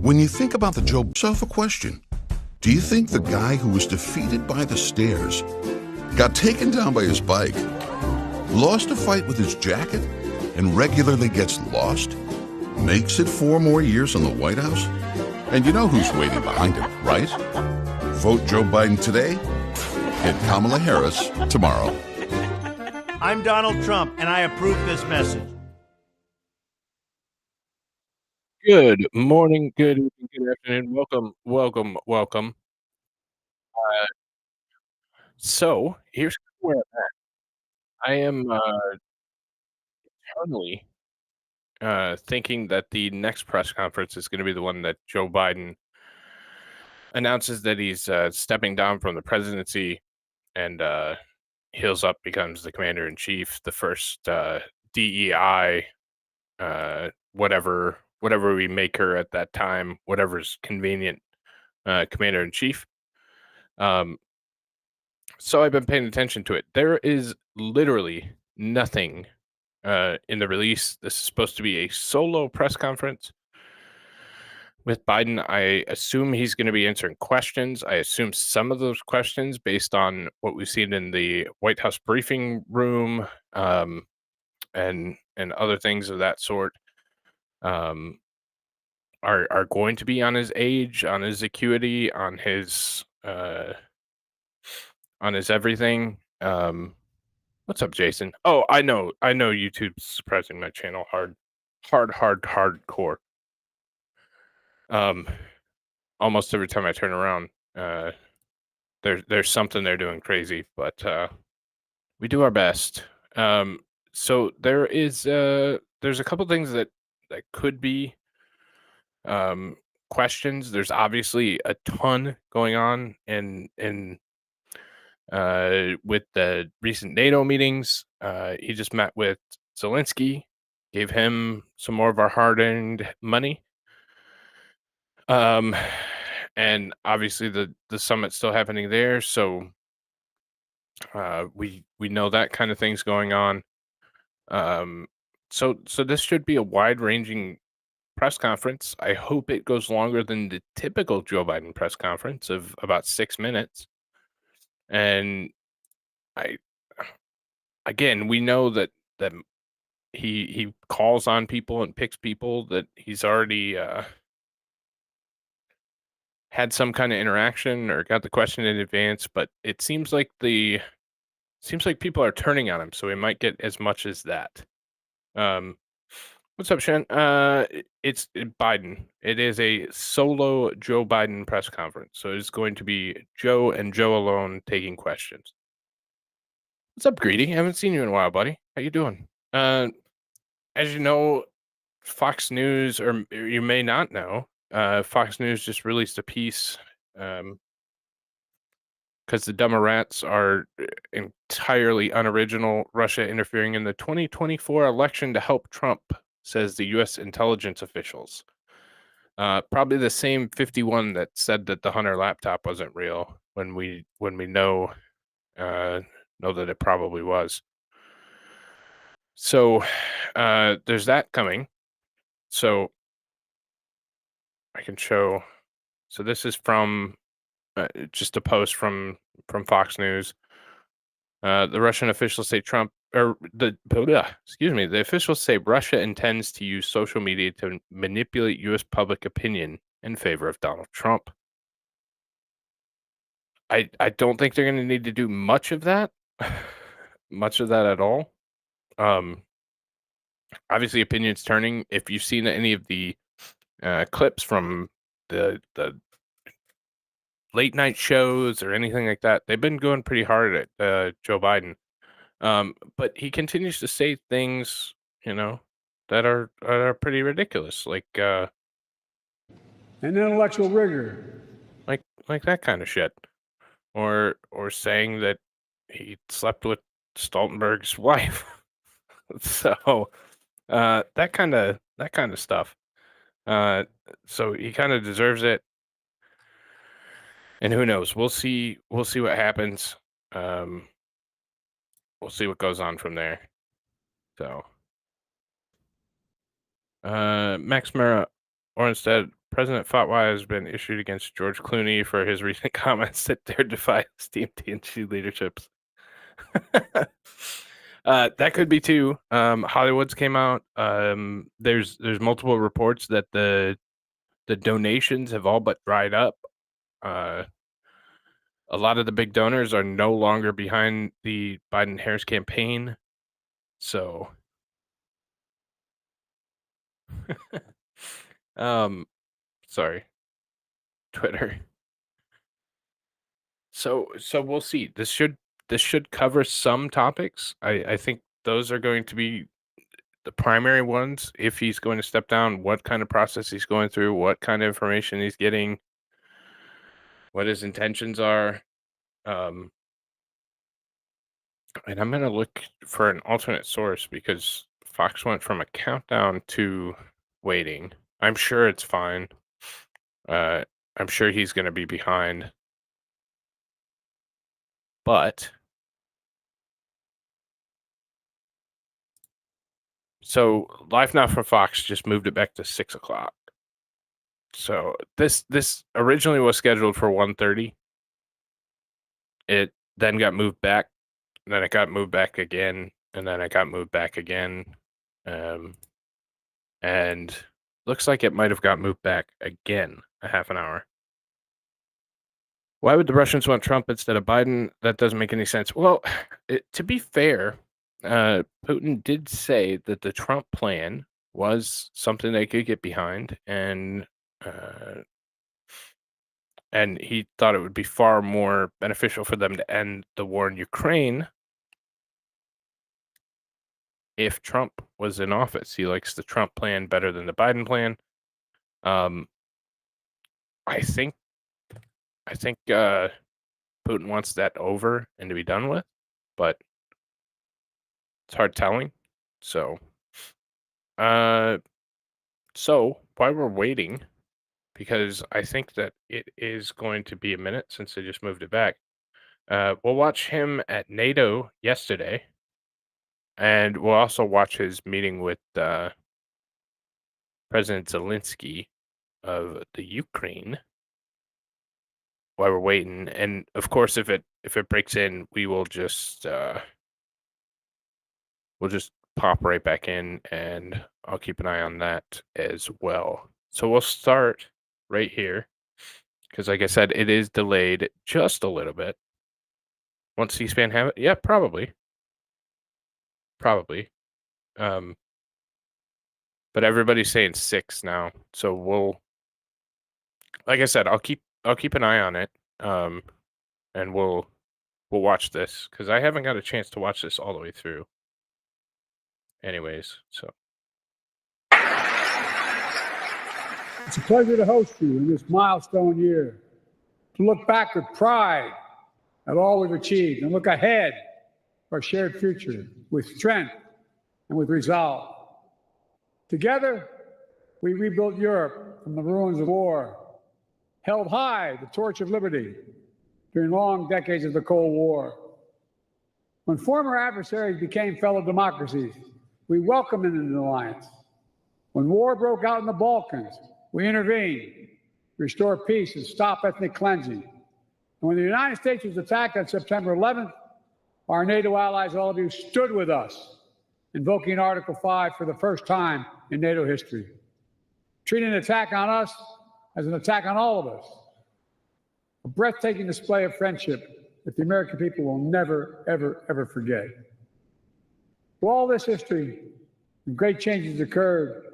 When you think about the Joe, yourself a question. Do you think the guy who was defeated by the stairs, got taken down by his bike, lost a fight with his jacket, and regularly gets lost, makes it 4 more years in the White House? And you know who's waiting behind him, right? Vote Joe Biden today, hit Kamala Harris tomorrow. I'm Donald Trump, and I approve this message. Good morning, good evening, good afternoon. Welcome. So here's where I'm at. I am internally thinking that the next press conference is going to be the one that Joe Biden announces that he's stepping down from the presidency and heals up, becomes the commander in chief, the first DEI, whatever we make her at that time, whatever's convenient, commander in chief. So I've been paying attention to it. There is literally nothing in the release. This is supposed to be a solo press conference with Biden. I assume he's going to be answering questions. I assume some of those questions, based on what we've seen in the White House briefing room and other things of that sort, are going to be on his age, on his acuity, on his everything. What's up, Jason? Oh, I know YouTube's suppressing my channel hardcore. Almost every time I turn around, there's something they're doing crazy, but we do our best. So there's a couple things that could be questions. There's obviously a ton going on in with the recent NATO meetings. He just met with Zelensky, gave him some more of our hard-earned money. And obviously the summit's still happening there, so we know that kind of thing's going on. So this should be a wide-ranging press conference. I hope it goes longer than the typical Joe Biden press conference of about 6 minutes. And we know that he calls on people and picks people that he's already had some kind of interaction or got the question in advance, but it seems like people are turning on him, so we might get as much as that. What's up, Shen? It's Biden. It is a solo Joe Biden press conference, so it's going to be Joe and Joe alone taking questions. What's up, Greedy? Haven't seen you in a while, buddy. How you doing? As you know, Fox News, or you may not know, Fox News just released a piece because the dumber rats are entirely unoriginal. Russia interfering in the 2024 election to help Trump, says the U.S. intelligence officials. Probably the same 51 that said that the Hunter laptop wasn't real when we know that it probably was. So there's that coming. So I can show. So this is from just a post from Fox News. The Russian officials say the officials say Russia intends to use social media to manipulate U.S. public opinion in favor of Donald Trump. I don't think they're going to need to do much of that at all. Obviously, opinion's turning. If you've seen any of the clips from the late night shows or anything like that, they've been going pretty hard at Joe Biden. But he continues to say things, that are pretty ridiculous, like and intellectual rigor, like that kind of shit, or saying that he slept with Stoltenberg's wife. So that kind of stuff. So he kind of deserves it. And who knows? We'll see what happens. We'll see what goes on from there. So Max Mara, or instead, President Fatwa has been issued against George Clooney for his recent comments that dare defy esteemed TNT leaderships. That could be too. Hollywood's came out. There's multiple reports that the donations have all but dried up. A lot of the big donors are no longer behind the Biden-Harris campaign. So, sorry, Twitter. So we'll see. This should cover some topics. I think those are going to be the primary ones. If he's going to step down, what kind of process he's going through, what kind of information he's getting, what his intentions are. And I'm going to look for an alternate source because Fox went from a countdown to waiting. I'm sure it's fine. I'm sure he's going to be behind. But so Live Now from Fox just moved it back to 6:00. So this originally was scheduled for 1:30. It then got moved back, then it got moved back again, and then it got moved back again. And looks like it might have got moved back again a half an hour. Why would the Russians want Trump instead of Biden? That doesn't make any sense. Well, to be fair, Putin did say that the Trump plan was something they could get behind, and he thought it would be far more beneficial for them to end the war in Ukraine if Trump was in office. He likes the Trump plan better than the Biden plan. I think Putin wants that over and to be done with, but it's hard telling. So while we're waiting, because I think that it is going to be a minute since they just moved it back, we'll watch him at NATO yesterday, and we'll also watch his meeting with President Zelensky of the Ukraine while we're waiting. And of course, if it breaks in, we will just pop right back in, and I'll keep an eye on that as well. So we'll start right here because, like I said, it is delayed just a little bit. Won't C-SPAN have it? Yeah, probably. But everybody's saying 6 now, so we'll. Like I said, I'll keep an eye on it, and we'll watch this because I haven't got a chance to watch this all the way through. Anyways, so. It's a pleasure to host you in this milestone year, to look back with pride at all we've achieved and look ahead for our shared future with strength and with resolve. Together, we rebuilt Europe from the ruins of war, held high the torch of liberty during long decades of the Cold War. When former adversaries became fellow democracies, we welcomed them into the alliance. When war broke out in the Balkans, we intervened to restore peace and stop ethnic cleansing. And when the United States was attacked on September 11th, our NATO allies, all of you, stood with us, invoking Article 5 for the first time in NATO history, treating an attack on us as an attack on all of us. A breathtaking display of friendship that the American people will never, ever, ever forget. Through all this history, when great changes occurred,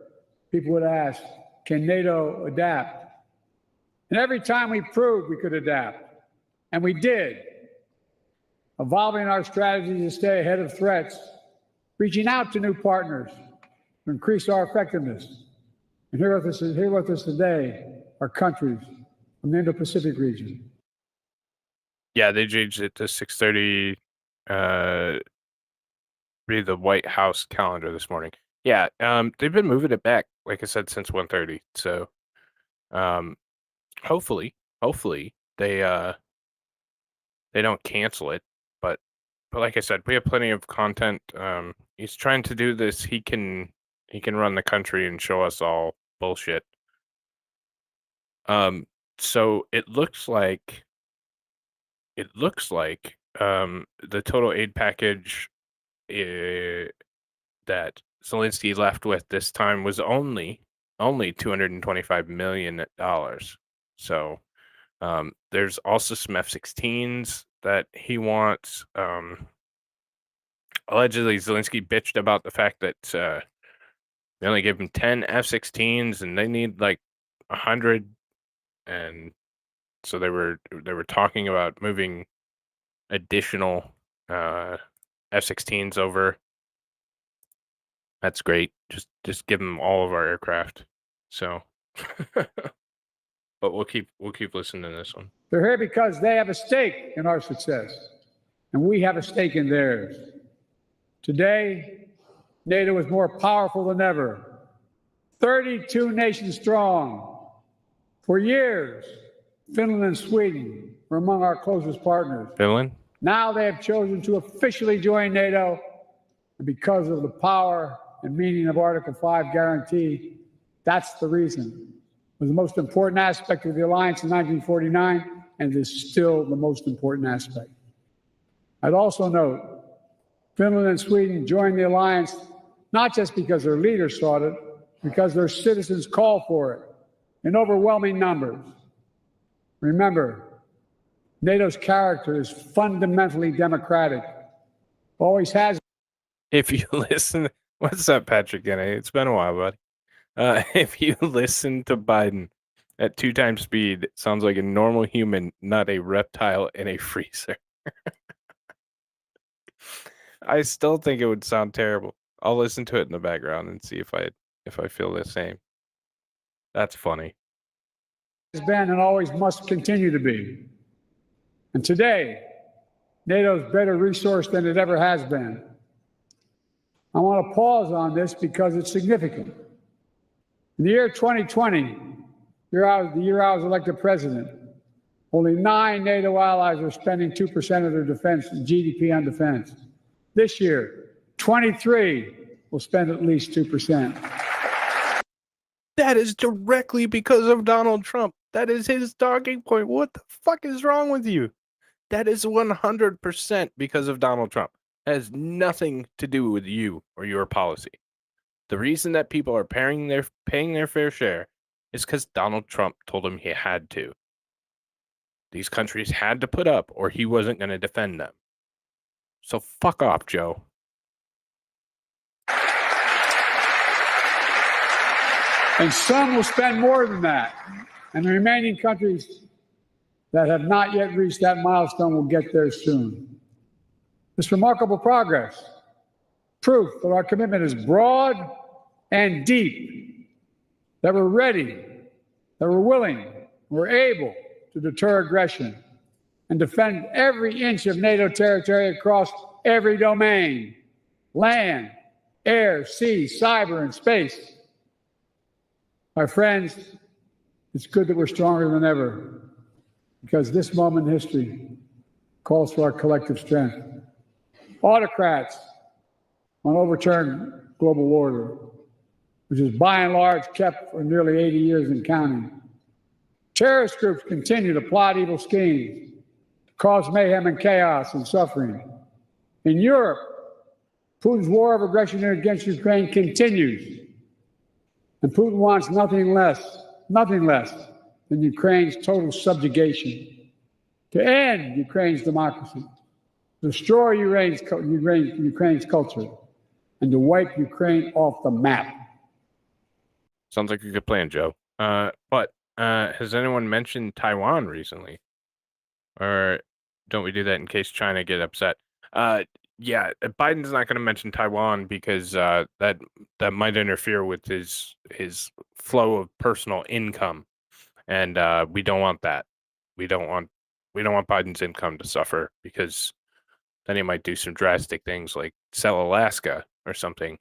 people would ask, can NATO adapt? And every time we proved we could adapt, and we did, evolving our strategies to stay ahead of threats, reaching out to new partners to increase our effectiveness. And here with us today are countries from the Indo-Pacific region. Yeah, they changed it to 6:30. Read the White House calendar this morning. Yeah, they've been moving it back, like I said, since 1:30. So, hopefully they don't cancel it. But like I said, we have plenty of content. He's trying to do this. He can run the country and show us all bullshit. So it looks like the total aid package that Zelensky left with this time was only $225 million. So there's also some F-16s that he wants. Allegedly, Zelensky bitched about the fact that they only gave him 10 F-16s and they need like 100, and so they were talking about moving additional F-16s over. That's great. Just give them all of our aircraft. So, but we'll keep listening to this one. They're here because they have a stake in our success, and we have a stake in theirs. Today, NATO is more powerful than ever, 32 nations strong. For years, Finland and Sweden were among our closest partners. Finland? Now they have chosen to officially join NATO, and because of the power and meaning of Article 5 guarantee, that's the reason. It was the most important aspect of the alliance in 1949, and it is still the most important aspect. I'd also note, Finland and Sweden joined the alliance not just because their leaders sought it, because their citizens called for it in overwhelming numbers. Remember, NATO's character is fundamentally democratic, always has. If you listen, what's up, Patrick? It's been a while, buddy. If you listen to Biden at 2 times speed, it sounds like a normal human, not a reptile in a freezer. I still think it would sound terrible. I'll listen to it in the background and see if I feel the same. That's funny. Has been and always must continue to be. And today, NATO is better resourced than it ever has been. I want to pause on this because it's significant. In the year 2020, the year I was elected president, only 9 NATO allies are spending 2% of their defense GDP on defense. This year, 23 will spend at least 2%. That is directly because of Donald Trump. That is his talking point. What the fuck is wrong with you? That is 100% because of Donald Trump. That has nothing to do with you or your policy. The reason that people are paying their fair share is because Donald Trump told them he had to. These countries had to put up or he wasn't going to defend them. So fuck off, Joe. And some will spend more than that. And the remaining countries that have not yet reached that milestone will get there soon. This remarkable progress, proof that our commitment is broad and deep, that we're ready, that we're willing, we're able to deter aggression and defend every inch of NATO territory across every domain: land, air, sea, cyber, and space. My friends, it's good that we're stronger than ever, because this moment in history calls for our collective strength. Autocrats want to overturn global order, which is by and large kept for nearly 80 years and counting. Terrorist groups continue to plot evil schemes, to cause mayhem and chaos and suffering. In Europe, Putin's war of aggression against Ukraine continues. And Putin wants nothing less than Ukraine's total subjugation, to end Ukraine's democracy, to destroy Ukraine's culture, and to wipe Ukraine off the map. Sounds like a good plan, Joe. But has anyone mentioned Taiwan recently? Or don't we do that in case China get upset? Yeah, Biden's not going to mention Taiwan because that might interfere with his flow of personal income, and we don't want that. We don't want Biden's income to suffer, because then he might do some drastic things like sell Alaska or something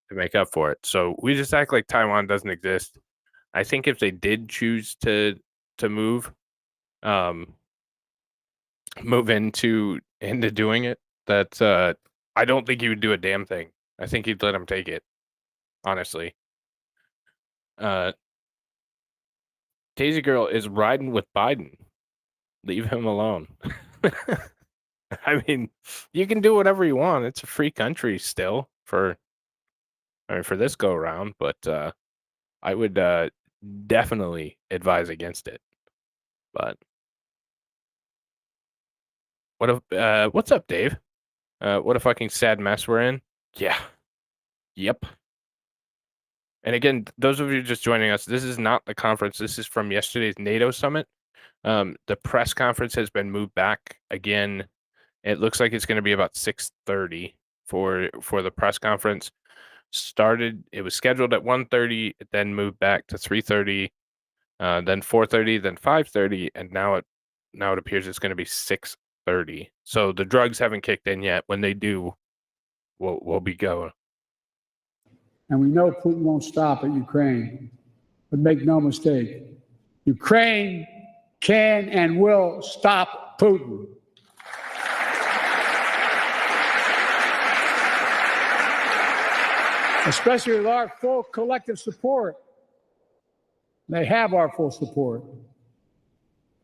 to make up for it. So we just act like Taiwan doesn't exist. I think if they did choose to move into doing it, that I don't think he would do a damn thing. I think he'd let him take it, honestly. Daisy Girl is riding with Biden. Leave him alone. I mean, you can do whatever you want. It's a free country still for this go around, but I would definitely advise against it. But what's up, Dave? What a fucking sad mess we're in. Yeah. Yep. And again, those of you just joining us, this is not the conference. This is from yesterday's NATO summit. The press conference has been moved back again. It looks like it's going to be about 6:30 for the press conference. It was scheduled at 1:30, it then moved back to 3:30, then 4:30, then 5:30, and now it appears it's going to be 6:30. So the drugs haven't kicked in yet. When they do, we'll be going. And we know Putin won't stop at Ukraine. But make no mistake, Ukraine can and will stop Putin. Especially with our full collective support. They have our full support.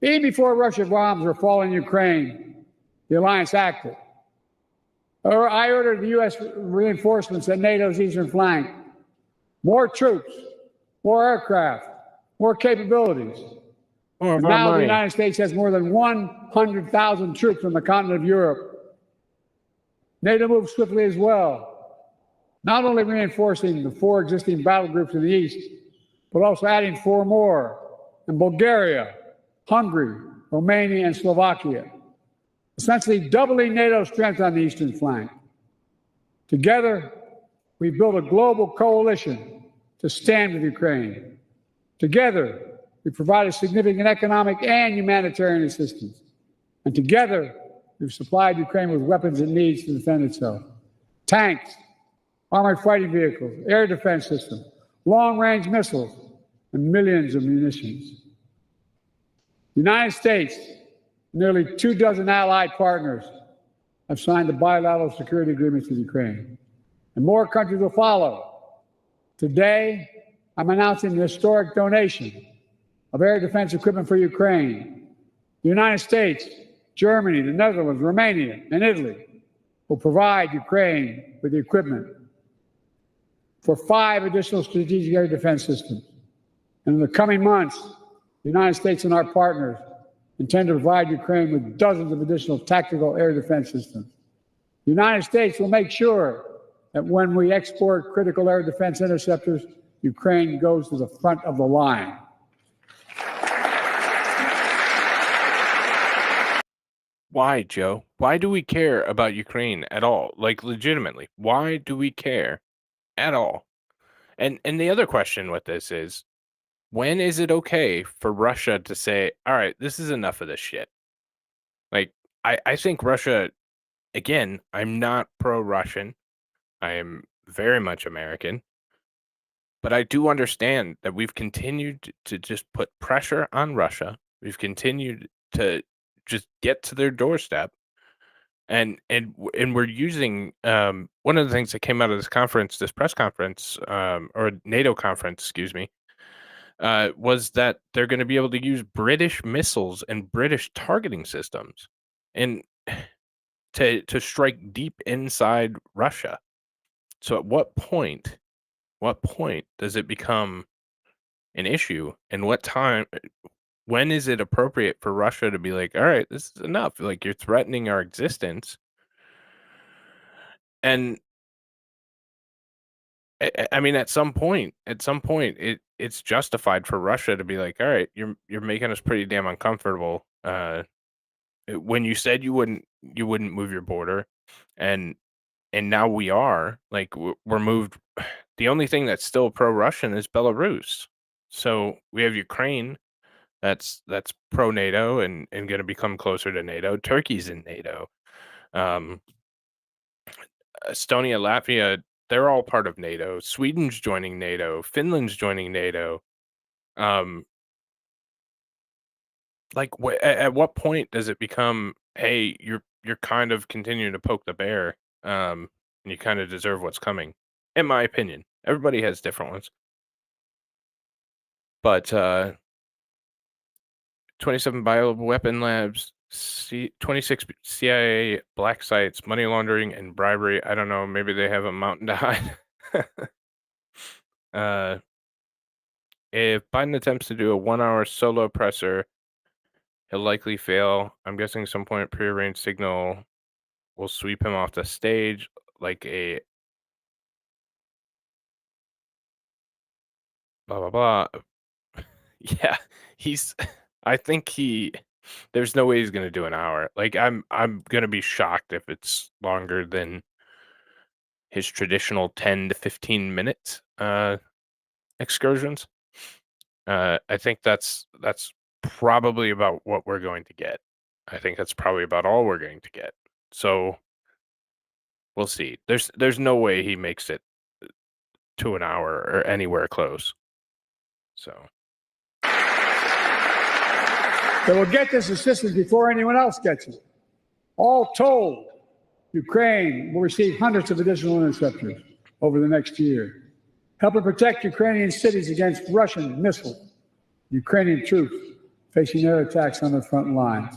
Even before Russian bombs were falling in Ukraine, the alliance acted. I ordered the U.S. reinforcements at NATO's eastern flank. More troops, more aircraft, more capabilities. And now the United States has more than 100,000 troops on the continent of Europe. NATO moved swiftly as well, not only reinforcing the 4 existing battle groups in the east, but also adding 4 more in Bulgaria, Hungary, Romania, and Slovakia, essentially doubling NATO's strength on the eastern flank. Together, we built a global coalition to stand with Ukraine. Together, we provided significant economic and humanitarian assistance. And together, we've supplied Ukraine with weapons it needs to defend itself. Tanks, armored fighting vehicles, air defense systems, long-range missiles, and millions of munitions. The United States, nearly 24 allied partners, have signed the bilateral security agreements with Ukraine. And more countries will follow. Today, I'm announcing the historic donation of air defense equipment for Ukraine. The United States, Germany, the Netherlands, Romania, and Italy will provide Ukraine with the equipment for 5 additional strategic air defense systems. And in the coming months, the United States and our partners intend to provide Ukraine with dozens of additional tactical air defense systems. The United States will make sure that when we export critical air defense interceptors, Ukraine goes to the front of the line. Why, Joe? Why do we care about Ukraine at all? Like, legitimately, why do we care at all? And the other question with this is, when is it okay for Russia to say, all right, this is enough of this shit? Like, I think Russia, again, I'm not pro-Russian. I am very much American. But I do understand that we've continued to just put pressure on Russia. We've continued to just get to their doorstep. And we're using one of the things that came out of this conference, this press conference, or NATO conference, excuse me, was that they're going to be able to use British missiles and British targeting systems and to strike deep inside Russia. So at what point does it become an issue? And when is it appropriate for Russia to be like, all right, this is enough. Like, you're threatening our existence. And I mean, at some point, it's justified for Russia to be like, all right, you're making us pretty damn uncomfortable. When you said you wouldn't move your border, and now we are, like, we're moved. The only thing that's still pro-Russian is Belarus. So we have Ukraine that's pro-NATO and going to become closer to NATO. Turkey's in NATO. Estonia, Latvia, they're all part of NATO. Sweden's joining NATO. Finland's joining NATO. Like, at what point does it become, hey, you're kind of continuing to poke the bear, and you kind of deserve what's coming? In my opinion, everybody has different ones. But 27 bioweapon labs, 26 CIA black sites, money laundering and bribery. I don't know. Maybe they have a mountain to hide. If Biden attempts to do a 1-hour solo presser, he'll likely fail. I'm guessing some point prearranged signal will sweep him off the stage like a blah blah blah. Yeah, I think there's no way he's gonna do an hour. Like I'm gonna be shocked if it's longer than his traditional 10 to 15 minute excursions. I think that's probably about what we're going to get. I think that's probably about all we're going to get. So we'll see. There's no way he makes it to an hour or anywhere close. So They will get this assistance before anyone else gets it. All told, Ukraine will receive hundreds of additional interceptors over the next year, helping protect Ukrainian cities against Russian missiles. Ukrainian troops facing air attacks on the front lines.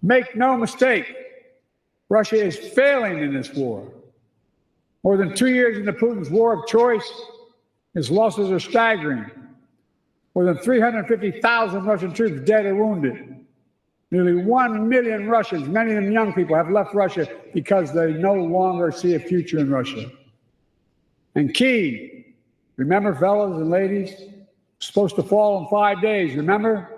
Make no mistake, Russia is failing in this war. More than 2 years into Putin's war of choice, his losses are staggering. More than 350,000 Russian troops dead or wounded. Nearly 1 million Russians, many of them young people, have left Russia because they no longer see a future in Russia. And Kyiv, remember, fellas and ladies, supposed to fall in 5 days, remember?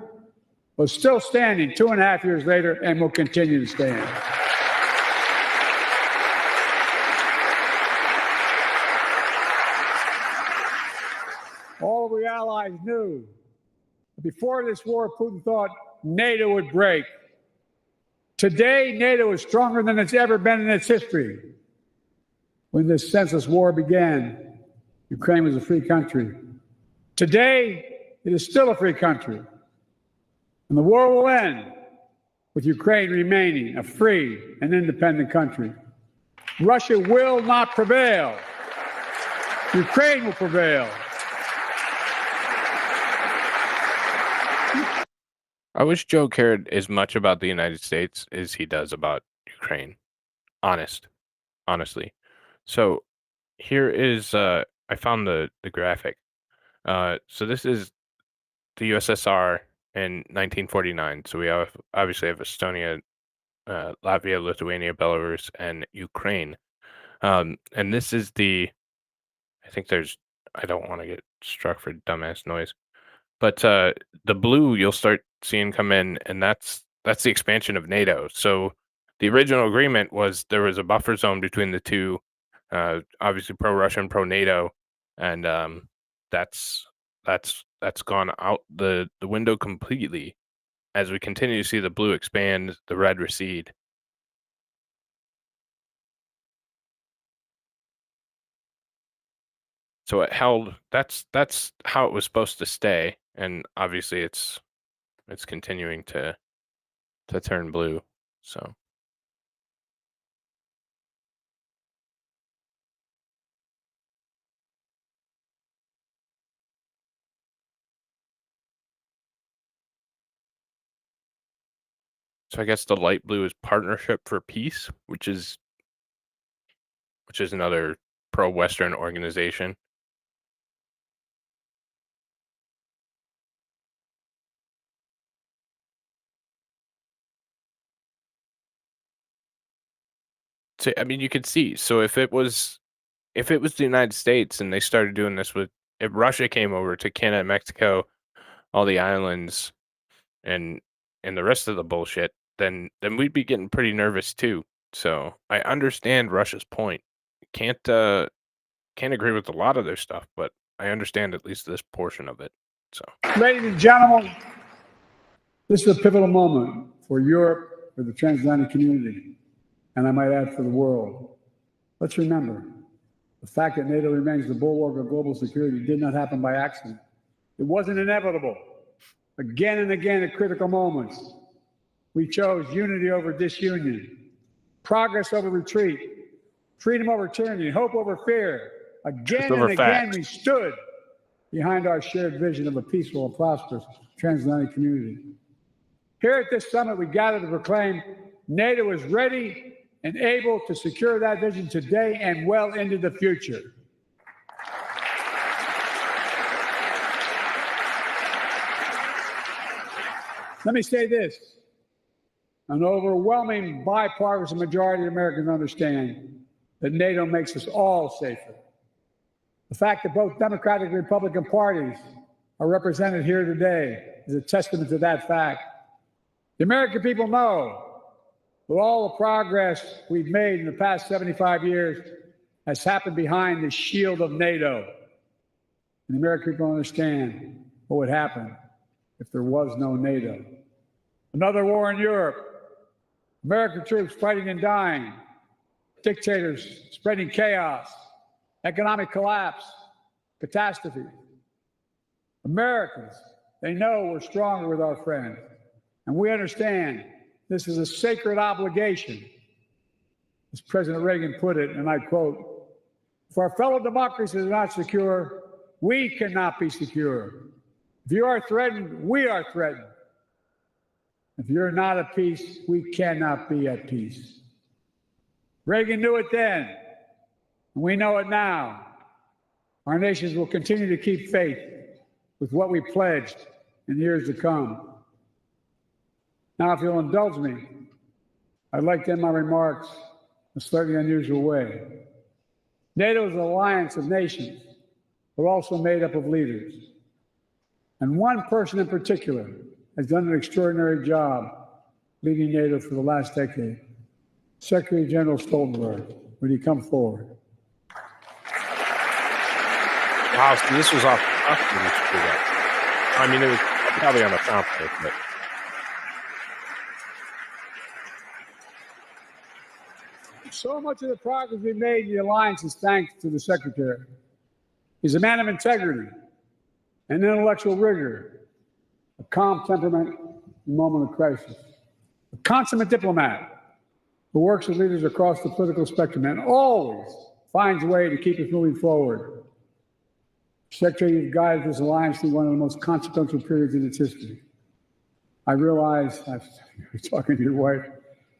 Was still standing 2.5 years later and will continue to stand. All of the allies knew. Before this war, Putin thought NATO would break. Today, NATO is stronger than it's ever been in its history. When this senseless war began, Ukraine was a free country. Today, it is still a free country. And the war will end with Ukraine remaining a free and independent country. Russia will not prevail. Ukraine will prevail. I wish Joe cared as much about the United States as he does about Ukraine. Honestly. So here is I found the graphic. So this is the USSR in 1949. So we obviously have Estonia, Latvia, Lithuania, Belarus, and Ukraine. And this is I don't want to get struck for dumbass noise. But the blue you'll start seeing come in, and that's the expansion of NATO. So the original agreement was there was a buffer zone between the two, obviously pro-Russian, pro-NATO, and that's gone out the window completely as we continue to see the blue expand, the red recede. So it held. That's how it was supposed to stay, and obviously it's continuing to turn blue. So I guess the light blue is Partnership for Peace, which is another pro-Western organization. So I mean, you could see. So if it was the United States and they started doing this if Russia came over to Canada, Mexico, all the islands, and the rest of the bullshit, then we'd be getting pretty nervous too. So I understand Russia's point. Can't agree with a lot of their stuff, but I understand at least this portion of it. So, ladies and gentlemen, this is a pivotal moment for Europe, for the transatlantic community, and I might add for the world. Let's remember, the fact that NATO remains the bulwark of global security did not happen by accident. It wasn't inevitable. Again and again at critical moments, we chose unity over disunion, progress over retreat, freedom over tyranny, hope over fear. Again and again, we stood behind our shared vision of a peaceful and prosperous transatlantic community. Here at this summit, we gather to proclaim NATO is ready and able to secure that vision today and well into the future. Let me say this. An overwhelming bipartisan majority of Americans understand that NATO makes us all safer. The fact that both Democratic and Republican parties are represented here today is a testament to that fact. The American people know that all the progress we've made in the past 75 years has happened behind the shield of NATO. And the American people understand what would happen if there was no NATO. Another war in Europe, American troops fighting and dying, dictators spreading chaos, economic collapse, catastrophe. Americans, they know we're stronger with our friends, and we understand this is a sacred obligation. As President Reagan put it, and I quote, "If our fellow democracies are not secure, we cannot be secure. If you are threatened, we are threatened. If you're not at peace, we cannot be at peace." Reagan knew it then, and we know it now. Our nations will continue to keep faith with what we pledged in years to come. Now, if you'll indulge me, I'd like to end my remarks in a slightly unusual way. NATO is an alliance of nations, but also made up of leaders. And one person in particular has done an extraordinary job leading NATO for the last decade. Secretary General Stoltenberg, would he come forward? Wow, so this was off the cuff when you do that. I mean, it was probably on the conference, but so much of the progress we've made in the alliance is thanks to the Secretary. He's a man of integrity and intellectual rigor, a calm temperament in a moment of crisis, a consummate diplomat who works with leaders across the political spectrum and always finds a way to keep us moving forward. Secretary, you've guided this alliance through one of the most consequential periods in its history. I realize, you're talking to your wife,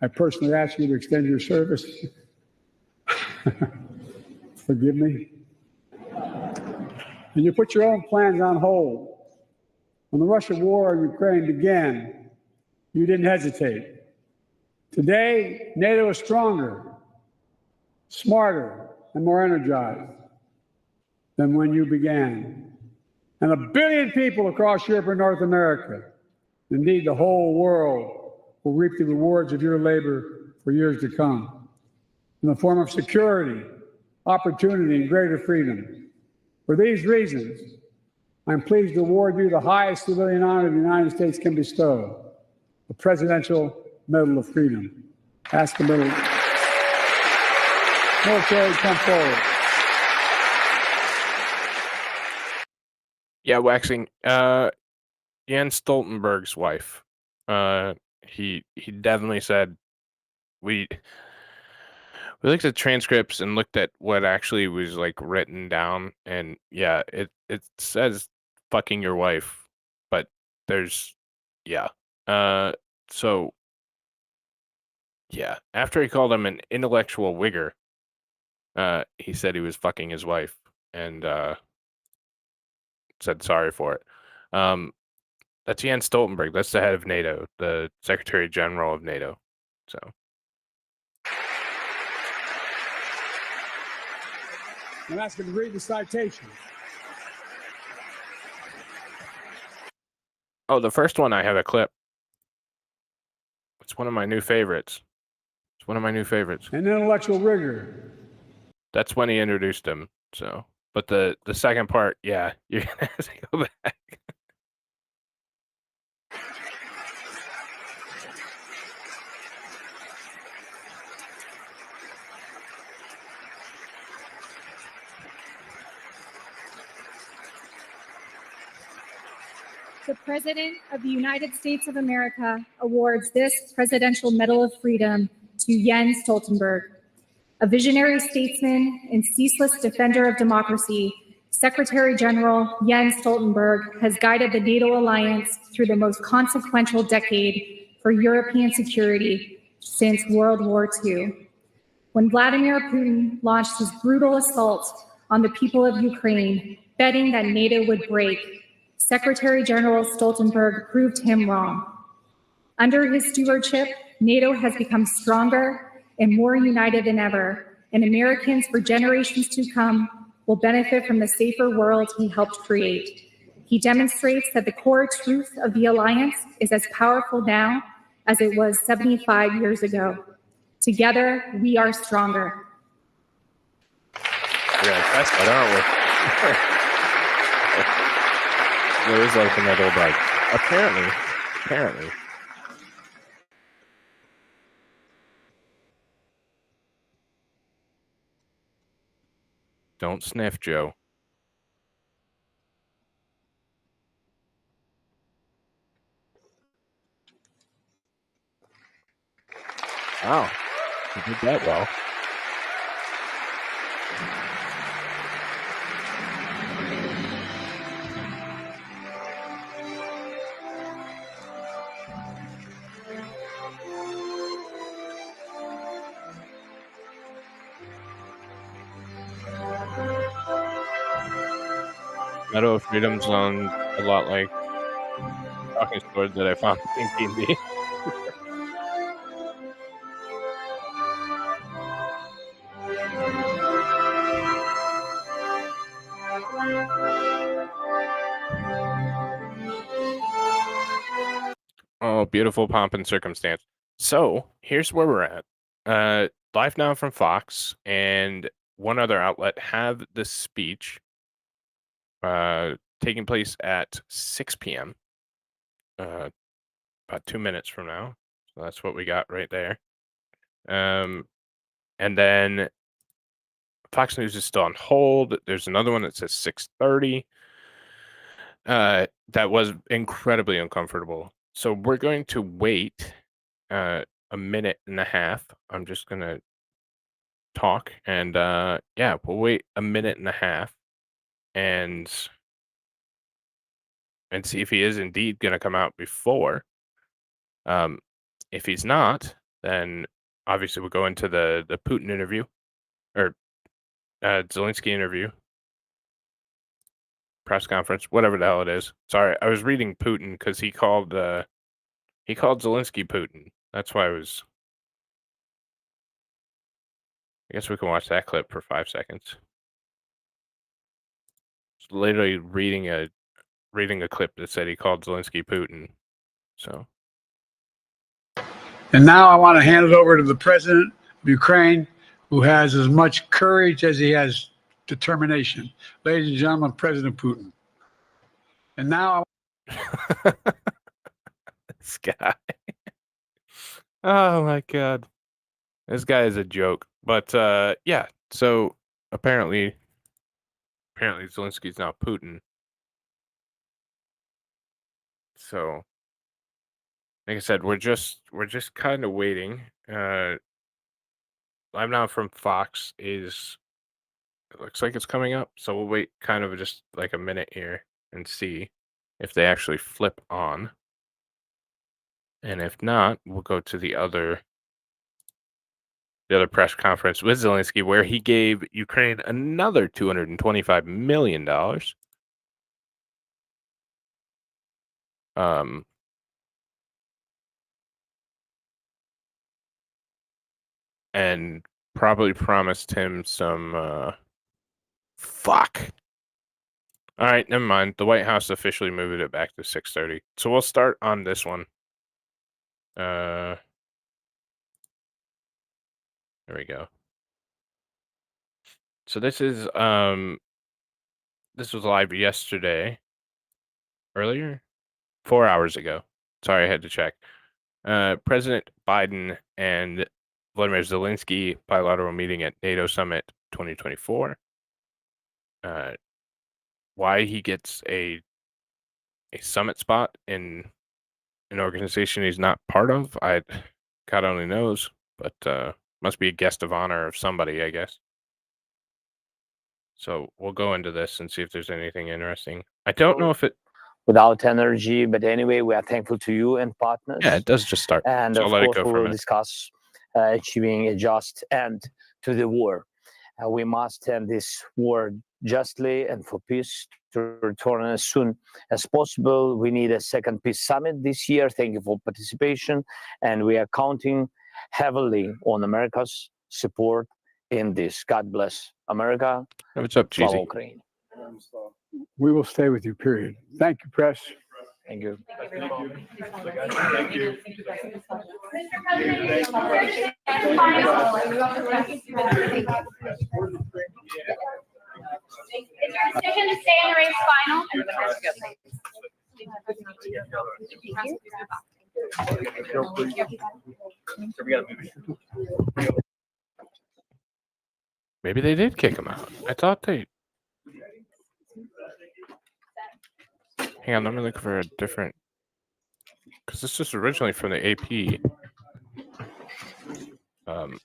I personally asked you to extend your service. Forgive me. And you put your own plans on hold. When the Russian war in Ukraine began, you didn't hesitate. Today, NATO is stronger, smarter, and more energized than when you began. And 1 billion people across Europe and North America, indeed the whole world, will reap the rewards of your labor for years to come in the form of security, opportunity, and greater freedom. For these reasons, I'm pleased to award you the highest civilian honor the United States can bestow, the Presidential Medal of Freedom. Ask the military to come forward. yeah, waxing. Jens Stoltenberg's wife. He definitely said we looked at transcripts and looked at what actually was like written down, and yeah, it says fucking your wife, but there's so yeah, after he called him an intellectual wigger, he said he was fucking his wife and said sorry for it. That's Jens Stoltenberg. That's the head of NATO, the Secretary General of NATO. So, I'm asking to read the citation. oh, the first one I have a clip. It's one of my new favorites. It's one of my new favorites. And intellectual rigor. That's when he introduced him. So, but the second part, yeah, you're gonna have to go back. The President of the United States of America awards this Presidential Medal of Freedom to Jens Stoltenberg, a visionary statesman and ceaseless defender of democracy, Secretary General Jens Stoltenberg has guided the NATO alliance through the most consequential decade for European security since World War II. When Vladimir Putin launched his brutal assault on the people of Ukraine, betting that NATO would break, Secretary General Stoltenberg proved him wrong. Under his stewardship, NATO has become stronger and more united than ever, and Americans for generations to come will benefit from the safer world he helped create. He demonstrates that the core truth of the alliance is as powerful now as it was 75 years ago. Together, we are stronger. Yeah, that's that, aren't we? There is like another bug. Apparently. Don't sniff, Joe. Wow, you did that well. Medal of Freedom sounds a lot like talking sword that I found in D&D. Oh, beautiful pomp and circumstance. So here's where we're at. Live now from Fox and one other outlet have this speech taking place at 6 p.m. About 2 minutes from now. So that's what we got right there. And then Fox News is still on hold. There's another one that says 6:30. That was incredibly uncomfortable. So we're going to wait a minute and a half. I'm just going to talk and yeah, we'll wait a minute and a half and see if he is indeed going to come out before. If he's not, then obviously we'll go into the Putin interview or Zelensky interview, press conference, whatever the hell it is. Sorry, I was reading Putin because he called Zelensky Putin. That's why I guess we can watch that clip for 5 seconds. Just literally reading a clip that said he called Zelensky Putin. So. And now I want to hand it over to the president of Ukraine, who has as much courage as he has determination. Ladies and gentlemen, President Putin. And now This guy. Oh my God. This guy is a joke. But yeah, so apparently Zelensky's now Putin. So like I said, we're just kind of waiting. Live now from Fox it looks like it's coming up, so we'll wait kind of just like a minute here and see if they actually flip on. And if not, we'll go to the other press conference with Zelensky where he gave Ukraine another $225 million. And probably promised him some fuck. All right, never mind. The White House officially moved it back to 6:30. So we'll start on this one. There we go. So this was live yesterday. Earlier? 4 hours ago. Sorry, I had to check. President Biden and Vladimir Zelensky bilateral meeting at NATO Summit 2024. Why he gets a summit spot in an organization he's not part of, God only knows, but must be a guest of honor of somebody, I guess. So we'll go into this and see if there's anything interesting. I don't know if it. Without energy, but anyway, we are thankful to you and partners. Yeah, it does just start. And So of I'll let it course, go we for a will minute. discuss achieving a just end to the war. We must end this war justly and for peace to return as soon as possible. We need a second peace summit this year. Thank you for participation. And we are counting heavily on America's support in this. God bless America. What's up, Slava Cheesy? Ukraine. We will stay with you, period. Thank you, press. Thank you. Is your decision to stay in the race final? Maybe they did kick him out. I thought they. Hang on, let me look for a different. Because this is originally from the AP.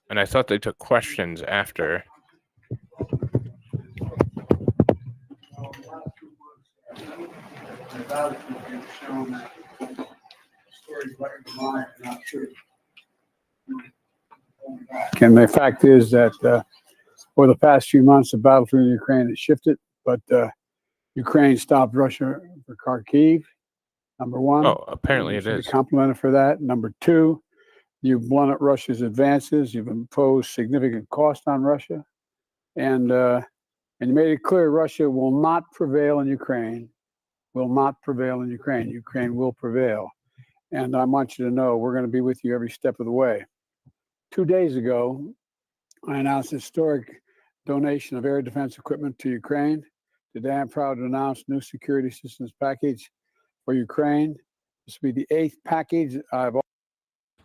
And I thought they took questions after. And the fact is that for the past few months, the battlefield in Ukraine has shifted, but Ukraine stopped Russia for Kharkiv, number one. Oh, apparently it You should be is. complimented for that. Number two, you've blunted Russia's advances. You've imposed significant cost on Russia. And you made it clear Russia will not prevail in Ukraine, will not prevail in Ukraine. Ukraine will prevail. And I want you to know we're going to be with you every step of the way. 2 days ago, I announced a historic donation of air defense equipment to Ukraine. Today, I'm proud to announce new security systems package for Ukraine. This will be the 8th package I've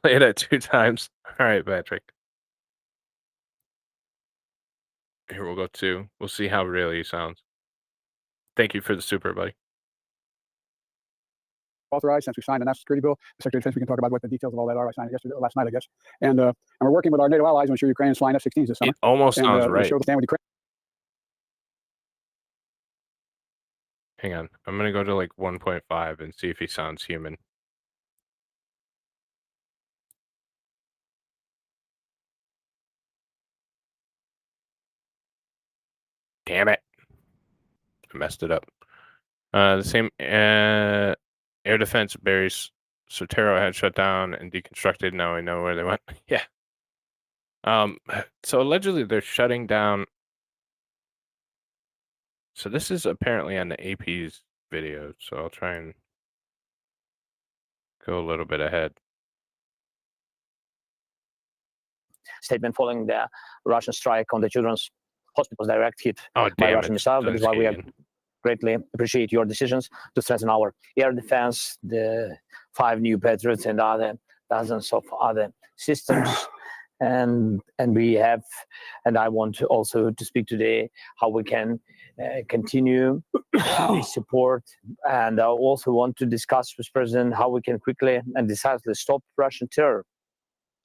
Play it 2 times. All right, Patrick. Here we'll go 2. We'll see how real he sounds. Thank you for the super, buddy. authorized since we signed the National Security Bill. The Secretary of Defense, we can talk about what the details of all that are. I signed it yesterday, last night, I guess. And we're working with our NATO allies to ensure Ukraine is flying F-16s this summer. It almost And sounds we right. show the stand with Ukraine. Hang on. I'm going to go to like 1.5 and see if he sounds human. Damn it. I messed it up. The same air defense berries Sotero had shut down and deconstructed. Now I know where they went. Yeah. So allegedly they're shutting down. So this is apparently on the AP's video. So I'll try and go a little bit ahead. Statement following the Russian strike on the children's hospitals, direct hit Oh, by damn Russian it. missile. That is why we Canadian. greatly appreciate your decisions to strengthen our air defense, the 5 new Patriots and other dozens of other systems. And we have, and I want to also to speak today how we can continue support, and I also want to discuss with President how we can quickly and decisively stop Russian terror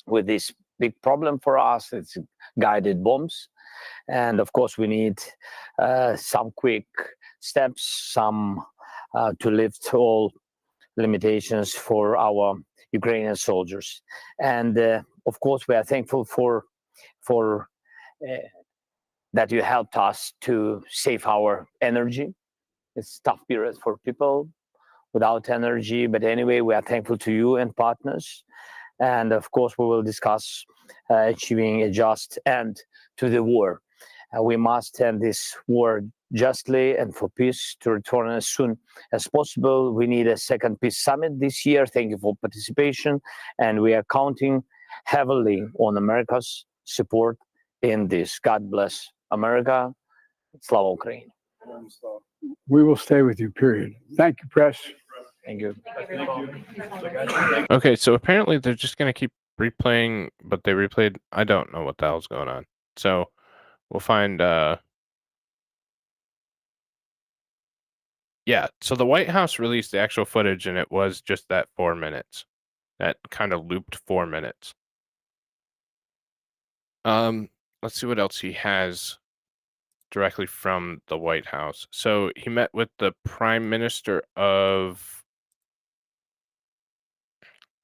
with this big problem for us. It's guided bombs. And of course, we need some quick steps, some to lift all limitations for our Ukrainian soldiers. And of course, we are thankful for that you helped us to save our energy. It's a tough period for people without energy, but anyway, we are thankful to you and partners. And of course, we will discuss achieving a just end to the war. We must end this war justly and for peace to return as soon as possible. We need a second peace summit this year. Thank you for participation. And we are counting heavily on America's support in this. God bless America. Slava Ukraine. We will stay with you, period. Thank you, press. Thank you. Okay, so apparently they're just going to keep replaying, but they replayed. I don't know what the hell's going on. So we'll find. Yeah, so the White House released the actual footage, and it was just that 4 minutes. That kind of looped 4 minutes. Let's see what else he has. directly from the White House. So he met with the Prime Minister of.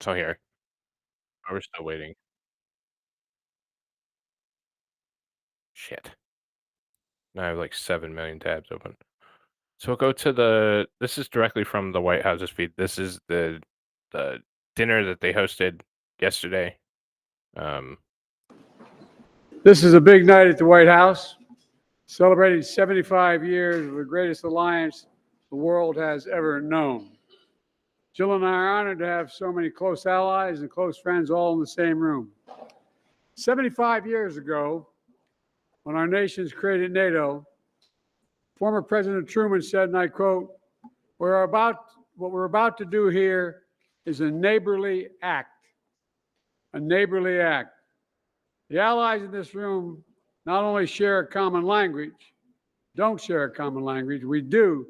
So here, we're still waiting. Shit. Now I have like 7 million tabs open. So we'll go to the. This is directly from the White House's feed. This is the dinner that they hosted yesterday. This is a big night at the White House, celebrating 75 years of the greatest alliance the world has ever known. Jill and I are honored to have so many close allies and close friends all in the same room. 75 years ago, when our nations created NATO, former President Truman said, and I quote, what we're about to do here is a neighborly act. A neighborly act. The allies in this room not only share a common language, don't share a common language, we do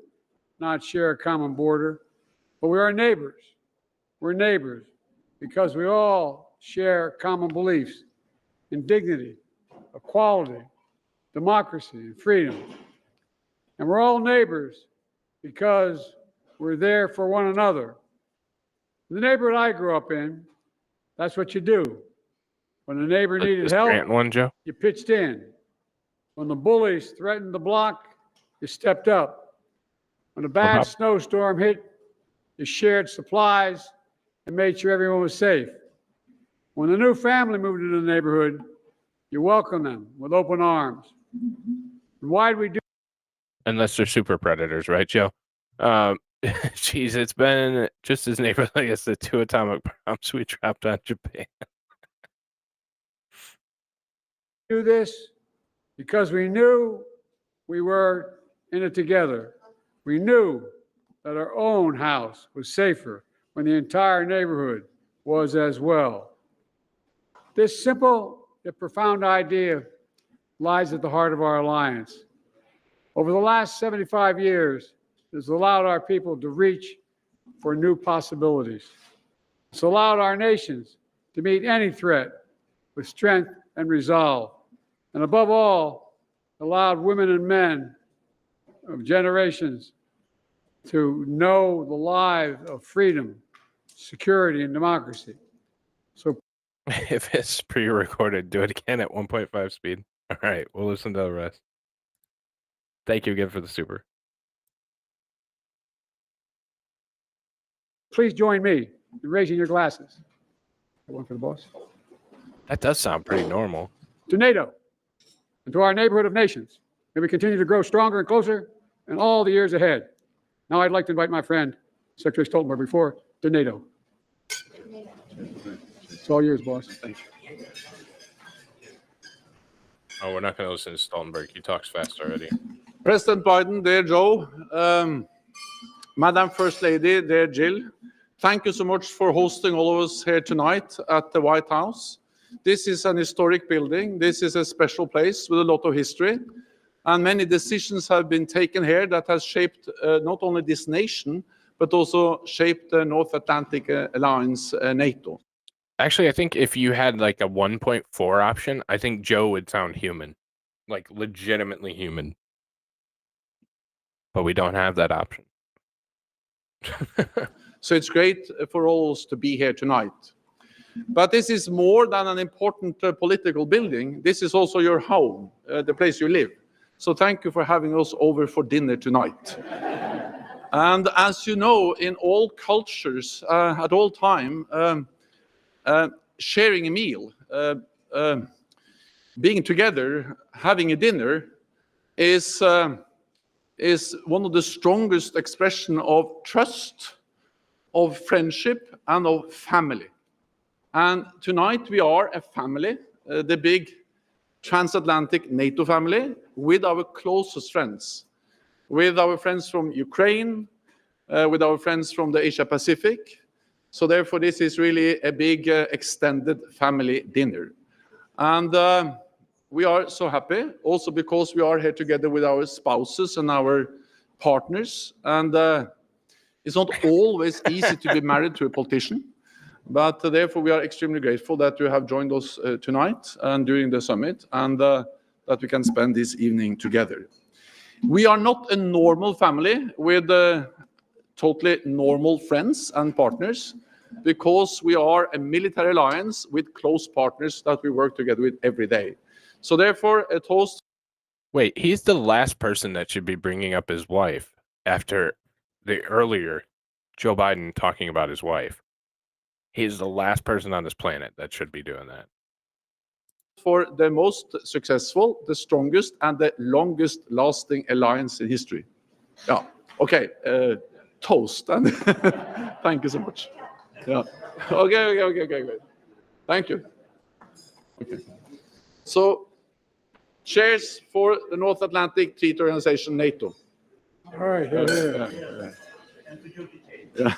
not share a common border, but we are neighbors. We're neighbors because we all share common beliefs in dignity, equality, democracy, and freedom. And we're all neighbors because we're there for one another. The neighborhood I grew up in, that's what you do. When the neighbor needed help, one, Joe? you pitched in. When the bullies threatened the block, you stepped up. When a bad snowstorm hit, you shared supplies and made sure everyone was safe. When a new family moved into the neighborhood, you welcomed them with open arms. And why'd we do? Unless they're super predators, right, Joe? Geez, it's been just as neighborly as the 2 atomic bombs we dropped on Japan. Do this because we knew we were in it together. We knew that our own house was safer when the entire neighborhood was as well. This simple yet profound idea lies at the heart of our alliance. Over the last 75 years, it has allowed our people to reach for new possibilities. It's allowed our nations to meet any threat with strength and resolve. And above all, allowed women and men of generations to know the lives of freedom, security, and democracy. So if it's pre-recorded, do it again at 1.5 speed. All right, we'll listen to the rest. Thank you again for the super. Please join me in raising your glasses. One for the boss. That does sound pretty normal. To NATO and to our neighborhood of nations. May we continue to grow stronger and closer in all the years ahead. Now I'd like to invite my friend, Secretary Stoltenberg, before to NATO. It's all yours, boss. Thank you. Oh, we're not going to listen to Stoltenberg. He talks fast already. President Biden, dear Joe, Madam First Lady, dear Jill, thank you so much for hosting all of us here tonight at the White House. This is an historic building. This is a special place with a lot of history. And many decisions have been taken here that has shaped not only this nation, but also shaped the North Atlantic Alliance, NATO. Actually, I think if you had like a 1.4 option, I think Joe would sound human. Like legitimately human. But we don't have that option. So it's great for all of us to be here tonight. But this is more than an important political building. This is also your home, the place you live. So thank you for having us over for dinner tonight. And as you know, in all cultures, at all time, sharing a meal, being together, having a dinner is one of the strongest expression of trust, of friendship, and of family. And tonight we are a family, the big transatlantic NATO family, with our closest friends, with our friends from Ukraine, with our friends from the Asia Pacific. So therefore this is really a big extended family dinner. And we are so happy also because we are here together with our spouses and our partners. And it's not always easy to be married to a politician. But therefore, we are extremely grateful that you have joined us tonight and during the summit. And that we can spend this evening together. We are not a normal family with totally normal friends and partners, because we are a military alliance with close partners that we work together with every day. So therefore, a toast. Wait, he's the last person that should be bringing up his wife after the earlier Joe Biden talking about his wife. He's the last person on this planet that should be doing that. For the most successful, the strongest, and the longest lasting alliance in history. Yeah, okay, toast. And thank you so much. Yeah, okay. Thank you. Okay. So, cheers for the North Atlantic Treaty Organization, NATO. All right, here. Yeah.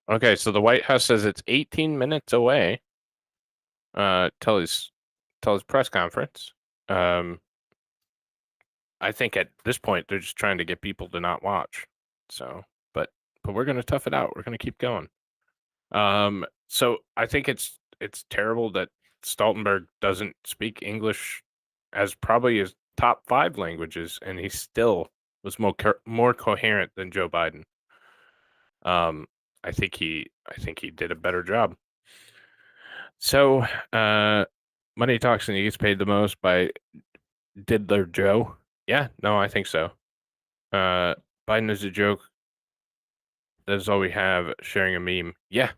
Okay, so the White House says it's 18 minutes away till his press conference. I think at this point they're just trying to get people to not watch. So, but we're gonna tough it out. We're gonna keep going. So I think it's terrible that Stoltenberg doesn't speak English as probably his top 5 languages, and he still was more coherent than Joe Biden. I think he did a better job. So, Money Talks and he gets paid the most by Diddler Joe. Yeah, no, I think so. Biden is a joke. That's all we have. Sharing a meme. Yeah.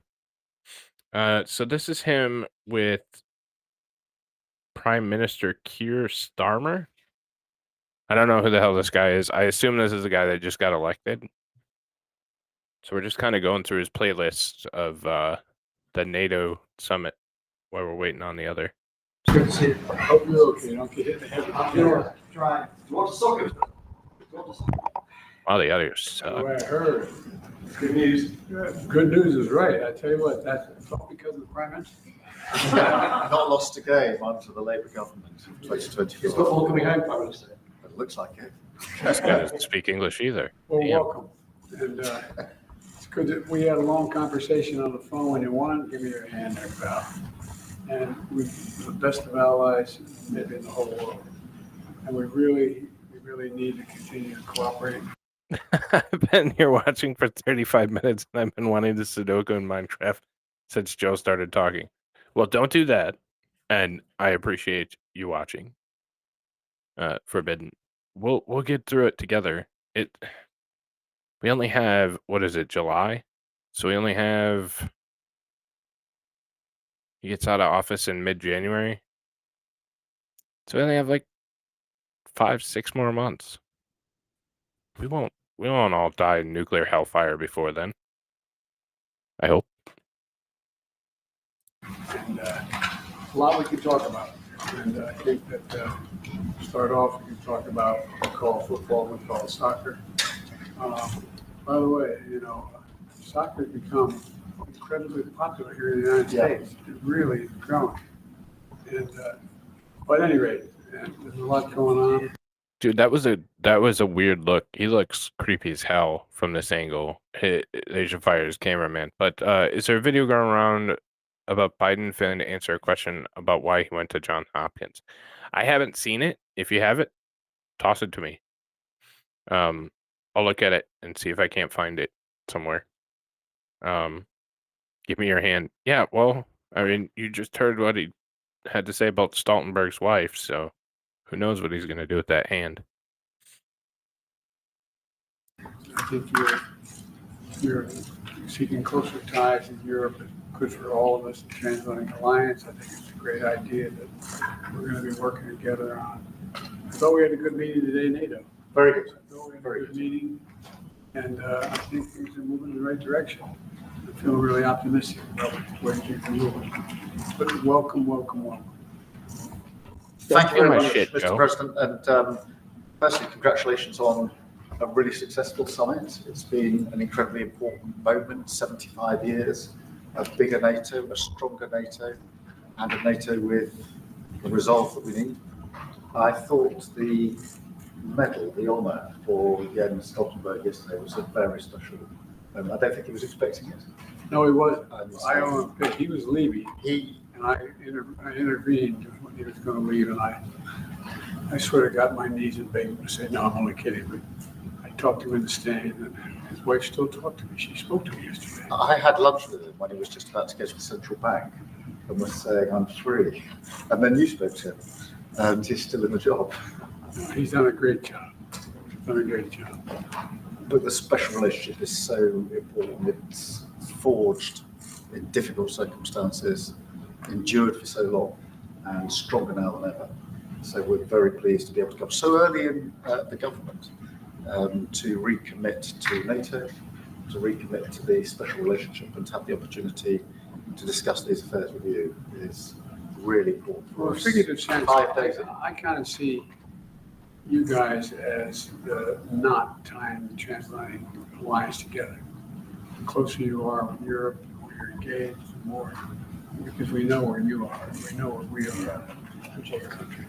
So this is him with Prime Minister Keir Starmer. I don't know who the hell this guy is. I assume this is the guy that just got elected. So we're just kind of going through his playlist of the NATO summit while we're waiting on the other. Good to see you. Hope you're okay. Don't get hit in the head. Try. Do you want to soak it? Wow, the others That's suck. what I heard. Good news. Good news is right. I tell you what, that's all because of the Prime Minister. Not lost a game onto the Labour government in 2024. It's got all coming home, Prime Minister. It looks like it. This guy doesn't speak English either. Well, Damn. welcome. And it's good that we had a long conversation on the phone. When you want, give me your hand there, pal. And we're the best of allies, maybe in the whole world. And we really need to continue to cooperate. I've been here watching for 35 minutes, and I've been wanting to Sudoku in Minecraft since Joe started talking. Well, don't do that. And I appreciate you watching. Forbidden. We'll get through it together. We only have, what is it, July? So we only have, he gets out of office in mid-January. So we only have like 5-6 more months. We won't all die in nuclear hellfire before then. I hope. And a lot we could talk about. And I think that start off, we can talk about what we call football, we call soccer. By the way, soccer has become incredibly popular here in the United States. It really is growing. And but at any rate, there's a lot going on. Dude, that was a weird look. He looks creepy as hell from this angle. They should fire his cameraman. But is there a video going around about Biden failing to answer a question about why he went to Johns Hopkins? I haven't seen it. If you have it, toss it to me. I'll look at it and see if I can't find it somewhere. Give me your hand. Yeah, well, I mean, you just heard what he had to say about Stoltenberg's wife, so who knows what he's going to do with that hand. I think you're seeking closer ties in Europe. It's good for all of us, the Transatlantic Alliance. I think it's a great idea that we're going to be working together on. I thought we had a good meeting today, NATO. Very good. I thought we had a good meeting, and I think things are moving in the right direction. I feel really optimistic about where things are moving. But welcome. Thank you very much, shit, Mr. Joe. President. And firstly, congratulations on a really successful summit. It's been an incredibly important moment, 75 years, a bigger NATO, a stronger NATO, and a NATO with the resolve that we need. I thought the medal, the honour for Jens Stoltenberg yesterday was a very special moment. I don't think he was expecting it. No, he wasn't. And I owe him. He was leaving. He and I intervened when he was going to leave, and I sort of got my knees and begged him to say, no, I'm only kidding. But I talked to him in the stand, and his wife still talked to me. She spoke to me yesterday. I had lunch with him when he was just about to go to the central bank and was saying, I'm free. And then you spoke to him, and he's still in the job. He's done a great job. But the special relationship is so important. It's forged in difficult circumstances, endured for so long, and stronger now than ever. So we're very pleased to be able to come so early in the government to recommit to NATO, to recommit to the special relationship, and to have the opportunity to discuss these affairs with you is really important for us. Figurative sense, 5 days. I kind of see you guys as the knot tying the transatlantic alliance together. The closer you are with Europe, the more you're engaged, the more, because we know where you are, we know where we are as other countries.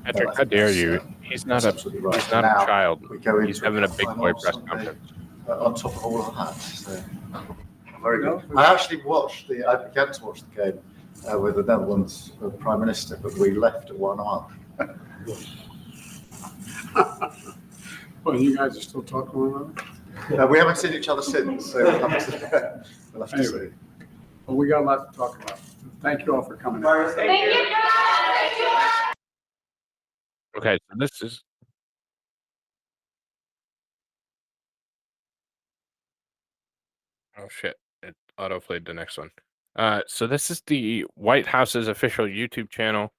Patrick, how dare you? He's not a Right. he's not Now, a child. we go He's into having a big final boy press Sunday, conference. on top of all of that. So, very good. I actually I began to watch the game with the Netherlands Prime Minister, but we left at 1-1. Well, you guys are still talking to one another? We haven't seen each other since, so we'll have to Anyway. see. Well, we got a lot to talk about. Thank you all for coming in. Thank you. Okay, so this is oh shit! It autoplayed the next one. So this is the White House's official YouTube channel.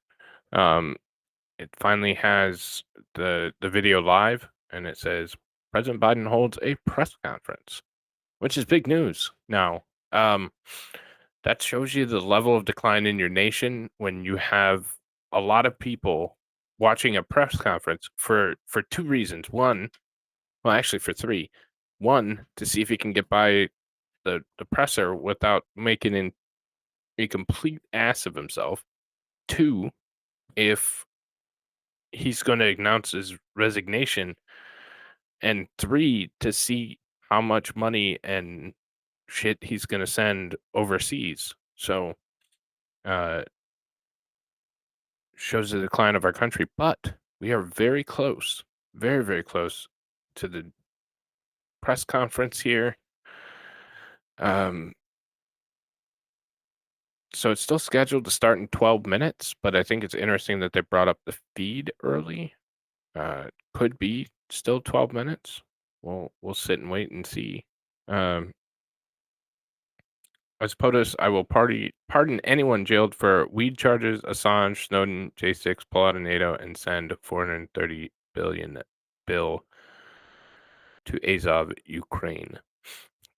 It finally has the video live, and it says President Biden holds a press conference, which is big news. Now, that shows you the level of decline in your nation when you have a lot of people watching a press conference for 2 reasons. One, well, actually for 3. One, to see if he can get by the presser without making a complete ass of himself. 2, if he's going to announce his resignation. And 3, to see how much money and shit he's going to send overseas. So, shows the decline of our country, but we are very close, very, very close to the press conference here. So it's still scheduled to start in 12 minutes, but I think it's interesting that they brought up the feed early. Could be still 12 minutes. We'll sit and wait and see. As POTUS, I will pardon anyone jailed for weed charges, Assange, Snowden, J6, pull out of NATO, and send $430 billion bill to Azov, Ukraine.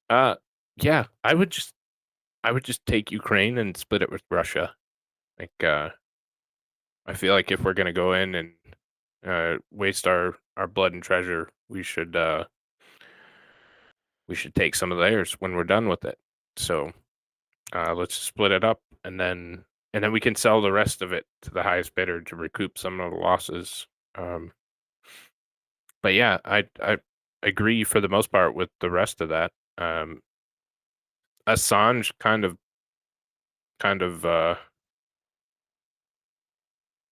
Yeah, I would just take Ukraine and split it with Russia. Like, I feel like if we're gonna go in and waste our blood and treasure, we should take some of theirs when we're done with it. So. Let's split it up, and then we can sell the rest of it to the highest bidder to recoup some of the losses. But yeah, I agree for the most part with the rest of that. Assange kind of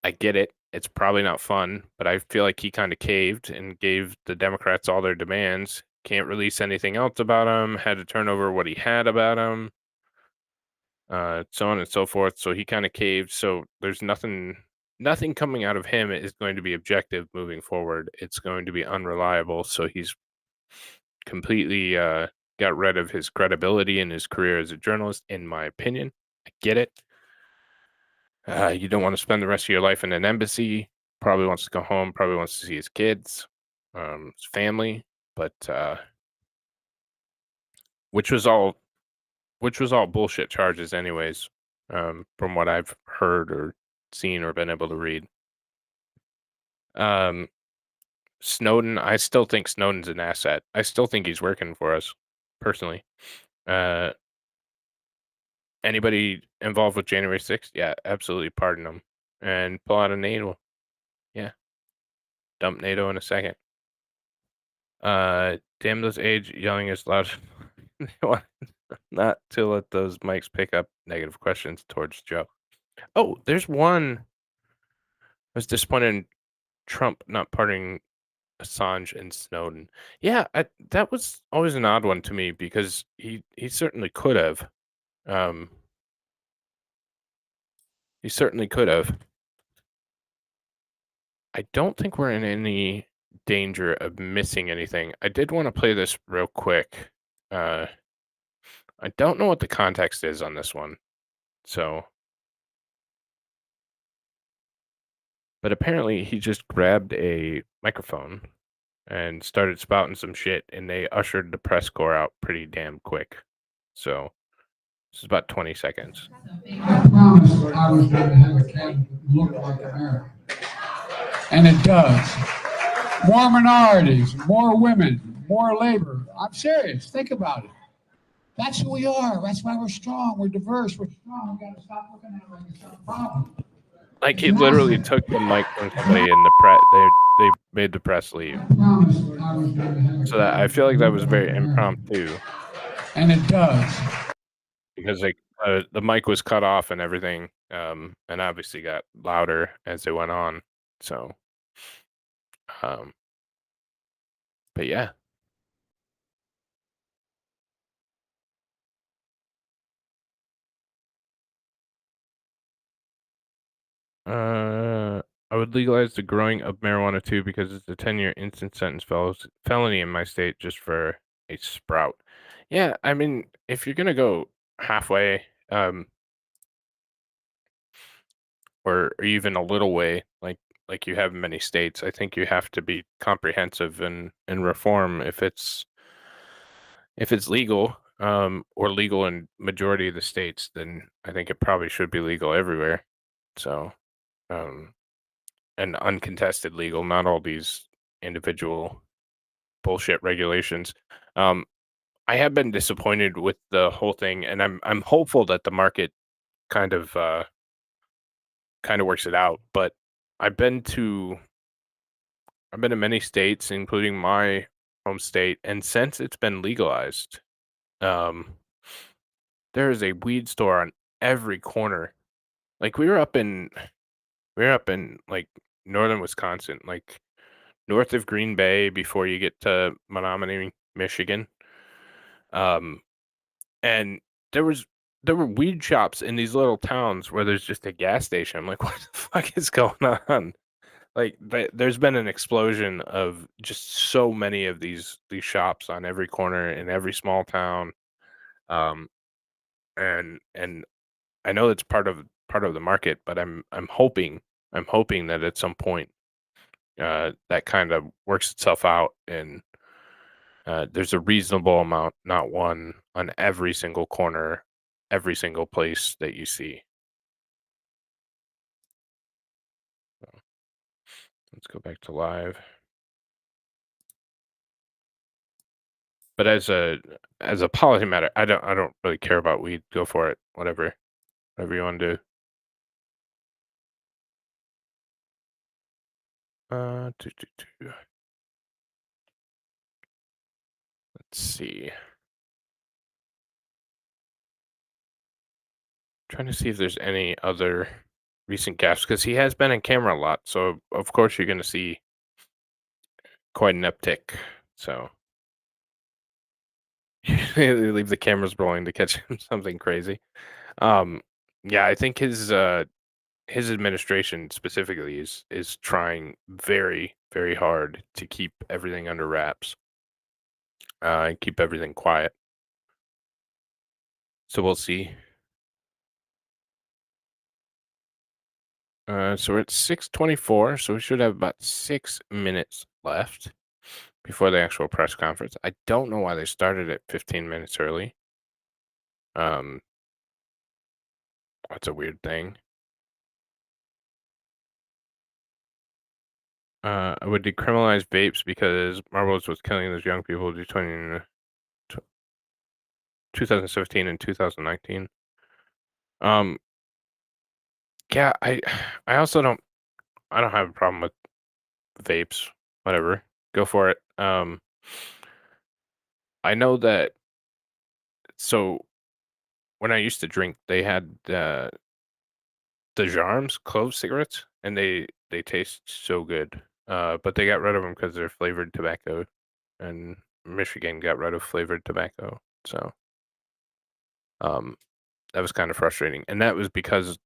I get it. It's probably not fun, but I feel like he kind of caved and gave the Democrats all their demands. Can't release anything else about him. Had to turn over what he had about him. So on and so forth. So he kind of caved. So there's nothing coming out of him is going to be objective moving forward. It's going to be unreliable. So he's completely got rid of his credibility in his career as a journalist, in my opinion. I get it. You don't want to spend the rest of your life in an embassy. Probably wants to go home. Probably wants to see his kids, his family. But which was all bullshit charges anyways, from what I've heard or seen or been able to read. Snowden, I still think Snowden's an asset. I still think he's working for us, personally. Anybody involved with January 6th? Yeah, absolutely pardon them. And pull out of NATO. Yeah. Dump NATO in a second. Damn those age yelling is loud. They want not to let those mics pick up negative questions towards Joe. Oh, there's one. I was disappointed in Trump not pardoning Assange and Snowden. Yeah, that was always an odd one to me because he certainly could have. Um, he certainly could have. I don't think we're in any danger of missing anything. I did want to play this real quick. I don't know what the context is on this one, so. But apparently he just grabbed a microphone and started spouting some shit, and they ushered the press corps out pretty damn quick. So this is about 20 seconds. I promised I was going to have a candidate that looked like America. And it does. More minorities, more women, more labor. I'm serious. Think about it. That's who we are. That's why we're strong. We're diverse. We're strong. We got to stop looking at it like it's not a problem. Like he literally took the mic from somebody and the press. They made the press leave. So that I feel like that was very impromptu. And it does. Because like the mic was cut off and everything, and obviously got louder as they went on. So, but yeah. I would legalize the growing of marijuana too because it's a 10-year instant sentence felony in my state just for a sprout. Yeah, I mean, if you're gonna go halfway, or even a little way, like you have in many states, I think you have to be comprehensive and reform if it's legal, or legal in majority of the states, then I think it probably should be legal everywhere. So, and uncontested legal, not all these individual bullshit regulations. I have been disappointed with the whole thing, and I'm hopeful that the market kind of works it out. But I've been to many states, including my home state, and since it's been legalized, there is a weed store on every corner. Like we were up in like northern Wisconsin, like north of Green Bay before you get to Menominee, Michigan. And there were weed shops in these little towns where there's just a gas station. I'm like, what the fuck is going on? Like, there's been an explosion of just so many of these shops on every corner in every small town. And I know it's part of the market, but I'm hoping that at some point that kind of works itself out and there's a reasonable amount, not one, on every single corner, every single place that you see. So, let's go back to live. But as a policy matter, I don't really care about weed. Go for it, whatever you want to do. Let's see. Trying to see if there's any other recent gaps because he has been in camera a lot. So of course you're going to see quite an uptick. So you leave the cameras rolling to catch something crazy. Yeah, I think his administration specifically is trying very, very hard to keep everything under wraps, and keep everything quiet. So we'll see. So we're at 6:24, so we should have about 6 minutes left before the actual press conference. I don't know why they started it 15 minutes early. That's a weird thing. I would decriminalize vapes because Marlboro was killing those young people between 2017 and 2019. Yeah, I also don't have a problem with vapes. Whatever, go for it. I know that. So when I used to drink, they had the Jarms clove cigarettes, and they taste so good. But they got rid of them because they're flavored tobacco, and Michigan got rid of flavored tobacco. So, that was kind of frustrating, and that was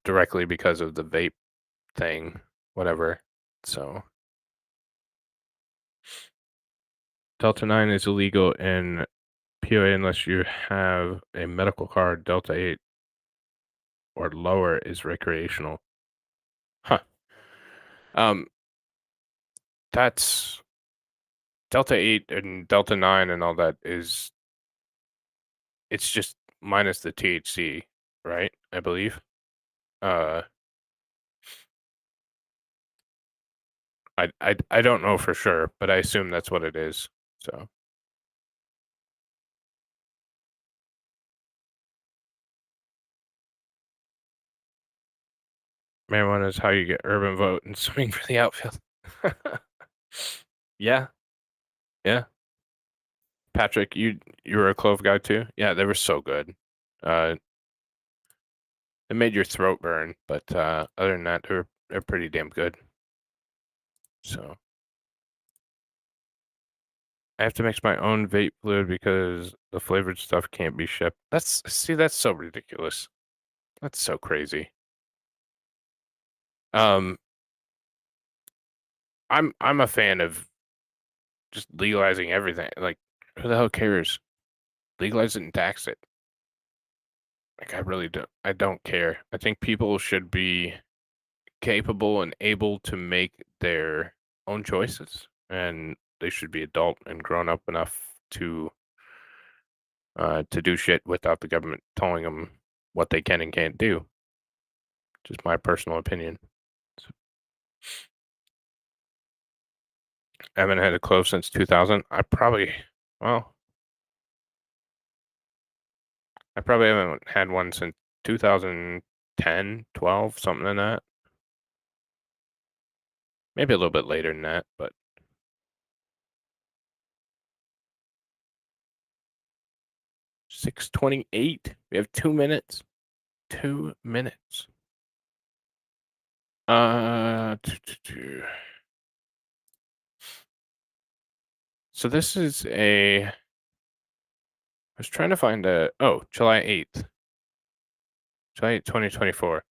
directly because of the vape thing, whatever. So, Delta 9 is illegal in POA unless you have a medical card. Delta 8 or lower is recreational. Huh. That's Delta 8 and Delta 9 and all that it's just minus the THC, right? I believe. I don't know for sure, but I assume that's what it is. So. Marijuana is how you get urban vote and swing for the outfield. Yeah. Yeah. Patrick, you were a clove guy too? Yeah, they were so good. It made your throat burn, but other than that, they're pretty damn good. So I have to mix my own vape fluid because the flavored stuff can't be shipped. That's so ridiculous. That's so crazy. I'm a fan of just legalizing everything. Like, who the hell cares? Legalize it and tax it. Like, I don't care. I think people should be capable and able to make their own choices, and they should be adult and grown up enough to do shit without the government telling them what they can and can't do. Just my personal opinion. So, I haven't had a clove since 2000. I probably haven't had one since 2010, 12, something like that. Maybe a little bit later than that, but 6:28. We have 2 minutes. 2 minutes. So this is I was trying to find July 8th. July 8th, 2024.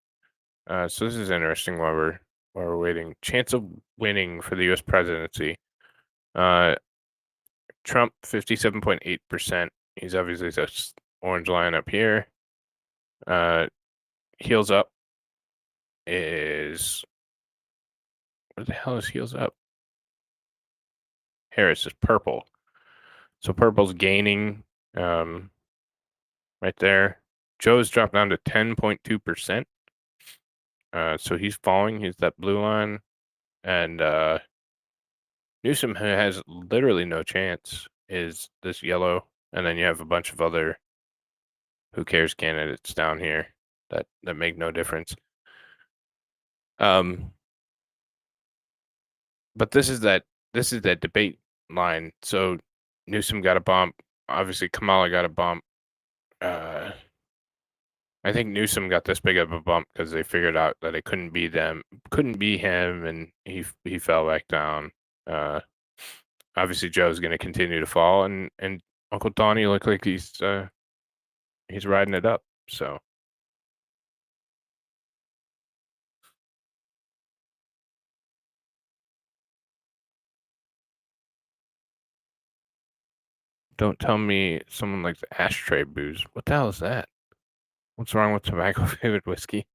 So this is interesting while we're waiting. Chance of winning for the US presidency. Trump 57.8%. He's obviously this orange line up here. Heels up is what the hell is heels up? Harris is purple. So purple's gaining right there. Joe's dropped down to 10.2%. So he's falling. He's that blue line. And Newsom, who has literally no chance, is this yellow. And then you have a bunch of other who cares candidates down here that make no difference. But this is that debate line. So Newsom got a bump. Obviously, Kamala got a bump. I think Newsom got this big of a bump because they figured out that it couldn't be him, and he fell back down. Obviously, Joe's going to continue to fall, and Uncle Donnie looks like he's riding it up. So. Don't tell me someone likes ashtray booze. What the hell is that? What's wrong with tobacco flavored whiskey?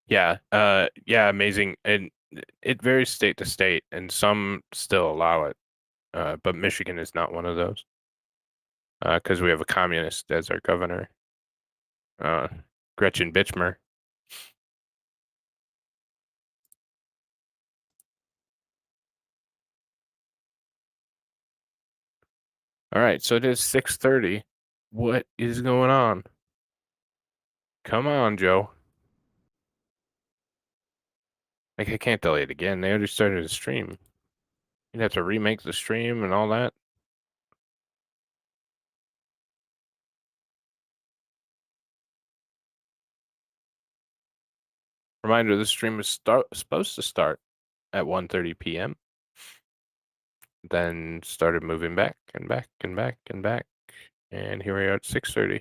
Yeah, amazing. And it varies state to state, and some still allow it. But Michigan is not one of those. Because we have a communist as our governor. Gretchen Bitchmer. All right, so it is 6:30. What is going on? Come on, Joe. Like, I can't delay it again. They already started the stream. You'd have to remake the stream and all that. Reminder, this stream was supposed to start at 1:30 p.m. Then started moving back and back and back and back. And here we are at 6:30.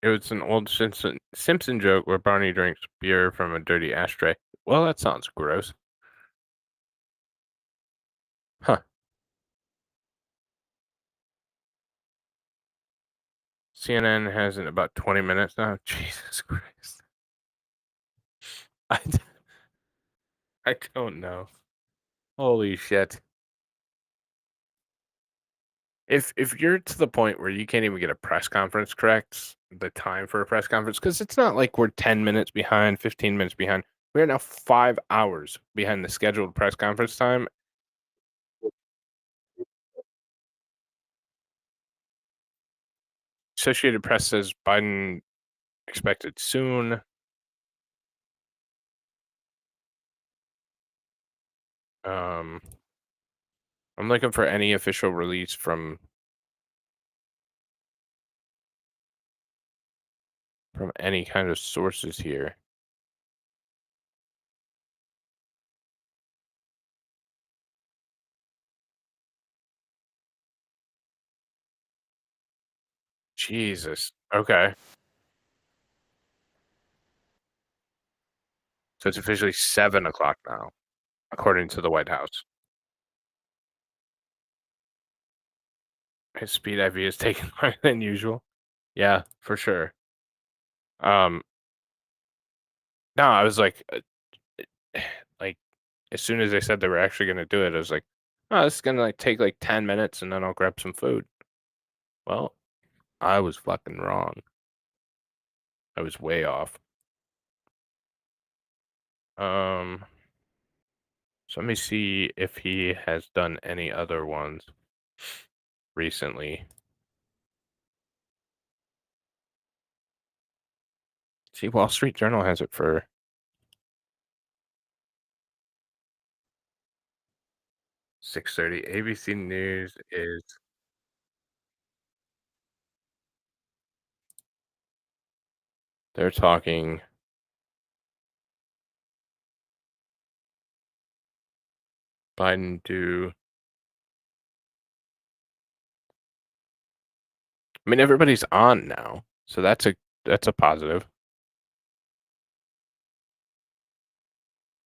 It was an old Simpson joke where Barney drinks beer from a dirty ashtray. Well, that sounds gross. Huh. CNN has in about 20 minutes now. Jesus Christ. I don't know. Holy shit. If you're to the point where you can't even get a press conference correct, the time for a press conference, because it's not like we're 10 minutes behind, 15 minutes behind. We're now 5 hours behind the scheduled press conference time. Associated Press says Biden expected soon. I'm looking for any official release from any kind of sources here. Jesus. Okay. So it's officially 7 o'clock now, according to the White House. His speed IV is taking longer than usual. Yeah, for sure. No, I was like as soon as they said they were actually going to do it, I was like, oh, this is going to take 10 minutes and then I'll grab some food. Well, I was fucking wrong. I was way off. So let me see if he has done any other ones recently. See, Wall Street Journal has it for $6:30. ABC News is they're talking Biden do. I mean, everybody's on now, so that's a positive.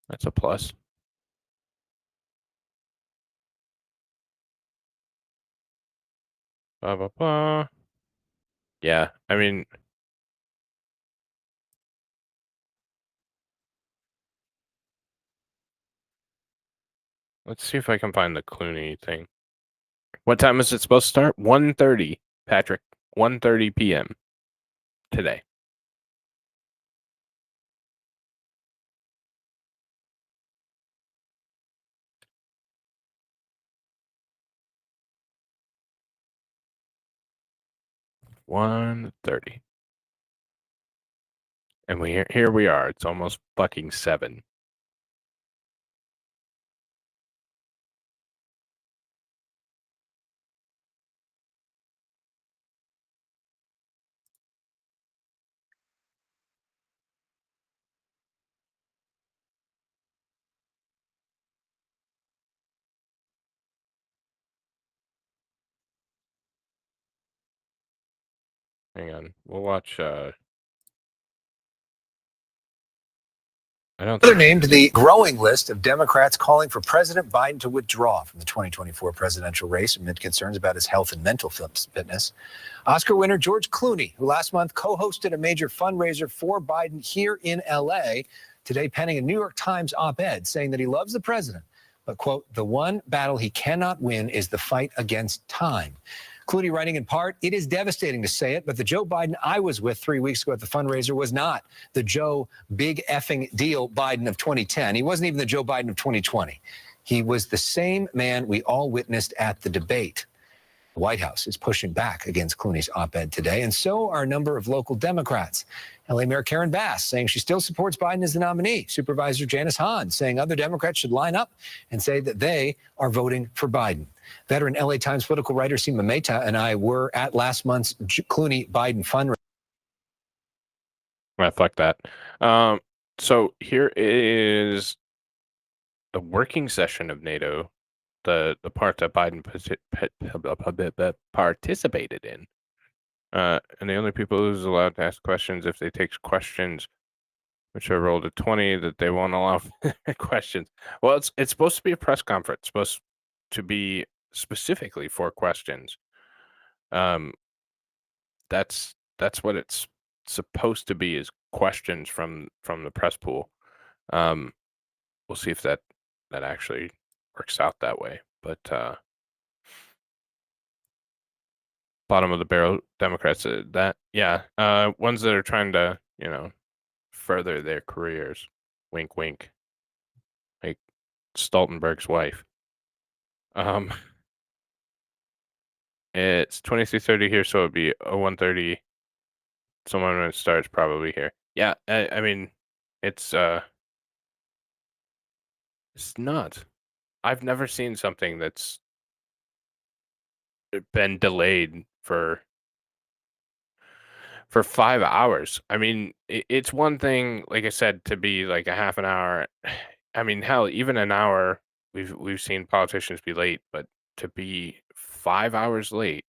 That's a plus. Blah blah blah. Yeah, I mean, let's see if I can find the Clooney thing. What time is it supposed to start? 1:30, Patrick. 1:30 p.m. today. $1:30. And here we are. It's almost fucking 7. Hang on. We'll watch Another name to the growing list of Democrats calling for President Biden to withdraw from the 2024 presidential race amid concerns about his health and mental fitness. Oscar winner George Clooney, who last month co-hosted a major fundraiser for Biden here in L.A., today penning a New York Times op-ed saying that he loves the president, but, quote, the one battle he cannot win is the fight against time. Clooney writing in part, it is devastating to say it, but the Joe Biden I was with 3 weeks ago at the fundraiser was not the Joe big effing deal Biden of 2010. He wasn't even the Joe Biden of 2020. He was the same man we all witnessed at the debate. The White House is pushing back against Clooney's op-ed today, and so are a number of local Democrats. LA Mayor Karen Bass saying she still supports Biden as the nominee. Supervisor Janice Hahn saying other Democrats should line up and say that they are voting for Biden. Veteran LA Times political writer Seema Mehta and I were at last month's Clooney-Biden fundraiser. Fuck that. So here is the working session of NATO, the part that Biden participated in. And the only people who's allowed to ask questions if they take questions, which I rolled a 20, that they won't allow questions. Well, it's supposed to be a press conference, supposed to be specifically for questions. That's what it's supposed to be, is questions from the press pool. We'll see if that actually works out that way. But bottom of the barrel Democrats, ones that are trying to, further their careers. Wink, wink. Like Stoltenberg's wife. It's 23:30 here, so it'd be 01:30. Someone when it starts probably here. Yeah, I mean, it's nuts. I've never seen something that's been delayed for 5 hours. I mean, it's one thing, like I said, to be like a half an hour. I mean, hell, even an hour. We've seen politicians be late, but to be 5 hours late,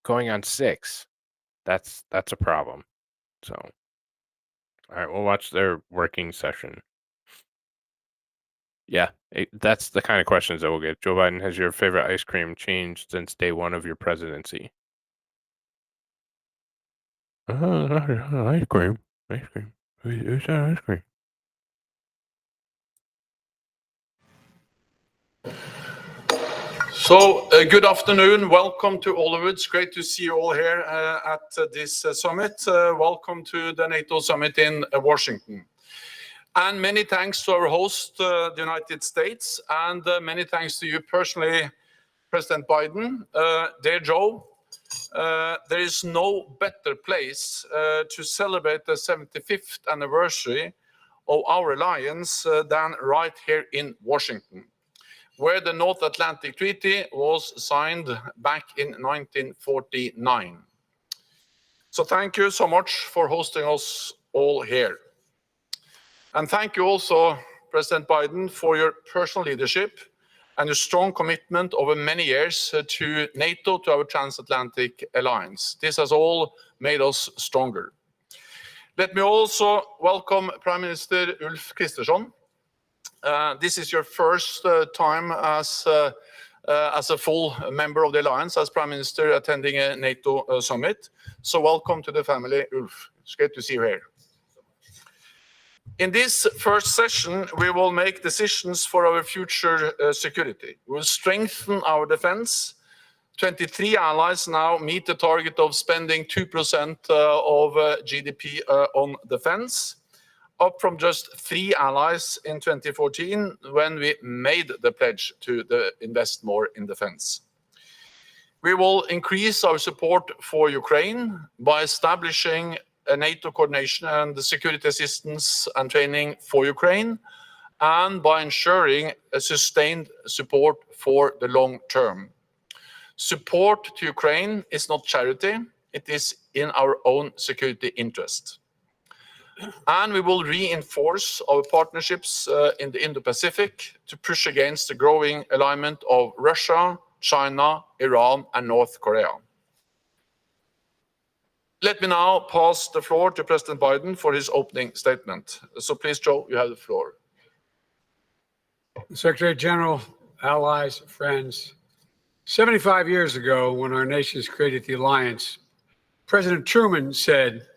going on 6, that's a problem. So, all right, we'll watch their working session. Yeah, that's the kind of questions that we'll get. Joe Biden, has your favorite ice cream changed since day one of your presidency? Ice cream. Who's that ice cream? So, good afternoon. Welcome to all of it. It's great to see you all here at this summit. Welcome to the NATO summit in Washington. And many thanks to our host, the United States, and many thanks to you personally, President Biden. Dear Joe, there is no better place to celebrate the 75th anniversary of our alliance than right here in Washington, where the North Atlantic Treaty was signed back in 1949. So thank you so much for hosting us all here. And thank you also, President Biden, for your personal leadership and your strong commitment over many years to NATO, to our transatlantic alliance. This has all made us stronger. Let me also welcome Prime Minister Ulf Kristersson. This is your first time as a full member of the alliance, as Prime Minister attending a NATO summit. So welcome to the family, Ulf. It's great to see you here. In this first session, we will make decisions for our future security. We will strengthen our defense. 23 allies now meet the target of spending 2% of GDP on defense, up from just 3 allies in 2014 when we made the pledge to invest more in defense. We will increase our support for Ukraine by establishing a NATO coordination and the security assistance and training for Ukraine, and by ensuring a sustained support for the long term. Support to Ukraine is not charity, it is in our own security interest. And we will reinforce our partnerships in the Indo-Pacific to push against the growing alignment of Russia, China, Iran, and North Korea. Let me now pass the floor to President Biden for his opening statement. So please, Joe, you have the floor. Secretary General, allies, friends, 75 years ago, when our nations created the alliance, President Truman said,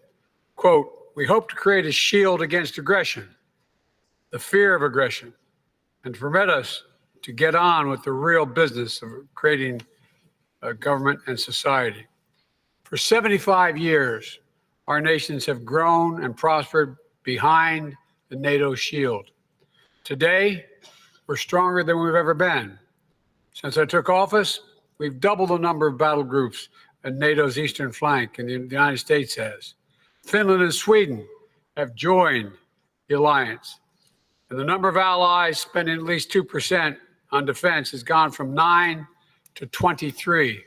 quote, "We hope to create a shield against aggression, the fear of aggression, and to permit us to get on with the real business of creating a government and society." For 75 years, our nations have grown and prospered behind the NATO shield. Today, we're stronger than we've ever been. Since I took office, We've doubled the number of battle groups in NATO's eastern flank, and the United States has. Finland and Sweden have joined the alliance. And the number of allies spending at least 2% on defense has gone from 9 to 23.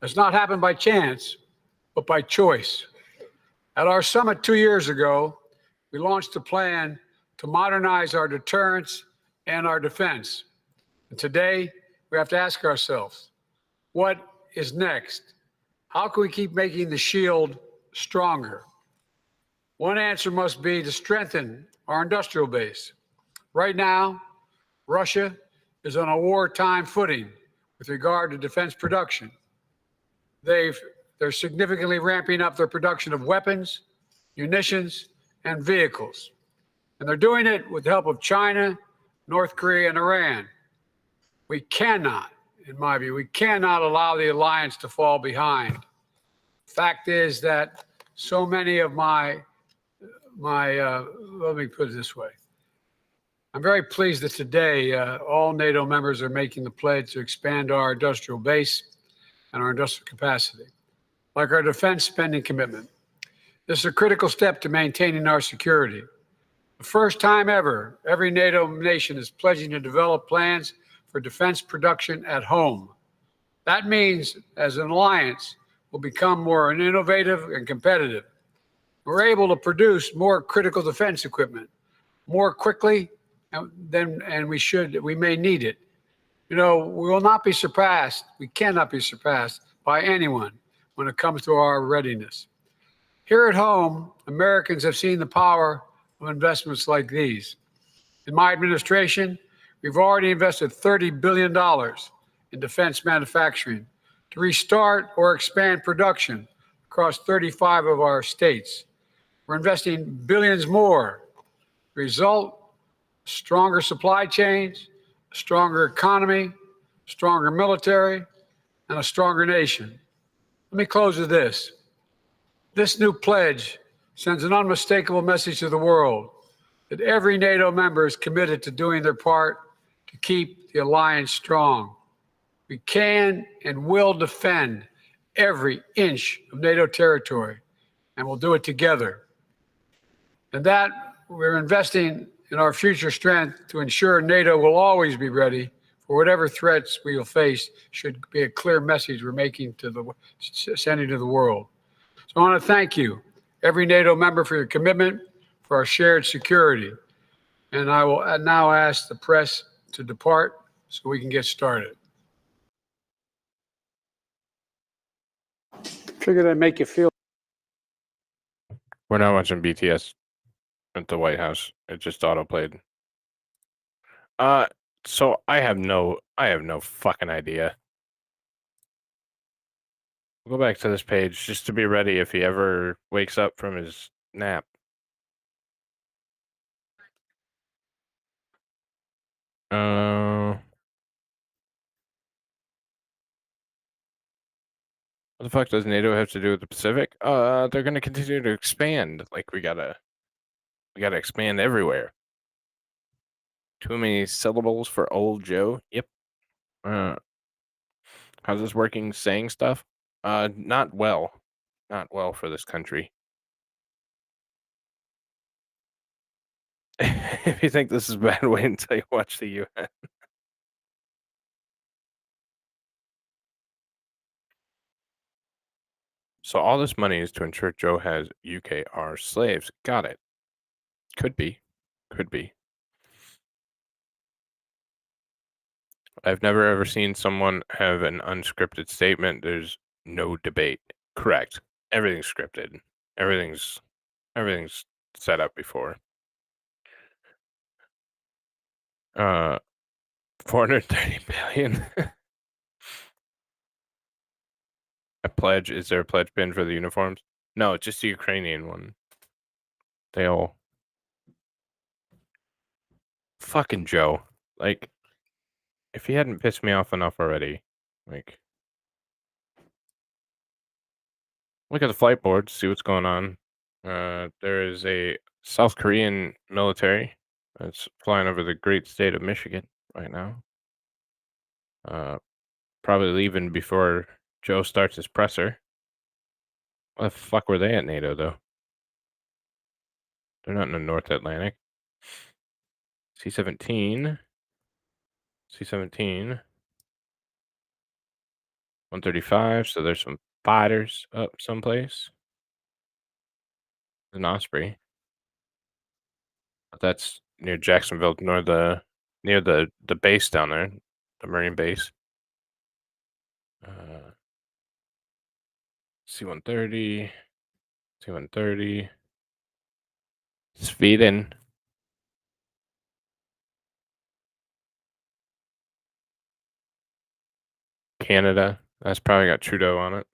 That's not happened by chance, but by choice. At our summit 2 years ago, we launched a plan to modernize our deterrence and our defense. And today, we have to ask ourselves, what is next? How can we keep making the shield stronger? One answer must be to strengthen our industrial base. Right now, Russia is on a wartime footing with regard to defense production. They're significantly ramping up their production of weapons, munitions, and vehicles. And they're doing it with the help of China, North Korea, and Iran. We cannot, in my view, we cannot allow the alliance to fall behind. Fact is that so many of let me put it this way. I'm very pleased that today all NATO members are making the pledge to expand our industrial base and our industrial capacity, like our defense spending commitment. This is a critical step to maintaining our security. The first time ever, every NATO nation is pledging to develop plans for defense production at home. That means, as an alliance, we'll become more innovative and competitive. We're able to produce more critical defense equipment more quickly than we may need it. We will not be surpassed. We cannot be surpassed by anyone when it comes to our readiness. Here at home, Americans have seen the power of investments like these. In my administration, we've already invested $30 billion in defense manufacturing to restart or expand production across 35 of our states. We're investing billions more. Result, stronger supply chains, a stronger economy, stronger military, and a stronger nation. Let me close with this. This new pledge sends an unmistakable message to the world that every NATO member is committed to doing their part to keep the alliance strong. We can and will defend every inch of NATO territory, and we'll do it together. And that we're investing in our future strength to ensure NATO will always be ready for whatever threats we will face should be a clear message we're sending to the world. So I want to thank you, every NATO member, for your commitment for our shared security. And I will now ask the press to depart so we can get started. Figured I'd make you feel. We're not watching BTS at the White House. It just autoplayed. So I have no fucking idea. We'll go back to this page just to be ready if he ever wakes up from his nap. What the fuck does NATO have to do with the Pacific? They're gonna continue to expand. Like we gotta expand everywhere. Too many syllables for old Joe. Yep. How's this working saying stuff? Not well. Not well for this country. If you think this is bad, wait until you watch the UN. So all this money is to ensure Joe has UKR slaves. Got it. Could be. Could be. I've never ever seen someone have an unscripted statement. There's no debate. Correct. Everything's scripted. Everything's set up before. 430 billion. A pledge? Is there a pledge pin for the uniforms? No, just the Ukrainian one. They all. Fucking Joe. Like, if he hadn't pissed me off enough already, like, look at the flight board, see what's going on. There is a South Korean military that's flying over the great state of Michigan right now. Probably leaving before Joe starts his presser. Why the fuck were they at NATO, though? They're not in the North Atlantic. C-17. C-17. 135, so there's some fighters up someplace. An Osprey. But that's near Jacksonville, near the base down there, the Marine base. C-130. C-130. Sweden. Canada. That's probably got Trudeau on it.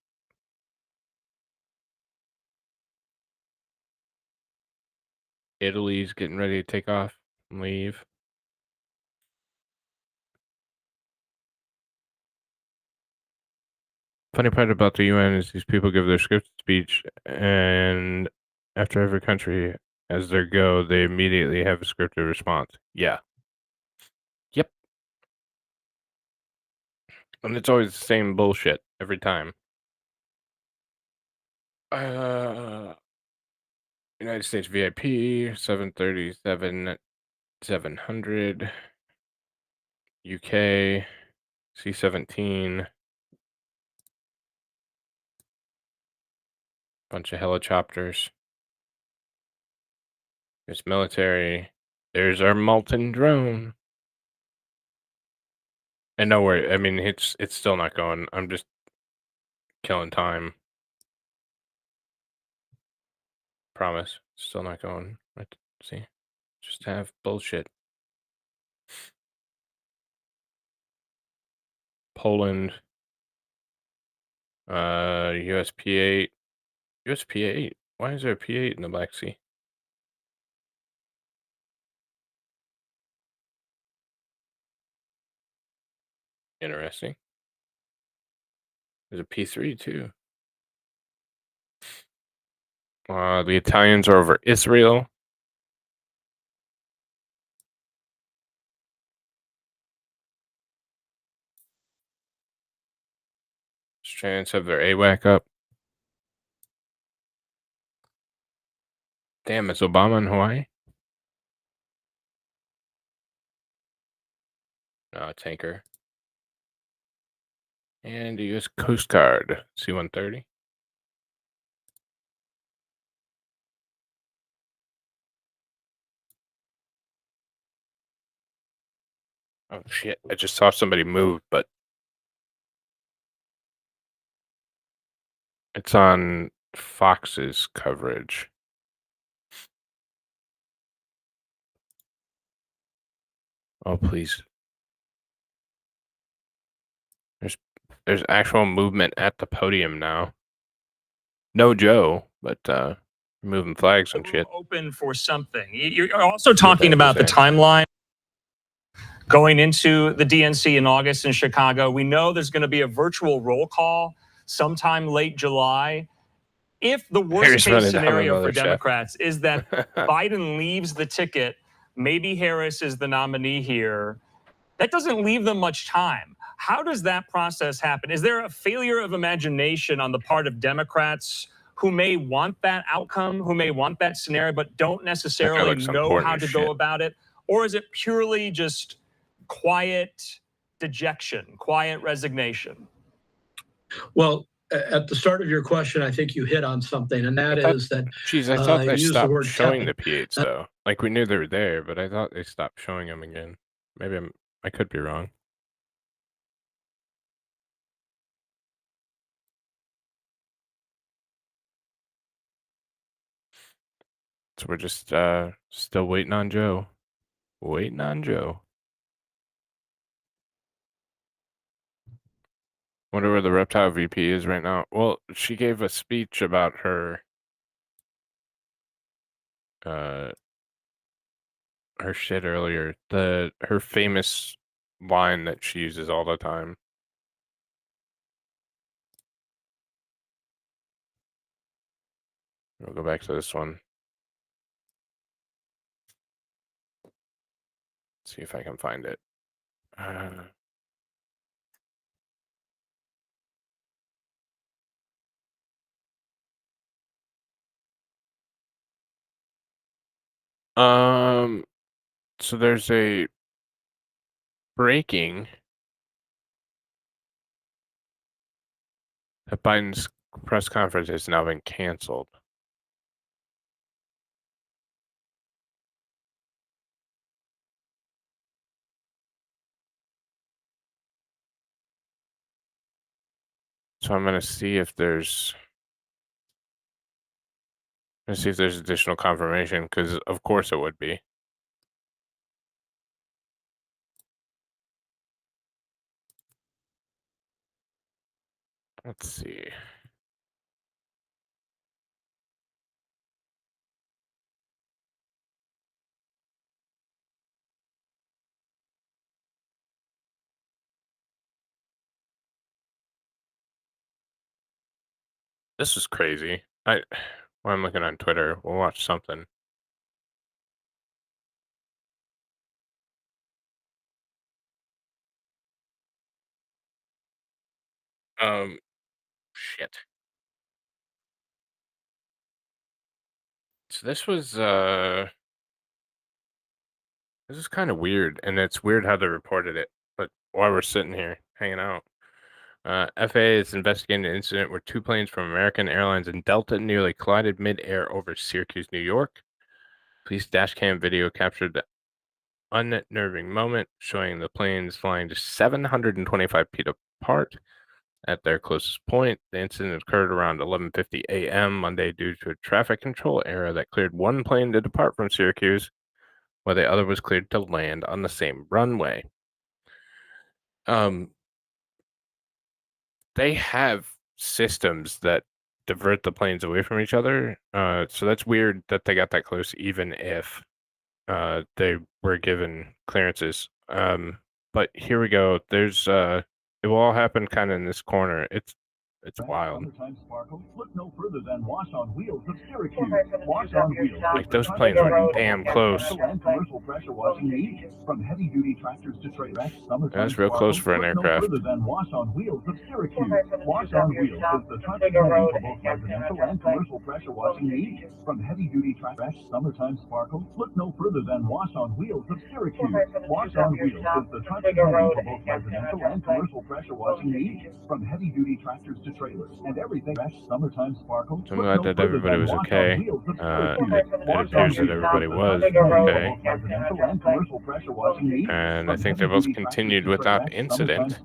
Italy's getting ready to take off and leave. Funny part about the UN is these people give their scripted speech, and after every country has their go, they immediately have a scripted response. Yeah. Yep. And it's always the same bullshit every time. United States VIP, 737, 700. UK, C-17. Bunch of helicopters. There's military. There's our molten drone. And no worry, I mean it's still not going. I'm just killing time. Promise. Still not going. Right, see? Just have bullshit. Poland. US P8. US P8? Why is there a P8 in the Black Sea? Interesting. There's a P3 too. The Italians are over Israel. Australians have their AWAC up. Damn, it's Obama in Hawaii? Tanker. And the U.S. Coast Guard, C-130. Oh shit, I just saw somebody move, but it's on Fox's coverage. Oh, please. There's actual movement at the podium now. No Joe, but moving flags and shit. Open for something. You're also talking about the timeline going into the DNC in August in Chicago. We know there's going to be a virtual roll call sometime late July. If the worst case scenario for Democrats is that Biden leaves the ticket, maybe Harris is the nominee here, that doesn't leave them much time. How does that process happen? Is there a failure of imagination on the part of Democrats who may want that outcome, who may want that scenario, but don't necessarily know how to go about it? Or is it purely just quiet dejection, quiet resignation? Well, at the start of your question, I think you hit on something, and that is that. Geez, I thought they stopped showing the P8s though. Like we knew they were there, but I thought they stopped showing them again. Maybe I could be wrong. So we're just still waiting on Joe. Waiting on Joe. Wonder where the reptile VP is right now. Well, she gave a speech about her shit earlier. Her famous line that she uses all the time. We'll go back to this one. See if I can find it. So there's a breaking that Biden's press conference has now been canceled. So I'm gonna see if there's additional confirmation, because of course it would be. Let's see. This is crazy. When I'm looking on Twitter, we'll watch something. Shit. So this is kind of weird, and it's weird how they reported it. But while we're sitting here hanging out, FAA is investigating an incident where two planes from American Airlines and Delta nearly collided mid-air over Syracuse, New York. Police dashcam video captured the unnerving moment, showing the planes flying just 725 feet apart at their closest point. The incident occurred around 11:50 a.m. Monday due to a traffic control error that cleared one plane to depart from Syracuse, while the other was cleared to land on the same runway. They have systems that divert the planes away from each other. So that's weird that they got that close, even if they were given clearances. But here we go. There's it will all happen kind of in this corner. It's wild. Like those planes were damn close. That's real close for an aircraft. From heavy-duty traffic, summertime sparkle, look no further than Wash on Wheels of Syracuse. Wash on Wheels is the trusted home for both residential and commercial pressure washing needs. From heavy-duty tractors to trailers and everything. Summertime sparkle. I'm glad that everybody was okay. It appears that everybody was okay. And I think they both continued without incident.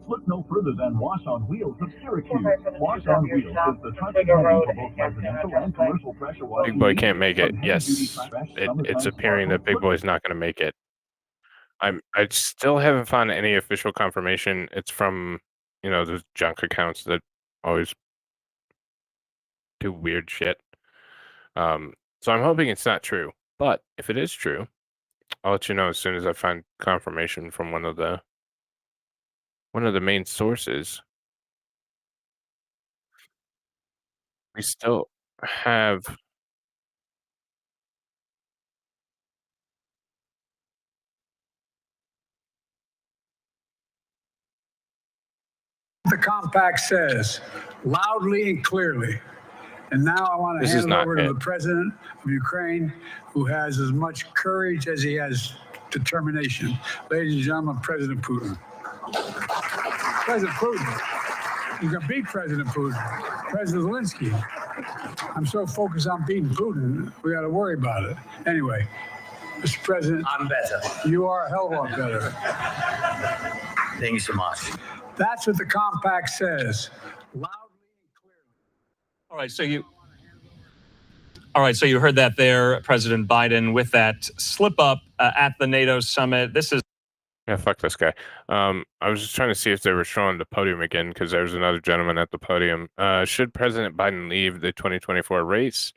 Look no further than Wash on Wheels of Syracuse. Wash on Wheels is the trusted home for both residential and commercial pressure washing. Big Boy can't make it. Yes, it's appearing that Big Boy's not going to make it. I still haven't found any official confirmation. It's from, those junk accounts that always do weird shit. So I'm hoping it's not true. But if it is true, I'll let you know as soon as I find confirmation from one of the main sources. We still have. The compact says loudly and clearly. And now I want to hand it over to the president of Ukraine, who has as much courage as he has determination. Ladies and gentlemen, President Putin. President Putin. You can beat President Putin. President Zelensky. I'm so focused on beating Putin, we got to worry about it. Anyway, Mr. President. I'm better. You are a hell of a lot better. Thank you so much. That's what the compact says. Loudly and clearly. All right, so you heard that there, President Biden, with that slip up at the NATO summit. This is. Yeah, fuck this guy. I was just trying to see if they were showing the podium again, because there was another gentleman at the podium. Should President Biden leave the 2024 race?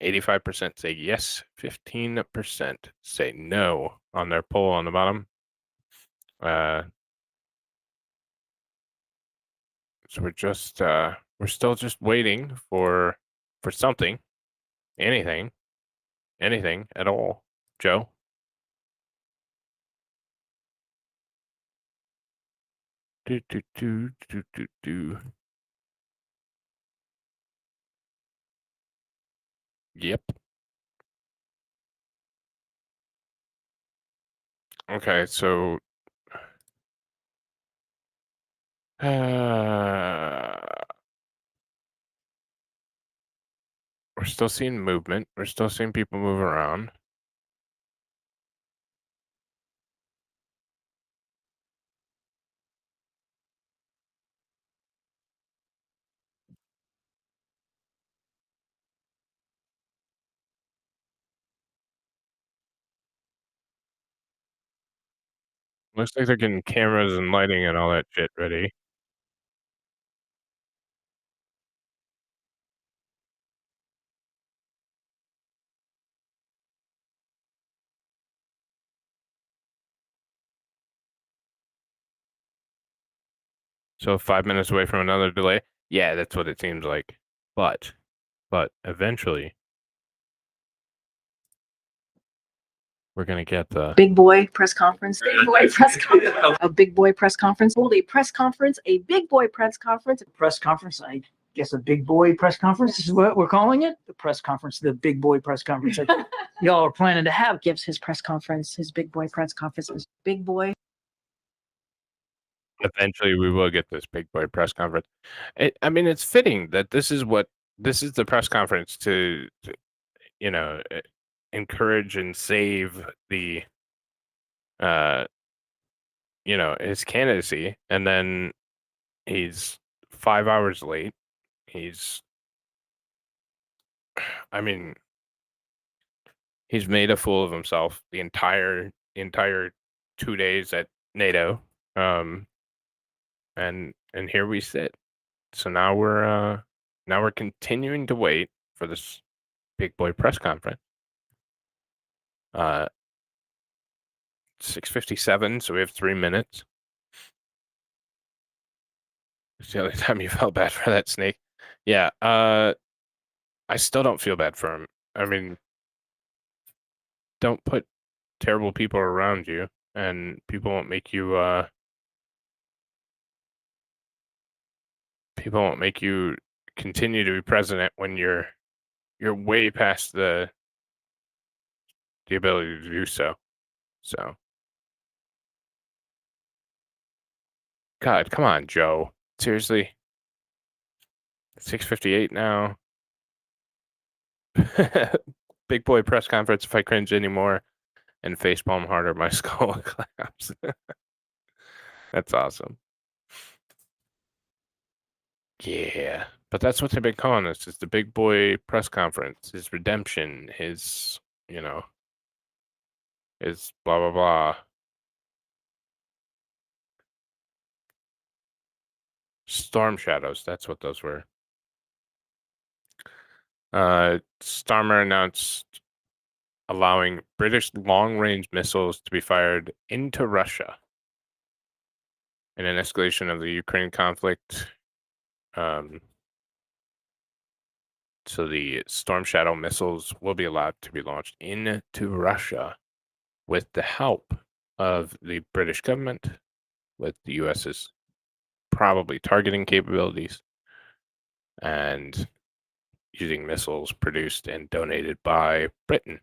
85% say yes, 15% say no on their poll on the bottom. So we're still just waiting for something, anything at all. Joe? Yep. Okay, so we're still seeing movement. We're still seeing people move around. Looks like they're getting cameras and lighting and all that shit ready. So 5 minutes away from another delay. Yeah, that's what it seems like. But eventually we're gonna get the big boy press conference. Big boy press conference. A big boy press conference. Hold a press conference. A big boy press conference. Press conference. I guess a big boy press conference is what we're calling it. The press conference, the big boy press conference that y'all are planning to have. Gives his press conference. His big boy press conference. His big boy. Eventually we will get this big boy press conference. I mean, it's fitting that this is the press conference to you know, encourage and save the you know, his candidacy, and then he's 5 hours late. I mean, he's made a fool of himself the entire 2 days at NATO. And here we sit. So now we're continuing to wait for this big boy press conference. 6:57, so we have 3 minutes. It's the other time you felt bad for that snake. Yeah, I still don't feel bad for him. I mean, don't put terrible people around you, and people won't make you continue to be president when you're way past the ability to do so. So, God, come on, Joe. Seriously. 6:58 now. Big boy press conference if I cringe anymore, and facepalm harder my skull collapse. That's awesome. Yeah, but that's what they've been calling this. It's the big boy press conference, his redemption, his, you know, his blah, blah, blah. Storm shadows, that's what those were. Starmer announced allowing British long-range missiles to be fired into Russia in an escalation of the Ukraine conflict. So the Storm Shadow missiles will be allowed to be launched into Russia with the help of the British government, with the US's probably targeting capabilities, and using missiles produced and donated by Britain.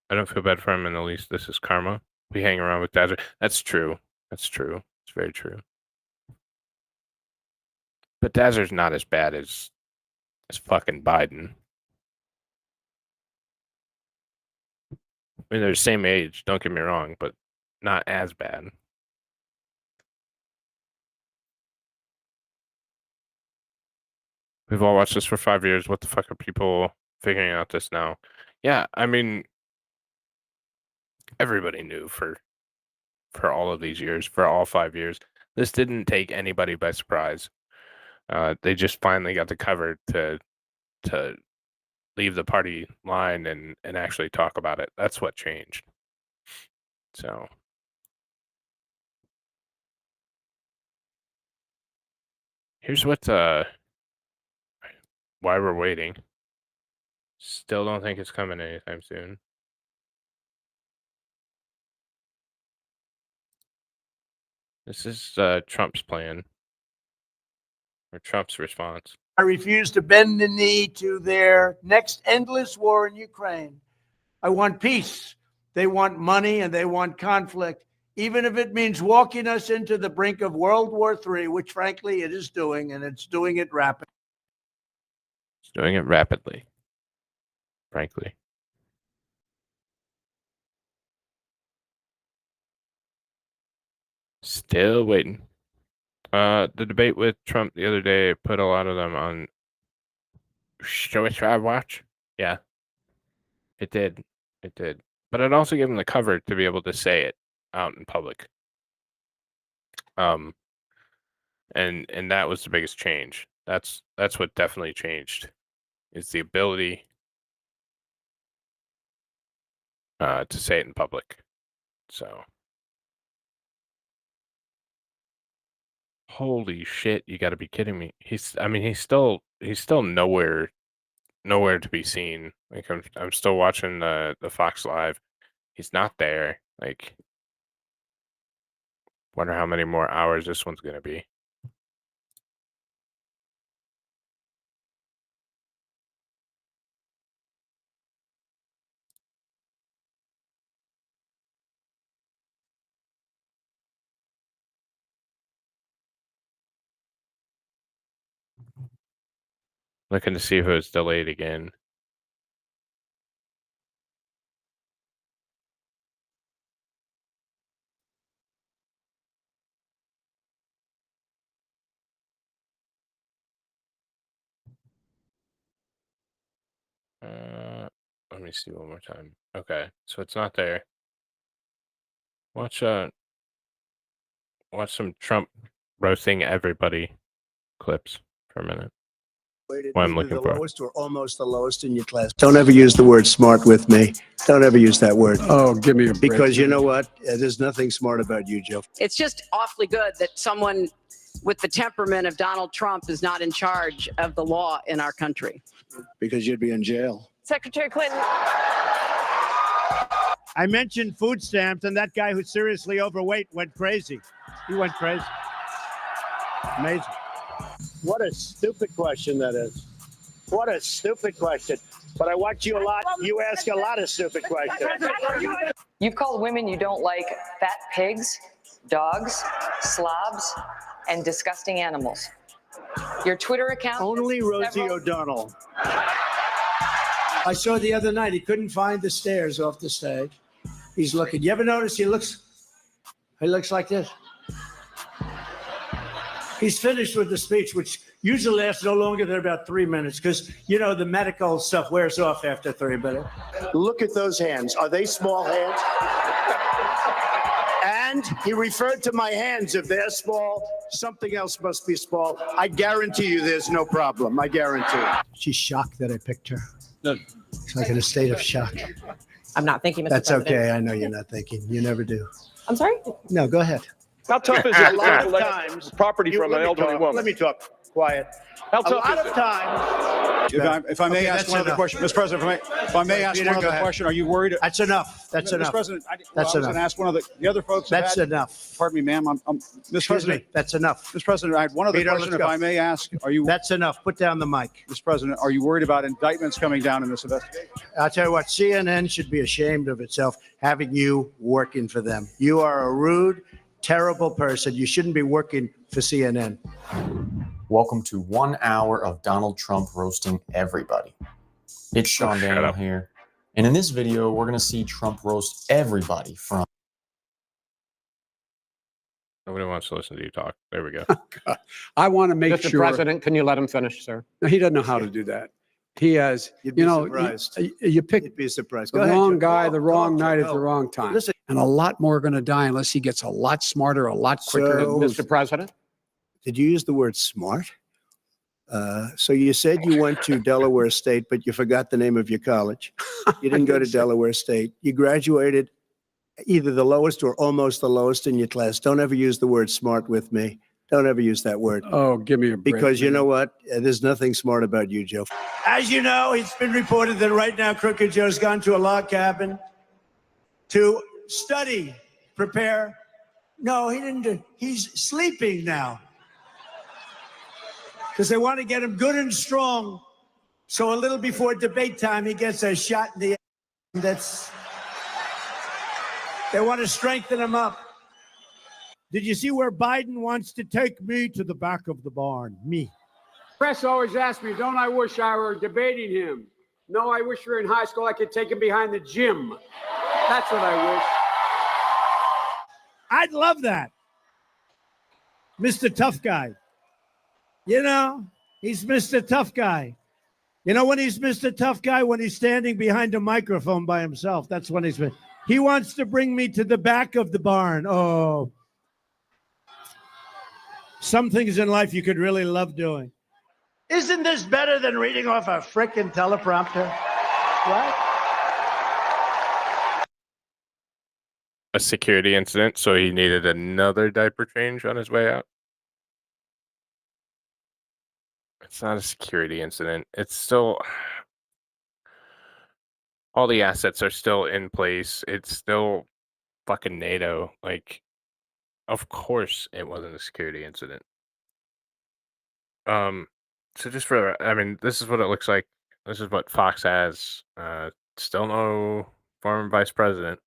I don't feel bad for him in the least. This is karma. We hang around with Dazzler. That's true. That's true. It's very true. But Dazzler's not as bad as fucking Biden. I mean, they're the same age, don't get me wrong, but not as bad. We've all watched this for 5 years. What the fuck are people figuring out this now? Yeah, I mean, everybody knew for all of these years, for all 5 years. This didn't take anybody by surprise. They just finally got the cover to leave the party line and actually talk about it. That's what changed. So here's what why we're waiting. Still don't think it's coming anytime soon. This is Trump's plan, or Trump's response. I refuse to bend the knee to their next endless war in Ukraine. I want peace. They want money and they want conflict, even if it means walking us into the brink of World War III, which frankly it is doing, and it's doing it rapidly. It's doing it rapidly, frankly. Still waiting. The debate with Trump the other day put a lot of them on. Should we try watch? Yeah, it did. It did. But it also gave him the cover to be able to say it out in public. And that was the biggest change. That's what definitely changed, is the ability to say it in public. So, holy shit! You got to be kidding me. He's still nowhere to be seen. Like I'm still watching the Fox Live. He's not there. Like, wonder how many more hours this one's gonna be. Looking to see if it was delayed again. Let me see one more time. Okay, so it's not there. Watch some Trump roasting everybody clips for a minute. What I'm looking the for. lowest or almost the lowest in your class. Don't ever use the word smart with me. Don't ever use that word. Oh, give me a break. Because you know what? There's nothing smart about you, Joe. It's just awfully good that someone with the temperament of Donald Trump is not in charge of the law in our country. Because you'd be in jail. Secretary Clinton. I mentioned food stamps, and that guy who's seriously overweight went crazy. He went crazy. Amazing. What a stupid question that is. What a stupid question. But I watch you a lot. You ask a lot of stupid questions. You've called women you don't like fat pigs, dogs, slobs, and disgusting animals. Your Twitter account. Only Rosie O'Donnell. I saw the other night, he couldn't find the stairs off the stage. He's looking. You ever notice he looks like this? He's finished with the speech, which usually lasts no longer than about 3 minutes, because, you know, the medical stuff wears off after 3 minutes. Look at those hands. Are they small hands? And he referred to my hands. If they're small, something else must be small. I guarantee you there's no problem. I guarantee you. She's shocked that I picked her. No. It's like in a state of shock. I'm not thinking, Mr. That's President. okay. I know you're not thinking. You never do. I'm sorry? No, go ahead. How tough is it to collect property from an elderly woman? Let me talk. Quiet. How A tough lot is of it? times. If I may ask one other question, Mr. President, if I may ask Peter, one go other ahead. question, are you worried? That's enough. That's Mr. enough. President, I That's was going enough. to ask one of the other folks. have That's had- enough. Pardon me, ma'am. Mr. Excuse President, me. That's enough. Mr. President, I had one other Peter, question, let's if go. I may ask. Are you, That's enough. Put down the mic. Mr. President, are you worried about indictments coming down in this investigation? I'll tell you what, CNN should be ashamed of itself having you working for them. You are a rude, terrible person. You shouldn't be working for CNN. Welcome to 1 hour of Donald Trump roasting everybody. It's Sean Daniel here. And in this video, we're going to see Trump roast everybody from... Nobody wants to listen to you talk. There we go. I want to make Mr. sure. President, can you let him finish, sir? No, he doesn't know how to do that. He has, You'd be you know, surprised. you pick You'd be surprised. the Go ahead, wrong Joe. guy, Go, the wrong go, night at go. the wrong time. Listen. And a lot more are going to die unless he gets a lot smarter, a lot quicker. So- Mr. President? Did you use the word smart? So you said you went to Delaware State, but you forgot the name of your college. You didn't go to Delaware State. You graduated either the lowest or almost the lowest in your class. Don't ever use the word smart with me. Don't ever use that word. Oh, give me a break. Because you know what? There's nothing smart about you, Joe. As you know, it's been reported that right now Crooked Joe's gone to a log cabin to study, prepare. No, he didn't. He's sleeping now. because they want to get him good and strong. So a little before debate time, he gets a shot in the that's. They want to strengthen him up. Did you see where Biden wants to take me to the back of the barn? Me. Press always asks me, don't I wish I were debating him? No, I wish we were in high school. I could take him behind the gym. That's what I wish. I'd love that. Mr. Tough Guy. You know, he's Mr. Tough Guy. You know when he's Mr. Tough Guy? When he's standing behind a microphone by himself. That's when he's... He wants to bring me to the back of the barn. Oh. Some things in life you could really love doing. Isn't this better than reading off a frickin' teleprompter? Right? A security incident, so he needed another diaper change on his way out. It's not a security incident. It's still... All the assets are still in place. It's still fucking NATO. Like, of course it wasn't a security incident. So just for, I mean, this is what it looks like. This is what Fox has. Still no former vice president.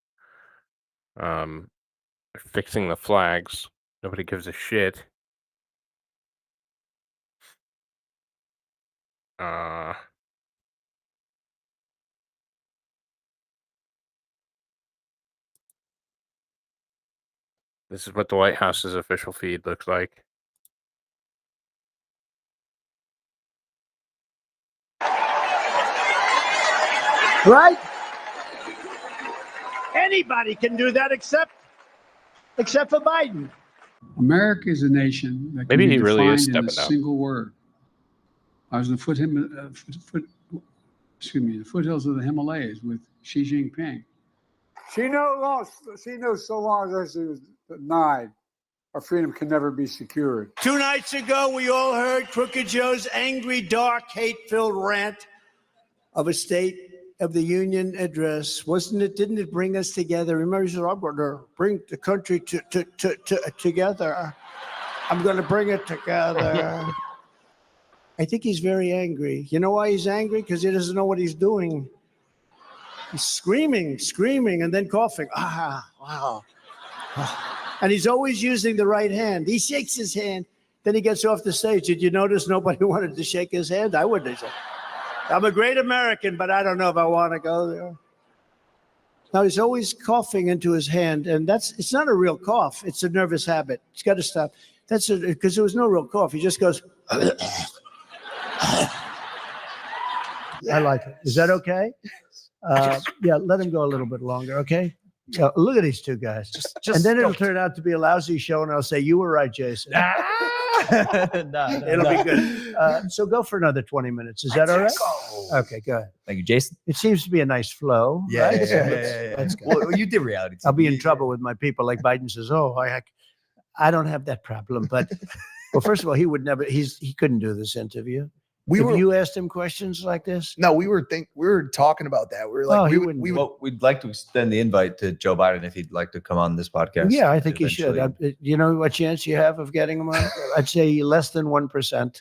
Fixing the flags. Nobody gives a shit. This is what the White House's official feed looks like. Right? Anybody can do that except for Biden. America is a nation that can Maybe be he really is defined in a stepping up. single word. I was in the foothills of the Himalayas with Xi Jinping. She knows so long as she was denied, our freedom can never be secured. 2 nights ago, we all heard Crooked Joe's angry, dark, hate-filled rant of a State of the Union address. Didn't it bring us together? Remember, he said, I'm going to bring the country together. I'm going to bring it together. I think he's very angry. You know why he's angry? Because he doesn't know what he's doing. He's screaming, and then coughing. Wow. And he's always using the right hand. He shakes his hand. Then he gets off the stage. Did you notice nobody wanted to shake his hand? I wouldn't have said, I'm a great American, but I don't know if I want to go there. Now, he's always coughing into his hand, and it's not a real cough. It's a nervous habit. It's got to stop. Because there was no real cough. He just goes, I like it. Is that okay? Yeah, let him go a little bit longer, okay? Look at these two guys. And then it'll turn out to be a lousy show, and I'll say, you were right, Jason. It'll be good. So go for another 20 minutes. Is that all right? Okay, go ahead. Thank you, Jason. It seems to be a nice flow. Yeah, right? yeah. That's good. Well, you did reality TV. I'll be in trouble with my people. Like Biden says, I don't have that problem. But, well, first of all, he couldn't do this interview. You asked him questions like this? No, we were talking about that. We were like, we'd like to extend the invite to Joe Biden if he'd like to come on this podcast. Yeah, I think he should. You know what chance you have of getting him on? I'd say less than 1%.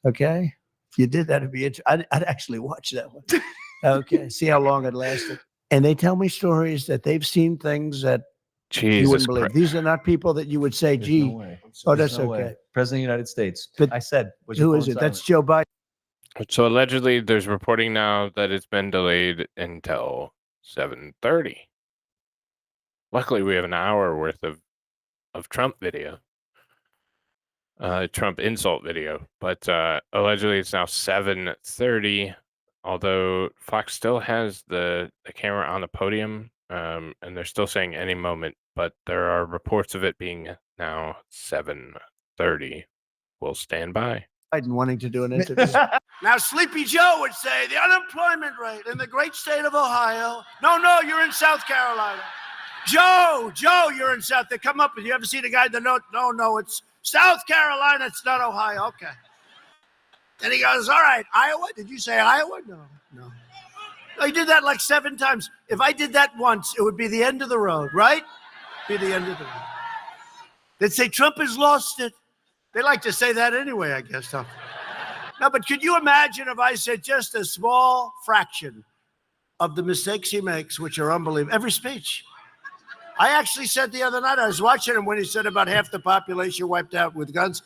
Okay, if you did that, it'd be interesting. I'd actually watch that one. Okay, see how long it lasted. And they tell me stories that they've seen things that you wouldn't believe. These are not people that you would say, "Gee, that's okay." President of the United States. But I said, who is it? That's Joe Biden. So allegedly, there's reporting now that it's been delayed until 7:30. Luckily, we have an hour worth of Trump video, Trump insult video. But allegedly, it's now 7:30. Although Fox still has the camera on the podium, and they're still saying any moment. But there are reports of it being now 7:30. We'll stand by. Biden wanting to do an interview. Now, Sleepy Joe would say the unemployment rate in the great state of Ohio. No, you're in South Carolina. Joe, you're in South. They come up with you. Ever see the guy in the note? No, it's South Carolina. It's not Ohio. Okay. And he goes, all right, Iowa? Did you say Iowa? No. He did that like 7 times. If I did that once, it would be the end of the road, right? Be the end of the road. They'd say Trump has lost it. They like to say that anyway, I guess, huh? No, but could you imagine if I said just a small fraction of the mistakes he makes, which are unbelievable, every speech? I actually said the other night, I was watching him when he said about half the population wiped out with guns.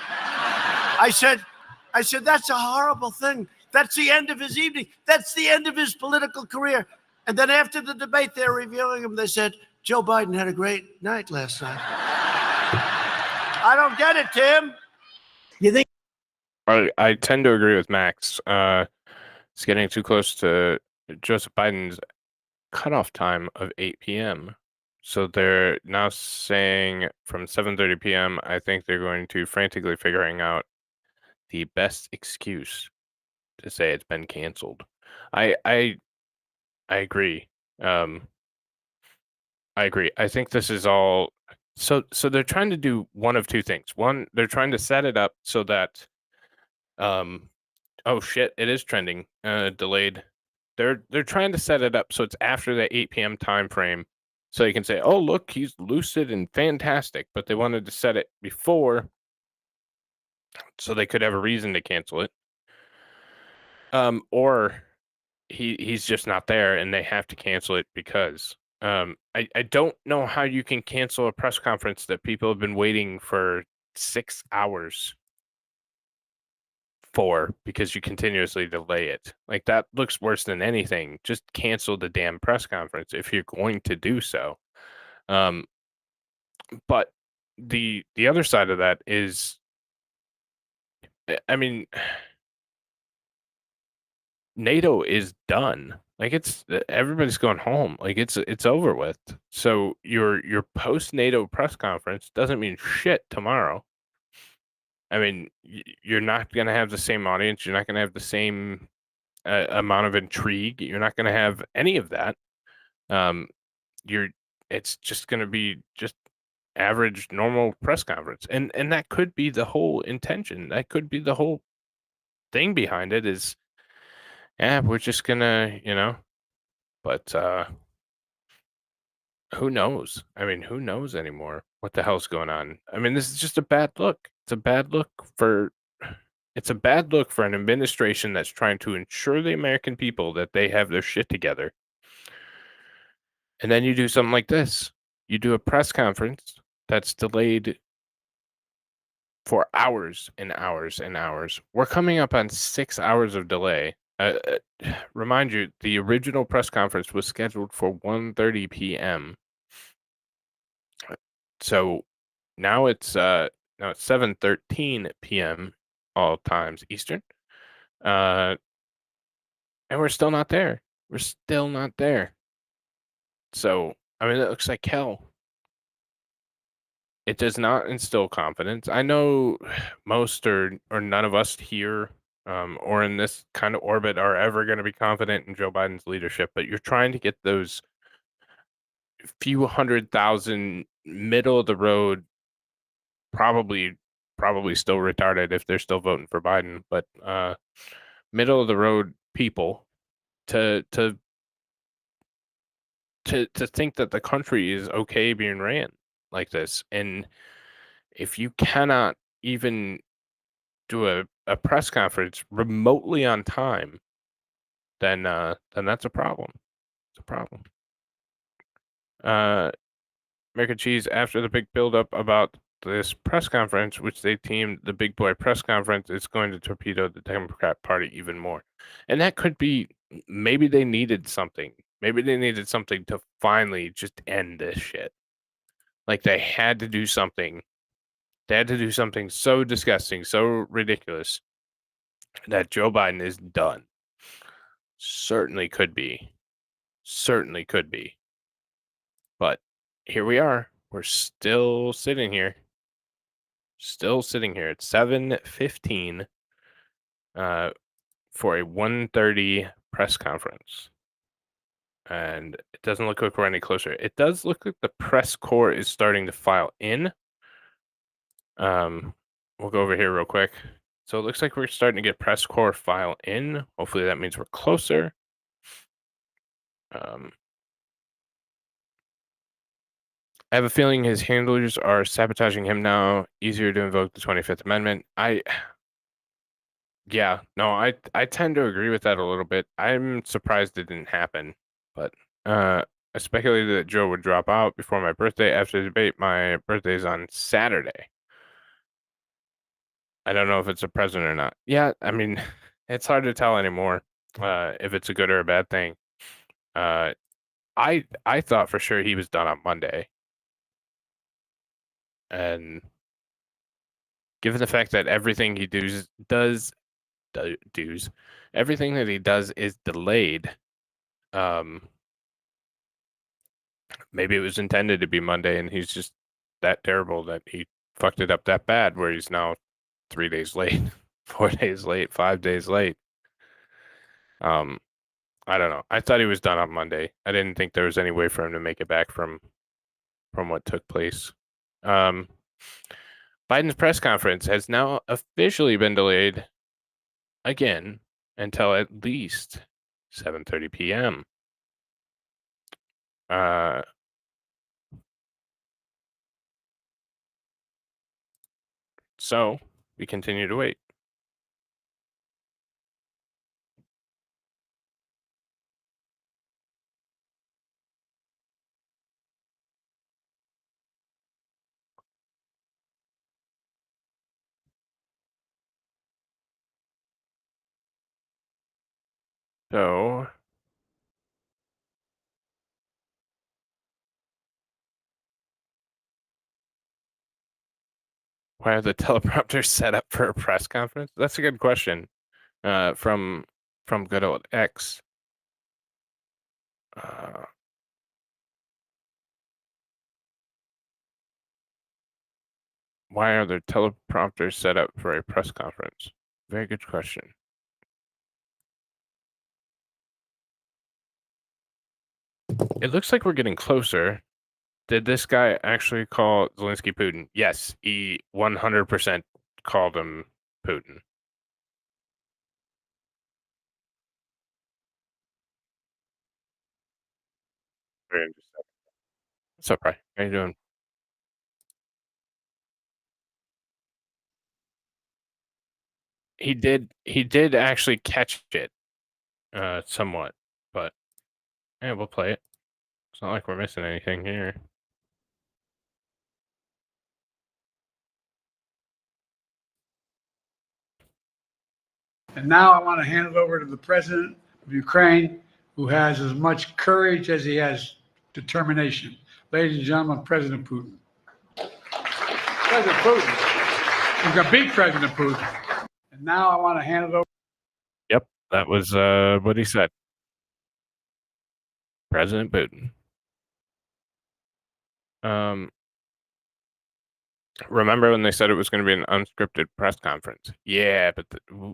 I said, that's a horrible thing. That's the end of his evening. That's the end of his political career. And then after the debate, they're reviewing him. They said, Joe Biden had a great night last night. I don't get it, Tim. You think? I tend to agree with Max. It's getting too close to Joseph Biden's cutoff time of 8 p.m. So they're now saying from 7:30 p.m. I think they're going to frantically figuring out the best excuse to say it's been canceled. I agree. I agree. I think this is all so they're trying to do one of two things. One, they're trying to set it up so that oh shit, it is trending, delayed. They're trying to set it up so it's after the 8 p.m. time frame, so you can say, "Oh, look, he's lucid and fantastic." But they wanted to set it before, so they could have a reason to cancel it. Or he's just not there, and they have to cancel it because I don't know how you can cancel a press conference that people have been waiting for 6 hours for because you continuously delay it. Like, that looks worse than anything. Just cancel the damn press conference if you're going to do so. But the other side of that is, I mean, NATO is done. Like, it's everybody's going home. Like, it's over with. So your post NATO press conference doesn't mean shit tomorrow. I mean, you're not going to have the same audience. You're not going to have the same amount of intrigue. You're not going to have any of that. It's just going to be just average, normal press conference, and that could be the whole intention. That could be the whole thing behind it. Is, yeah, we're just gonna, but who knows? I mean, who knows anymore what the hell's going on? I mean, this is just a bad look. It's a bad look for an administration that's trying to ensure the American people that they have their shit together. And then you do something like this. You do a press conference that's delayed for hours and hours and hours. We're coming up on 6 hours of delay. Remind you, the original press conference was scheduled for 1:30 p.m. So now it's 7:13 p.m. all times Eastern, and we're still not there. We're still not there. So, I mean, it looks like hell. It does not instill confidence. I know most or none of us here or in this kind of orbit are ever going to be confident in Joe Biden's leadership, but you're trying to get those few 100,000 middle of the road, probably still retarded if they're still voting for Biden, but middle of the road people to think that the country is okay being ran like this. And if you cannot even do a press conference remotely on time, then that's a problem. It's a problem. American Cheese, after the big buildup about this press conference, which they teamed the big boy press conference, it's going to torpedo the Democrat Party even more. And that could be, maybe they needed something. Maybe they needed something to finally just end this shit. Like, they had to do something. They had to do something so disgusting, so ridiculous that Joe Biden is done. Certainly could be. Certainly could be. But here we are. We're still sitting here. Still sitting here. It's 7:15 for a 1:30 press conference. And it doesn't look like we're any closer. It does look like the press corps is starting to file in. We'll go over here real quick. So it looks like we're starting to get press corps file in. Hopefully that means we're closer. I have a feeling his handlers are sabotaging him now. Easier to invoke the 25th Amendment. Yeah, no, I tend to agree with that a little bit. I'm surprised it didn't happen, but I speculated that Joe would drop out before my birthday after the debate. My birthday's on Saturday. I don't know if it's a present or not. Yeah, I mean, it's hard to tell anymore if it's a good or a bad thing. I thought for sure he was done on Monday, and given the fact that everything he everything that he does is delayed. Maybe it was intended to be Monday, and he's just that terrible that he fucked it up that bad, where he's now 3 days late, 4 days late, 5 days late. I don't know. I thought he was done on Monday. I didn't think there was any way for him to make it back from what took place. Biden's press conference has now officially been delayed again until at least 7:30 p.m. So we continue to wait. So why are the teleprompters set up for a press conference? That's a good question. From good old X. Why are there teleprompters set up for a press conference? Very good question. It looks like we're getting closer. Did this guy actually call Zelensky Putin? Yes, he 100% called him Putin. Very interesting. What's up, Ray? How you doing? He did actually catch it, somewhat, but yeah, we'll play it. It's not like we're missing anything here. And now I want to hand it over to the president of Ukraine, who has as much courage as he has determination. Ladies and gentlemen, President Putin. President Putin. We've got big President Putin. And now I want to hand it over. Yep, that was what he said. President Putin. Remember when they said it was going to be an unscripted press conference? Yeah, but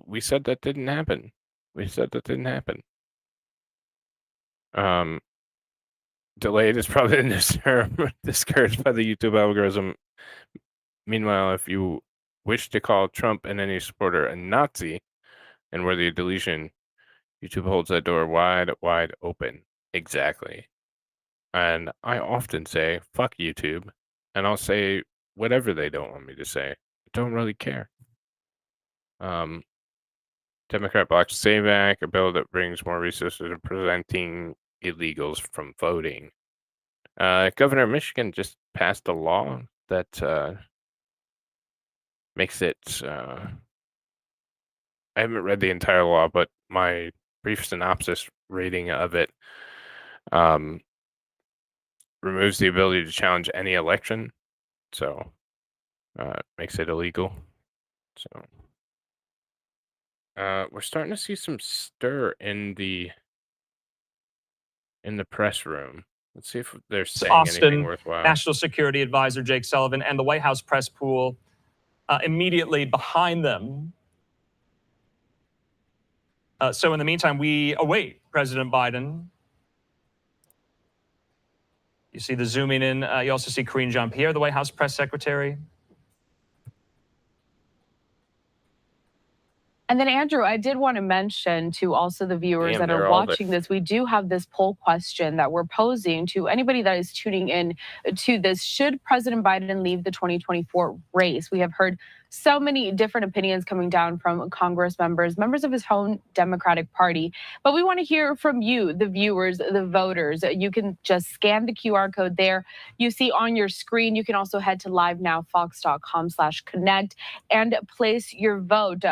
we said that didn't happen. We said that didn't happen. Delayed is probably the new term discouraged by the YouTube algorithm. Meanwhile, if you wish to call Trump and any supporter a Nazi and worthy of deletion, YouTube holds that door wide, wide open. Exactly. And I often say, fuck YouTube, and I'll say whatever they don't want me to say. I don't really care. Democrat blocks SAVE Act, a bill that brings more resources to preventing illegals from voting. Governor of Michigan just passed a law that makes it. I haven't read the entire law, but my brief synopsis reading of it removes the ability to challenge any election, so makes it illegal. So we're starting to see some stir in the press room. Let's see if they're saying anything Austin, worthwhile. National Security Advisor Jake Sullivan, and the White House press pool immediately behind them. So in the meantime, we await President Biden. You see the zooming in. You also see Karine Jean-Pierre, the White House press secretary. And then, Andrew, I did want to mention to also the viewers that are watching this, we do have this poll question that we're posing to anybody that is tuning in to this. Should President Biden leave the 2024 race? We have heard so many different opinions coming down from Congress members of his own Democratic Party. But we want to hear from you, the viewers, the voters. You can just scan the QR code there you see on your screen. You can also head to livenow.fox.com/connect and place your vote.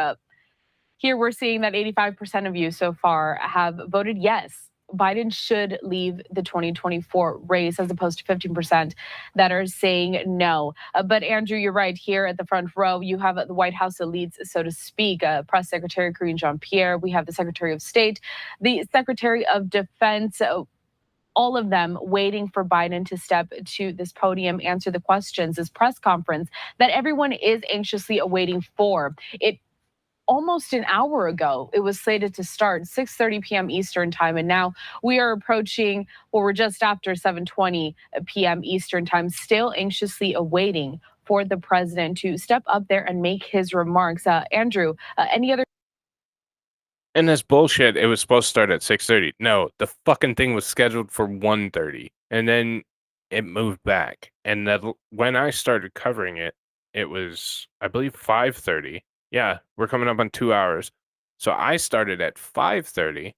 Here we're seeing that 85% of you so far have voted yes. Biden should leave the 2024 race, as opposed to 15% that are saying no. But Andrew, you're right. Here at the front row, you have the White House elites, so to speak. Press Secretary Karine Jean-Pierre. We have the Secretary of State, the Secretary of Defense. All of them waiting for Biden to step to this podium, answer the questions, this press conference that everyone is anxiously awaiting for. Almost an hour ago, it was slated to start 6:30 p.m. Eastern time, and now we are approaching, well, we're just after 7:20 p.m. Eastern time, still anxiously awaiting for the president to step up there and make his remarks. Andrew, any other? And this bullshit, it was supposed to start at 6:30. No, the fucking thing was scheduled for 1:30, and then it moved back. And that when I started covering it, it was, I believe, 5:30. Yeah, we're coming up on 2 hours. So I started at 5:30.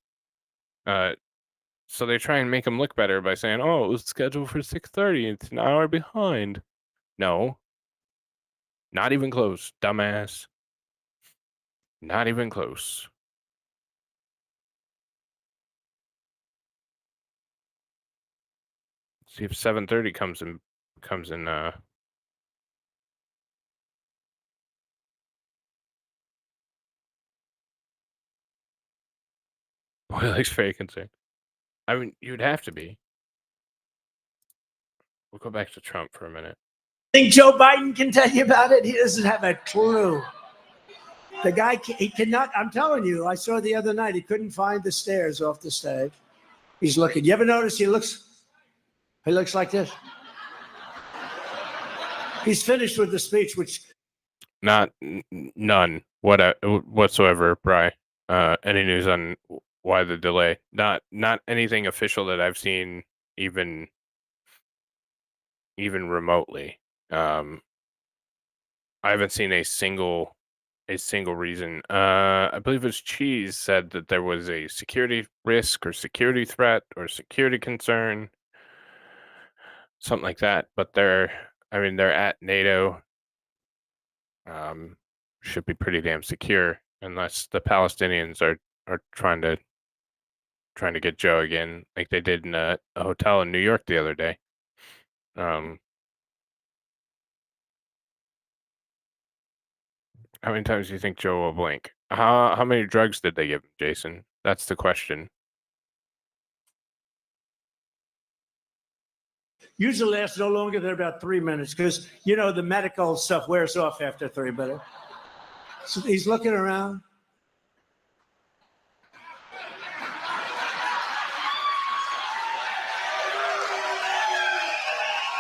So they try and make them look better by saying, oh, it was scheduled for 6:30. It's an hour behind. No. Not even close, dumbass. Not even close. See if 7:30 comes in. Boy likes fake concern. I mean, you'd have to be. We'll go back to Trump for a minute. Think Joe Biden can tell you about it? He doesn't have a clue. The guy, he cannot, I'm telling you, I saw the other night, he couldn't find the stairs off the stage. He's looking. You ever notice he looks like this? He's finished with the speech, which... None whatsoever, Bri. Any news on why the delay? Not anything official that I've seen, even remotely. I haven't seen a single reason. I believe it's Cheese said that there was a security risk or security threat or security concern, something like that. But they're at NATO. Should be pretty damn secure, unless the Palestinians are trying to get Joe again, like they did in a hotel in New York the other day. How many times do you think Joe will blink? How many drugs did they give him, Jason? That's the question. Usually lasts no longer than about 3 minutes because, the medical stuff wears off after 3 minutes. So he's looking around.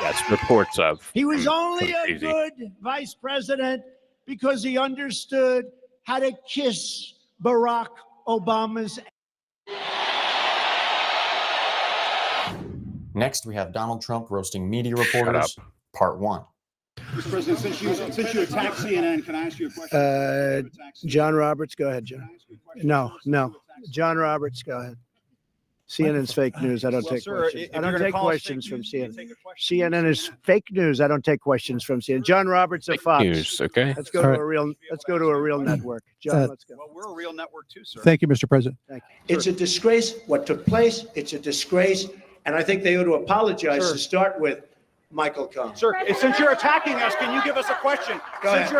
Yes, reports of. He was only a good vice president because he understood how to kiss Barack Obama's. Next, we have Donald Trump roasting media reporters, part 1. Mr. President, since you attacked CNN, can I ask you a question? John Roberts, go ahead, John. No. John Roberts, go ahead. CNN's fake news. I don't take questions. I don't take questions from CNN. CNN is fake news. I don't take questions from CNN. John Roberts of Fox. News, okay. Let's go to a real network. John, let's go. Well, we're a real network too, sir. Thank you, Mr. President. Thank you. It's a disgrace what took place. It's a disgrace. And I think they ought to apologize to start with Michael Cohen. Sir, since you're attacking us, can you give us a question? Go ahead.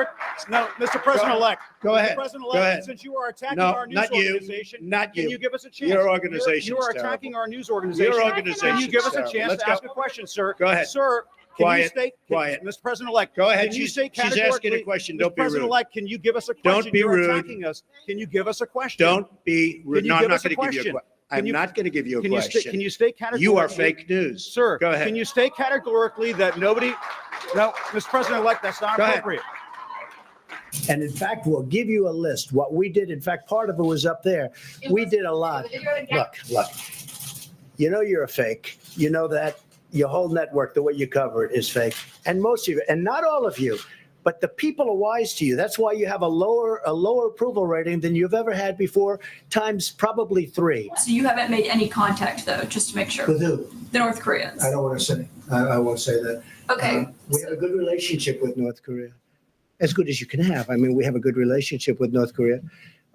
No, Mr. President-elect. Go ahead. Mr. President-elect, Go ahead. Since you are attacking No, our news not you. organization, Not you. can you give us a chance? Your organization You are is attacking terrible. our news organization. Your organization Can you give us a is chance terrible. to Let's ask a question, sir? Go ahead. Sir, can Quiet. you state, Quiet. Mr. President-elect, Go ahead. can you She's state asking a categorically, question. Mr. Don't be rude. President-elect, can you give us a question? Don't be You're rude. attacking us. Can you give us a question? Don't be rude. Can you No, I'm give not us a going to give you a question? question. I'm not going to give you a question. Can you state categorically? You are fake news. Sir, Go ahead. Can you state categorically that nobody... No, Mr. President-elect, that's not Go ahead. appropriate. And in fact, we'll give you a list. What we did, in fact, part of it was up there. We did a lot. Look. You know you're a fake. You know that. Your whole network, the way you cover it, is fake. And most of you, and not all of you, but the people are wise to you. That's why you have a lower approval rating than you've ever had before, times probably 3. So you haven't made any contact, though, just to make sure. With who? The North Koreans. I don't want to say. I won't say that. Okay. We have a good relationship with North Korea. As good as you can have. I mean, we have a good relationship with North Korea.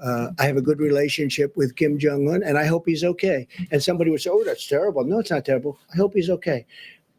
I have a good relationship with Kim Jong-un, and I hope he's okay. And somebody would say, oh, that's terrible. No, it's not terrible. I hope he's okay.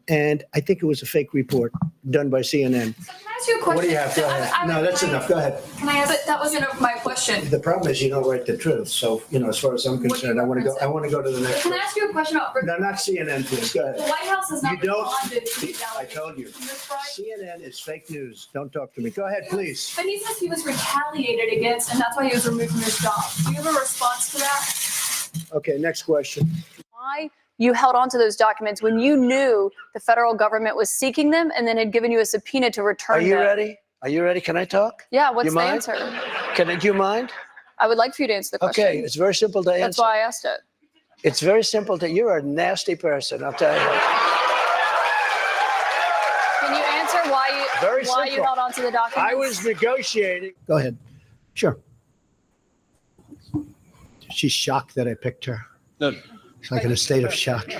And I think it was a fake report done by CNN. So can I ask you a question? What do you have? Go ahead. No, that's enough. Go ahead. Can I ask? But that wasn't my question. The problem is you don't write the truth. So, as far as I'm concerned, I want to go to the next Can I one. ask you a question about? No, not CNN, please. Go The ahead. White House has not You don't. responded to these I told you. CNN is fake news. Don't talk to me. Go ahead, please. But he says he was retaliated against, and that's why he was removed from his job. Do you have a response to that? Okay, next question. Why you held on to those documents when you knew the federal government was seeking them and then had given you a subpoena to return Are you them? ready? Are you ready? Can I talk? Yeah, what's You the mind? answer? Do you mind? I would like for you to answer the question. Okay, it's very simple to answer. That's why I asked it. It's very simple to. You're a nasty person, I'll tell you. Can you answer Very why you simple. held on to the documents? I was negotiating. Go ahead. Sure. She's shocked that I picked her. No. She's like in a state of shock.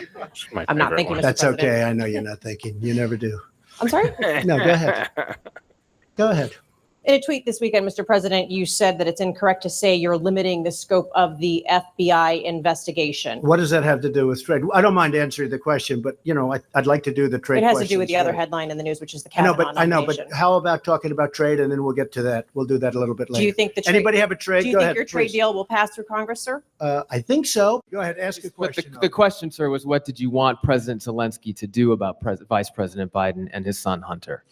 I'm not thinking, Mr. That's President. okay. I know you're not thinking. You never do. I'm sorry? No, go ahead. Go ahead. In a tweet this weekend, Mr. President, you said that it's incorrect to say you're limiting the scope of the FBI investigation. What does that have to do with trade? I don't mind answering the question, but I'd like to do the trade. It has to do with questions the other first. headline in the news, which is the I know, Kavanaugh but nomination. how about talking about trade, and then we'll get to that. We'll do that a little bit later. Do you think the trade, Anybody have a trade? Do you Go think ahead, your trade please. deal will pass through Congress, sir? I think so. Go ahead, ask a But question. the question, sir, was what did you want President Zelensky to do about Vice President Biden and his son Hunter?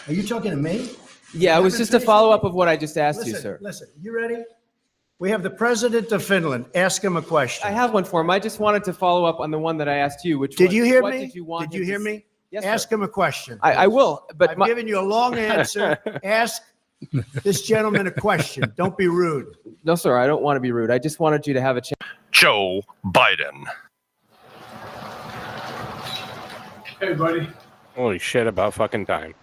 Are you talking to me? Yeah, it was just a follow-up of what I just asked you, sir. Listen, you ready? We have the president of Finland. Ask him a question. I have one for him. I just wanted to follow up on the one that I asked you, which Did was, you hear what me? Did you want Did you him hear to- me? Yes, Ask sir. him a question. I will, but I've given you a long answer. Ask this gentleman a question. Don't be rude. No, sir, I don't want to be rude. I just wanted you to have a chance. Joe Biden. Hey, buddy. Holy shit, about fucking time.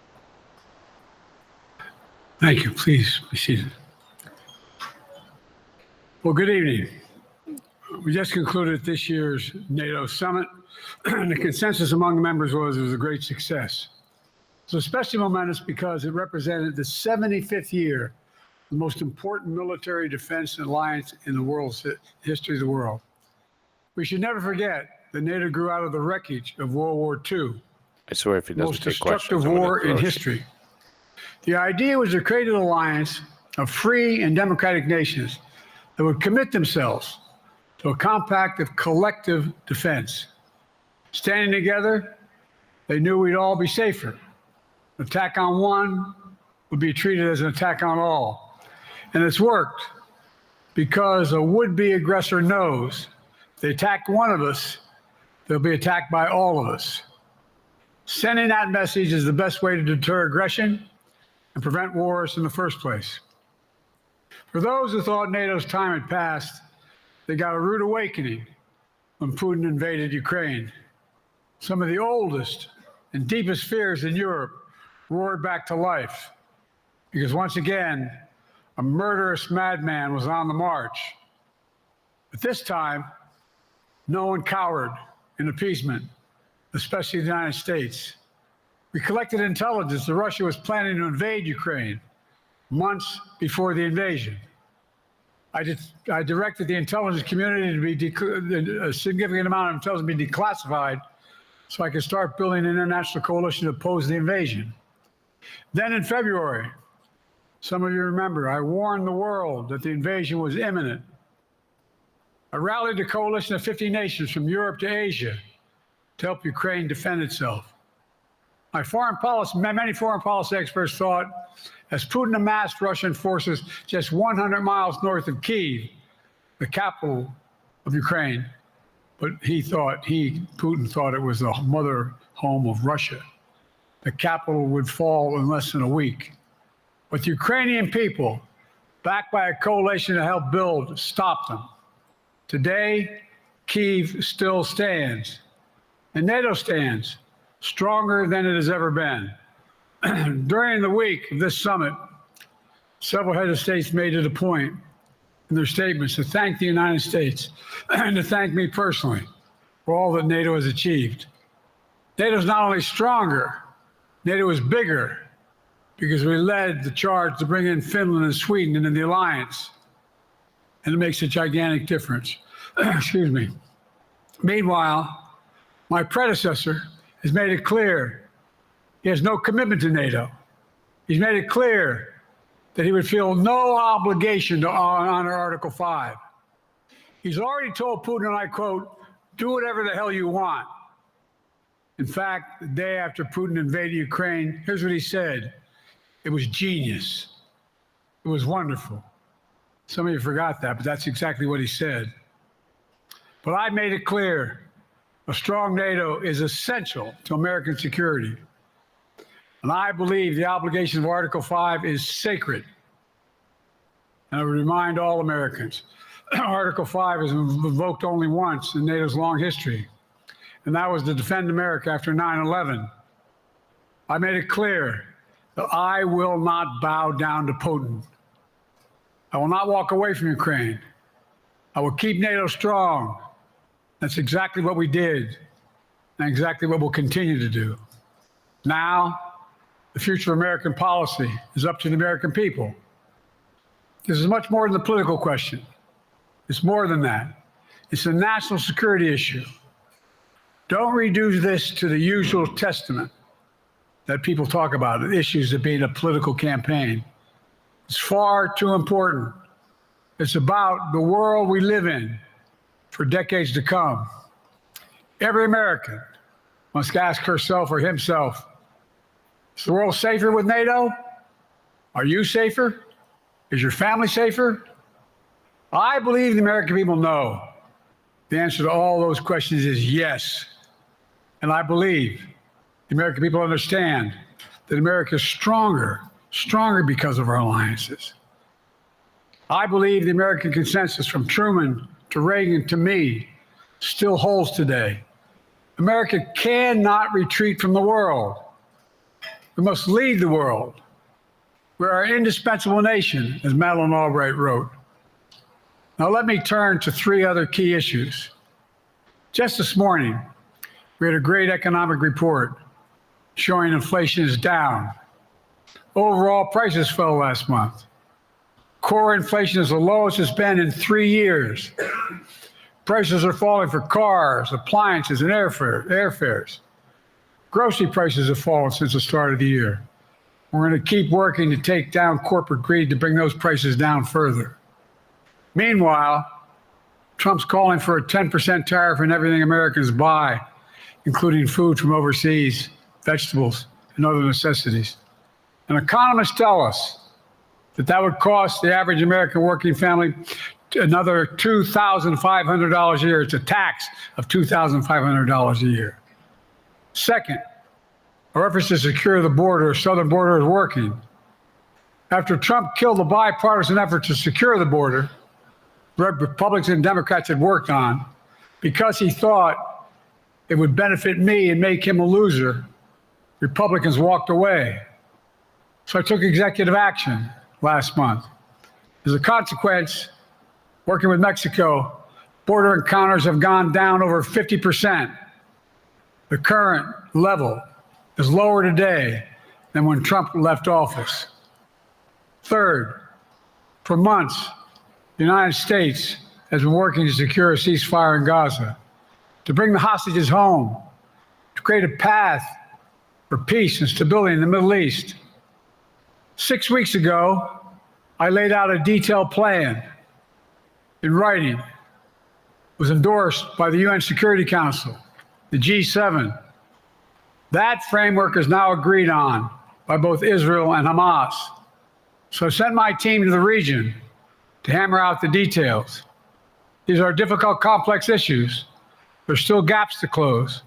Thank you. Please be seated. Well, good evening. We just concluded this year's NATO summit, and the consensus among the members was it was a great success. It's especially momentous because it represented the 75th year, the most important military defense alliance in the world's history of the world. We should never forget that NATO grew out of the wreckage of World War II, I swear if he the doesn't most take questions, destructive I'm gonna war in throw history. The idea was to create an alliance of free and democratic nations that would commit themselves to a compact of collective defense. Standing together, they knew we'd all be safer. An attack on one would be treated as an attack on all. And it's worked because a would-be aggressor knows if they attack one of us, they'll be attacked by all of us. Sending that message is the best way to deter aggression and prevent wars in the first place. For those who thought NATO's time had passed, they got a rude awakening when Putin invaded Ukraine. Some of the oldest and deepest fears in Europe roared back to life because once again, a murderous madman was on the march. But this time, no one cowered in appeasement, especially the United States. We collected intelligence that Russia was planning to invade Ukraine months before the invasion. I directed the intelligence community to be a significant amount of intelligence be declassified so I could start building an international coalition to oppose the invasion. Then in February, some of you remember, I warned the world that the invasion was imminent. I rallied a coalition of 50 nations from Europe to Asia to help Ukraine defend itself. Many foreign policy experts thought as Putin amassed Russian forces just 100 miles north of Kyiv, the capital of Ukraine, but Putin thought it was the mother home of Russia. The capital would fall in less than a week. But the Ukrainian people, backed by a coalition to help build, stopped them. Today, Kyiv still stands, and NATO stands stronger than it has ever been. During the week of this summit, several heads of states made it a point in their statements to thank the United States and to thank me personally for all that NATO has achieved. NATO is not only stronger, NATO is bigger because we led the charge to bring in Finland and Sweden into the alliance, and it makes a gigantic difference. Excuse me. Meanwhile, my predecessor has made it clear he has no commitment to NATO. He's made it clear that he would feel no obligation to honor Article 5. He's already told Putin, and I quote, "Do whatever the hell you want." In fact, the day after Putin invaded Ukraine, here's what he said. It was genius. It was wonderful. Some of you forgot that, but that's exactly what he said. But I made it clear, a strong NATO is essential to American security. And I believe the obligation of Article 5 is sacred. And I would remind all Americans, Article 5 is invoked only once in NATO's long history, and that was to defend America after 9/11. I made it clear that I will not bow down to Putin. I will not walk away from Ukraine. I will keep NATO strong. That's exactly what we did, and exactly what we'll continue to do. Now, the future of American policy is up to the American people. This is much more than a political question. It's more than that. It's a national security issue. Don't reduce this to the usual testament that people talk about, issues of being a political campaign. It's far too important. It's about the world we live in for decades to come. Every American must ask herself or himself, is the world safer with NATO? Are you safer? Is your family safer? I believe the American people know the answer to all those questions is yes. And I believe the American people understand that America is stronger because of our alliances. I believe the American consensus from Truman to Reagan to me still holds today. America cannot retreat from the world. We must lead the world. We're an indispensable nation, as Madeleine Albright wrote. Now let me turn to three other key issues. Just this morning, we had a great economic report showing inflation is down. Overall prices fell last month. Core inflation is the lowest it's been in 3 years. Prices are falling for cars, appliances, and airfares. Grocery prices have fallen since the start of the year. We're going to keep working to take down corporate greed to bring those prices down further. Meanwhile, Trump's calling for a 10% tariff on everything Americans buy, including food from overseas, vegetables, and other necessities. And economists tell us that that would cost the average American working family another $2,500 a year. It's a tax of $2,500 a year. Second, our efforts to secure the border, southern border, is working. After Trump killed the bipartisan effort to secure the border, Republicans and Democrats had worked on, because he thought it would benefit me and make him a loser, Republicans walked away. So I took executive action last month. As a consequence, working with Mexico, border encounters have gone down over 50%. The current level is lower today than when Trump left office. Third, for months, the United States has been working to secure a ceasefire in Gaza, to bring the hostages home, to create a path for peace and stability in the Middle East. 6 weeks ago, I laid out a detailed plan in writing. It was endorsed by the UN Security Council, the G7. That framework is now agreed on by both Israel and Hamas. So I sent my team to the region to hammer out the details. These are difficult, complex issues. There's still gaps to close.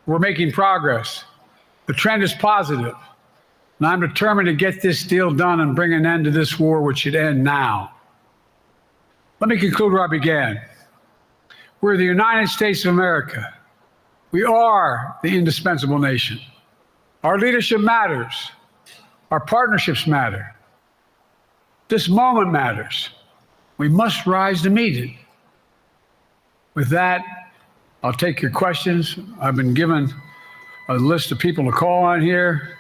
We're making progress. The trend is positive. And I'm determined to get this deal done and bring an end to this war, which should end now. Let me conclude where I began. We're the United States of America. We are the indispensable nation. Our leadership matters. Our partnerships matter. This moment matters. We must rise to meet it. With that, I'll take your questions. I've been given a list of people to call on here.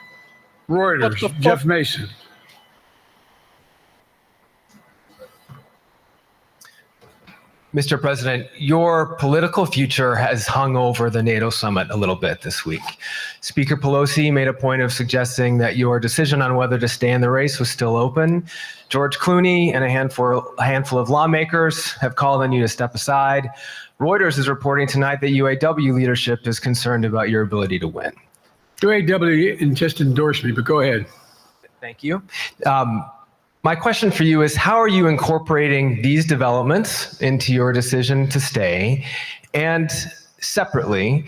Reuters, Jeff Mason. Mr. President, your political future has hung over the NATO summit a little bit this week. Speaker Pelosi made a point of suggesting that your decision on whether to stay in the race was still open. George Clooney and a handful of lawmakers have called on you to step aside. Reuters is reporting tonight that UAW leadership is concerned about your ability to win. UAW just endorsed me, but go ahead. Thank you. My question for you is, how are you incorporating these developments into your decision to stay? And separately,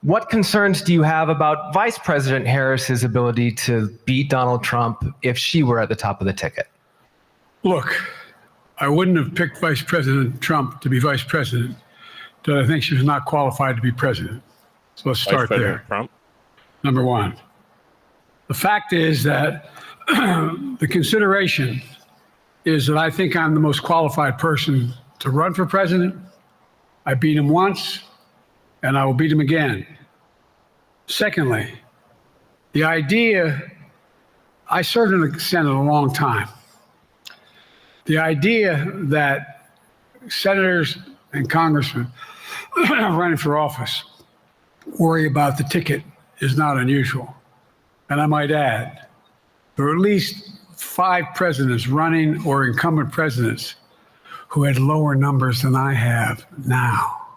what concerns do you have about Vice President Harris's ability to beat Donald Trump if she were at the top of the ticket? Look, I wouldn't have picked Vice President Trump to be vice president, but I think she was not qualified to be president. So let's start there. Trump. Number one. The fact is that the consideration is that I think I'm the most qualified person to run for president. I beat him once, and I will beat him again. Secondly, the idea, I served in the Senate a long time. The idea that senators and congressmen running for office worry about the ticket is not unusual. And I might add, there are at least 5 presidents running or incumbent presidents who had lower numbers than I have now,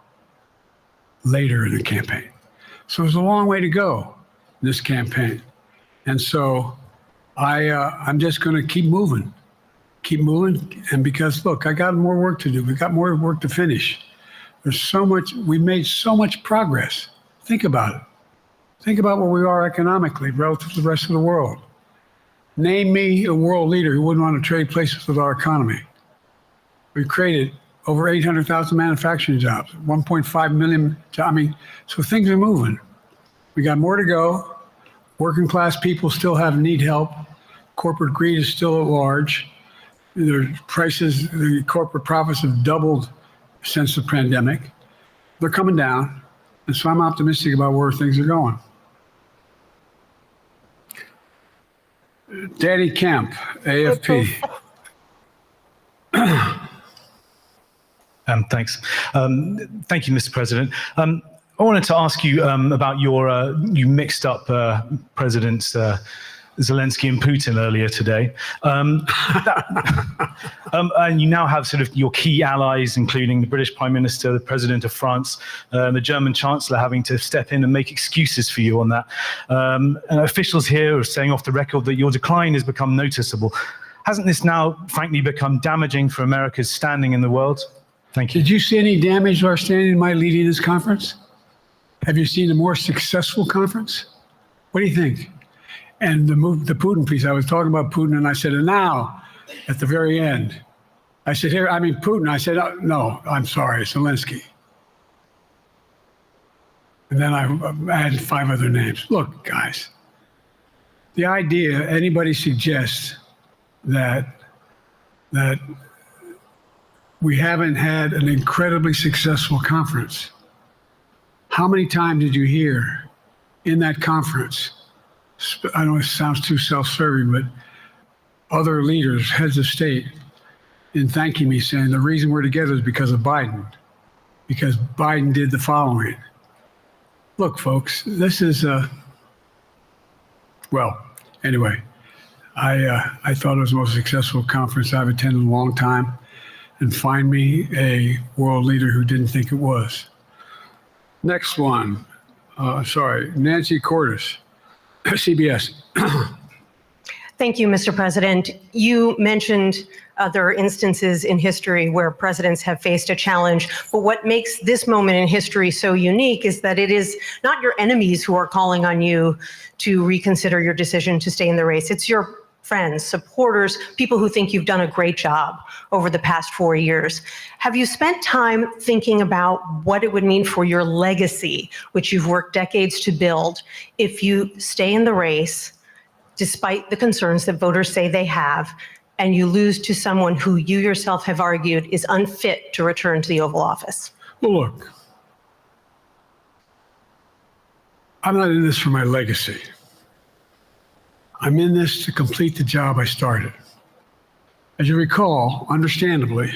later in the campaign. So there's a long way to go in this campaign. And so I'm just going to keep moving. And because, look, I got more work to do. We got more work to finish. There's so much, we made so much progress. Think about it. Think about where we are economically relative to the rest of the world. Name me a world leader who wouldn't want to trade places with our economy. We've created over 800,000 manufacturing jobs, 1.5 million, so things are moving. We got more to go. Working class people still need help. Corporate greed is still at large. Their prices, the corporate profits have doubled since the pandemic. They're coming down. And so I'm optimistic about where things are going. Danny Kemp, AFP. Thanks. Thank you, Mr. President. I wanted to ask you about you mixed up Presidents Zelensky and Putin earlier today. And you now have sort of your key allies, including the British Prime Minister, the President of France, the German Chancellor having to step in and make excuses for you on that. And officials here are saying off the record that your decline has become noticeable. Hasn't this now, frankly, become damaging for America's standing in the world? Thank you. Did you see any damage to our standing in my leading this conference? Have you seen a more successful conference? What do you think? And the Putin piece, I was talking about Putin, and I said, and now, at the very end, I said, Putin. I said, oh, no, I'm sorry, Zelensky. And then I added 5 other names. Look, guys, the idea anybody suggests that we haven't had an incredibly successful conference. How many times did you hear in that conference, I know it sounds too self-serving, but other leaders, heads of state, in thanking me, saying the reason we're together is because of Biden, because Biden did the following. Look, folks, this is well, anyway, I thought it was the most successful conference I've attended in a long time, and find me a world leader who didn't think it was. Next one, Nancy Cordes. CBS. Thank you, Mr. President. You mentioned other instances in history where presidents have faced a challenge, but what makes this moment in history so unique is that it is not your enemies who are calling on you to reconsider your decision to stay in the race. It's your friends, supporters, people who think you've done a great job over the past 4 years. Have you spent time thinking about what it would mean for your legacy, which you've worked decades to build, if you stay in the race, despite the concerns that voters say they have, and you lose to someone who you yourself have argued is unfit to return to the Oval Office? Well, look, I'm not in this for my legacy. I'm in this to complete the job I started. As you recall, understandably,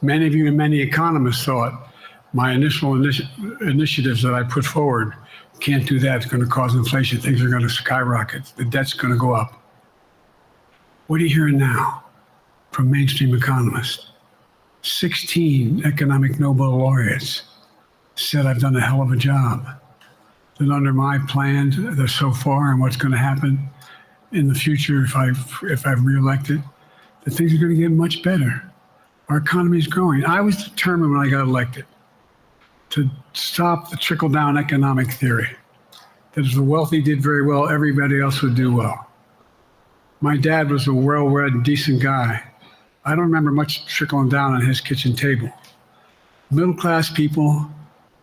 many of you and many economists thought my initial initiatives that I put forward, can't do that, it's going to cause inflation, things are going to skyrocket, the debt's going to go up. What are you hearing now from mainstream economists? 16 economic Nobel laureates said I've done a hell of a job. That under my plan so far and what's going to happen in the future if I'm reelected, that things are going to get much better. Our economy is growing. I was determined when I got elected to stop the trickle-down economic theory, that if the wealthy did very well, everybody else would do well. My dad was a well-read, decent guy. I don't remember much trickling down on his kitchen table. Middle-class people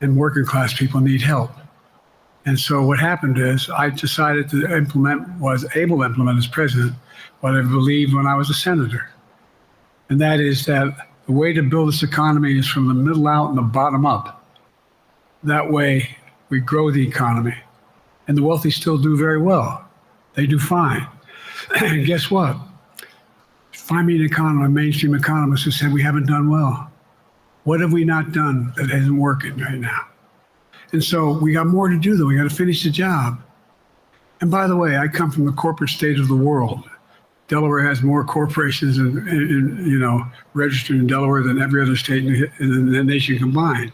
and working-class people need help. And so what happened is I decided to was able to implement as president what I believed when I was a senator. And that is that the way to build this economy is from the middle out and the bottom up. That way we grow the economy. And the wealthy still do very well. They do fine. And guess what? Find me a mainstream economist who said we haven't done well. What have we not done that isn't working right now? And so we got more to do, though. We got to finish the job. And by the way, I come from the corporate state of the world. Delaware has more corporations registered in Delaware than every other state in the nation combined.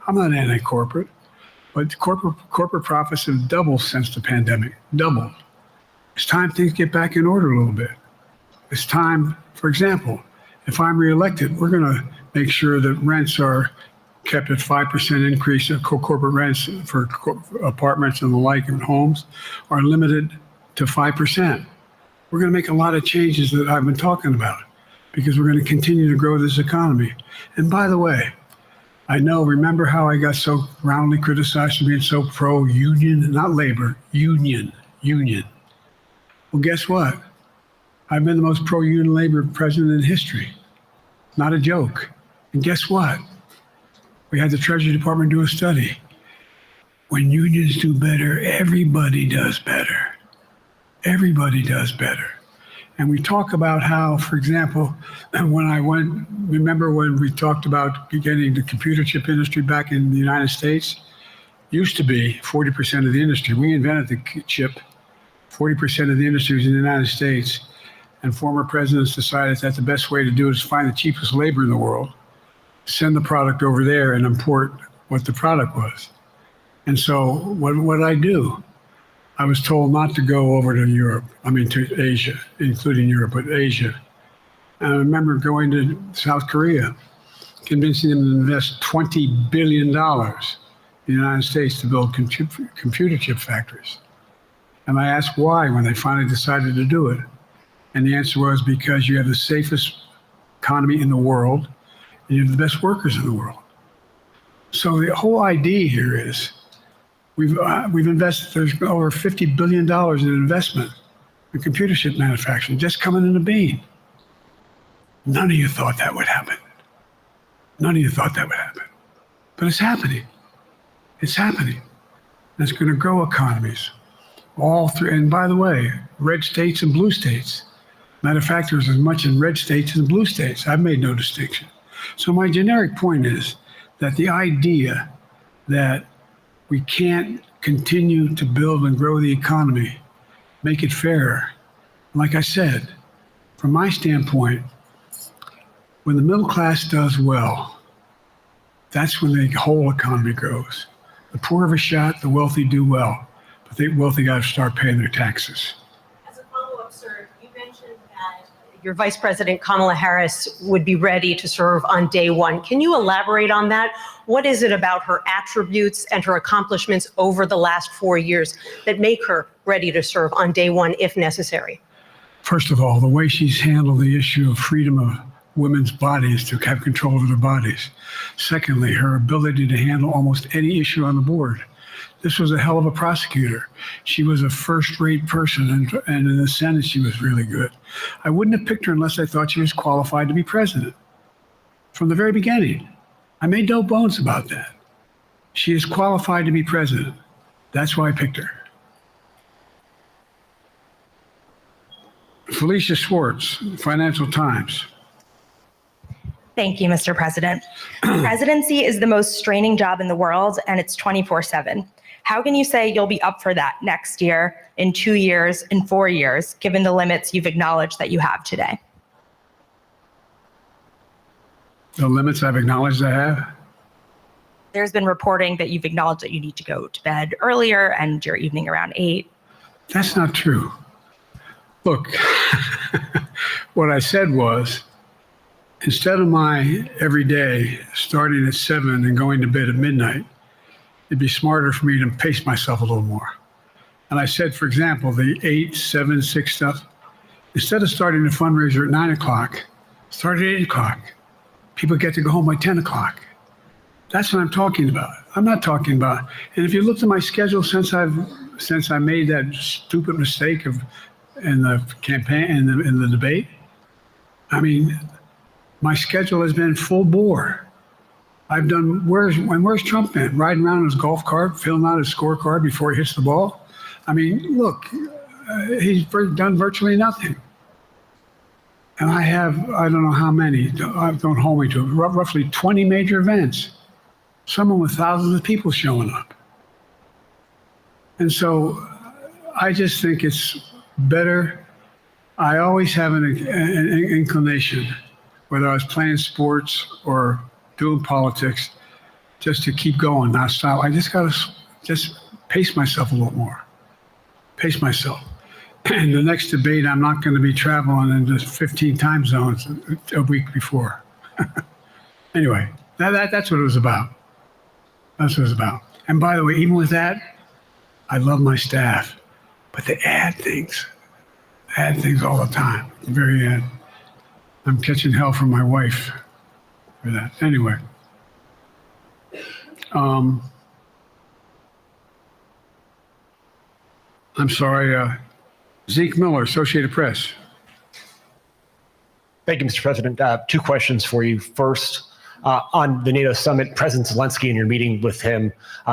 I'm not anti-corporate, but corporate profits have doubled since the pandemic, doubled. It's time things get back in order a little bit. It's time, for example, if I'm reelected, we're going to make sure that rents are kept at 5% increase of corporate rents for apartments and the like and homes are limited to 5%. We're going to make a lot of changes that I've been talking about because we're going to continue to grow this economy. And by the way, remember how I got so roundly criticized for being so pro-union, not labor, union. Well, guess what? I've been the most pro-union labor president in history. Not a joke. And guess what? We had the Treasury Department do a study. When unions do better, everybody does better. Everybody does better. And we talk about how, for example, remember when we talked about getting the computer chip industry back in the United States? Used to be 40% of the industry. We invented the chip. 40% of the industry was in the United States. And former presidents decided that the best way to do it is find the cheapest labor in the world, send the product over there and import what the product was. And so what did I do? I was told not to go over to Asia, including Europe, but Asia. And I remember going to South Korea, convincing them to invest $20 billion in the United States to build computer chip factories. And I asked why when they finally decided to do it. And the answer was because you have the safest economy in the world and you have the best workers in the world. So the whole idea here is we've invested, there's over $50 billion in investment in computer chip manufacturing just coming in the bean. None of you thought that would happen. None of you thought that would happen. But it's happening. It's happening. And it's going to grow economies. All through, and by the way, red states and blue states. Matter of fact, there's as much in red states as blue states. I've made no distinction. So my generic point is that the idea that we can't continue to build and grow the economy, make it fairer. Like I said, from my standpoint, when the middle class does well, that's when the whole economy grows. The poor have a shot, the wealthy do well, but the wealthy got to start paying their taxes. As a follow-up, sir, your Vice President Kamala Harris would be ready to serve on day one. Can you elaborate on that? What is it about her attributes and her accomplishments over the last 4 years that make her ready to serve on day one if necessary? First of all, the way she's handled the issue of freedom of women's bodies to have control over their bodies. Secondly, her ability to handle almost any issue on the board. This was a hell of a prosecutor. She was a first-rate person, and in the Senate, she was really good. I wouldn't have picked her unless I thought she was qualified to be president. From the very beginning, I made no bones about that. She is qualified to be president. That's why I picked her. Felicia Schwartz, Financial Times. Thank you, Mr. President. Presidency is the most straining job in the world, and it's 24/7. How can you say you'll be up for that next year, in 2 years, in 4 years, given the limits you've acknowledged that you have today? The limits I've acknowledged I have? There's been reporting that you've acknowledged that you need to go to bed earlier and your evening around 8. That's not true. Look, what I said was, instead of my every day starting at 7 and going to bed at midnight, it'd be smarter for me to pace myself a little more. And I said, for example, the 8, 7, 6 stuff, instead of starting the fundraiser at 9 o'clock, start at 8 o'clock. People get to go home by 10 o'clock. That's what I'm talking about. I'm not talking about, and if you looked at my schedule since I made that stupid mistake in the campaign, in the debate, I mean, my schedule has been full bore. I've done, where's Trump been? Riding around in his golf cart, filling out his scorecard before he hits the ball? I mean, look, he's done virtually nothing. And I have, I don't know how many, don't hold me to it, roughly 20 major events. Some with thousands of people showing up. And so I just think it's better. I always have an inclination, whether I was playing sports or doing politics, just to keep going, not stop. I just got to pace myself a little more. Pace myself. And the next debate, I'm not going to be traveling in just 15 time zones a week before. Anyway, that's what it was about. That's what it was about. And by the way, even with that, I love my staff, but they add things all the time. At the very end. I'm catching hell from my wife for that. Anyway. I'm sorry, Zeke Miller, Associated Press. Thank you, Mr. President. 2 questions for you. First, on the NATO summit, President Zelensky, in your meeting with him,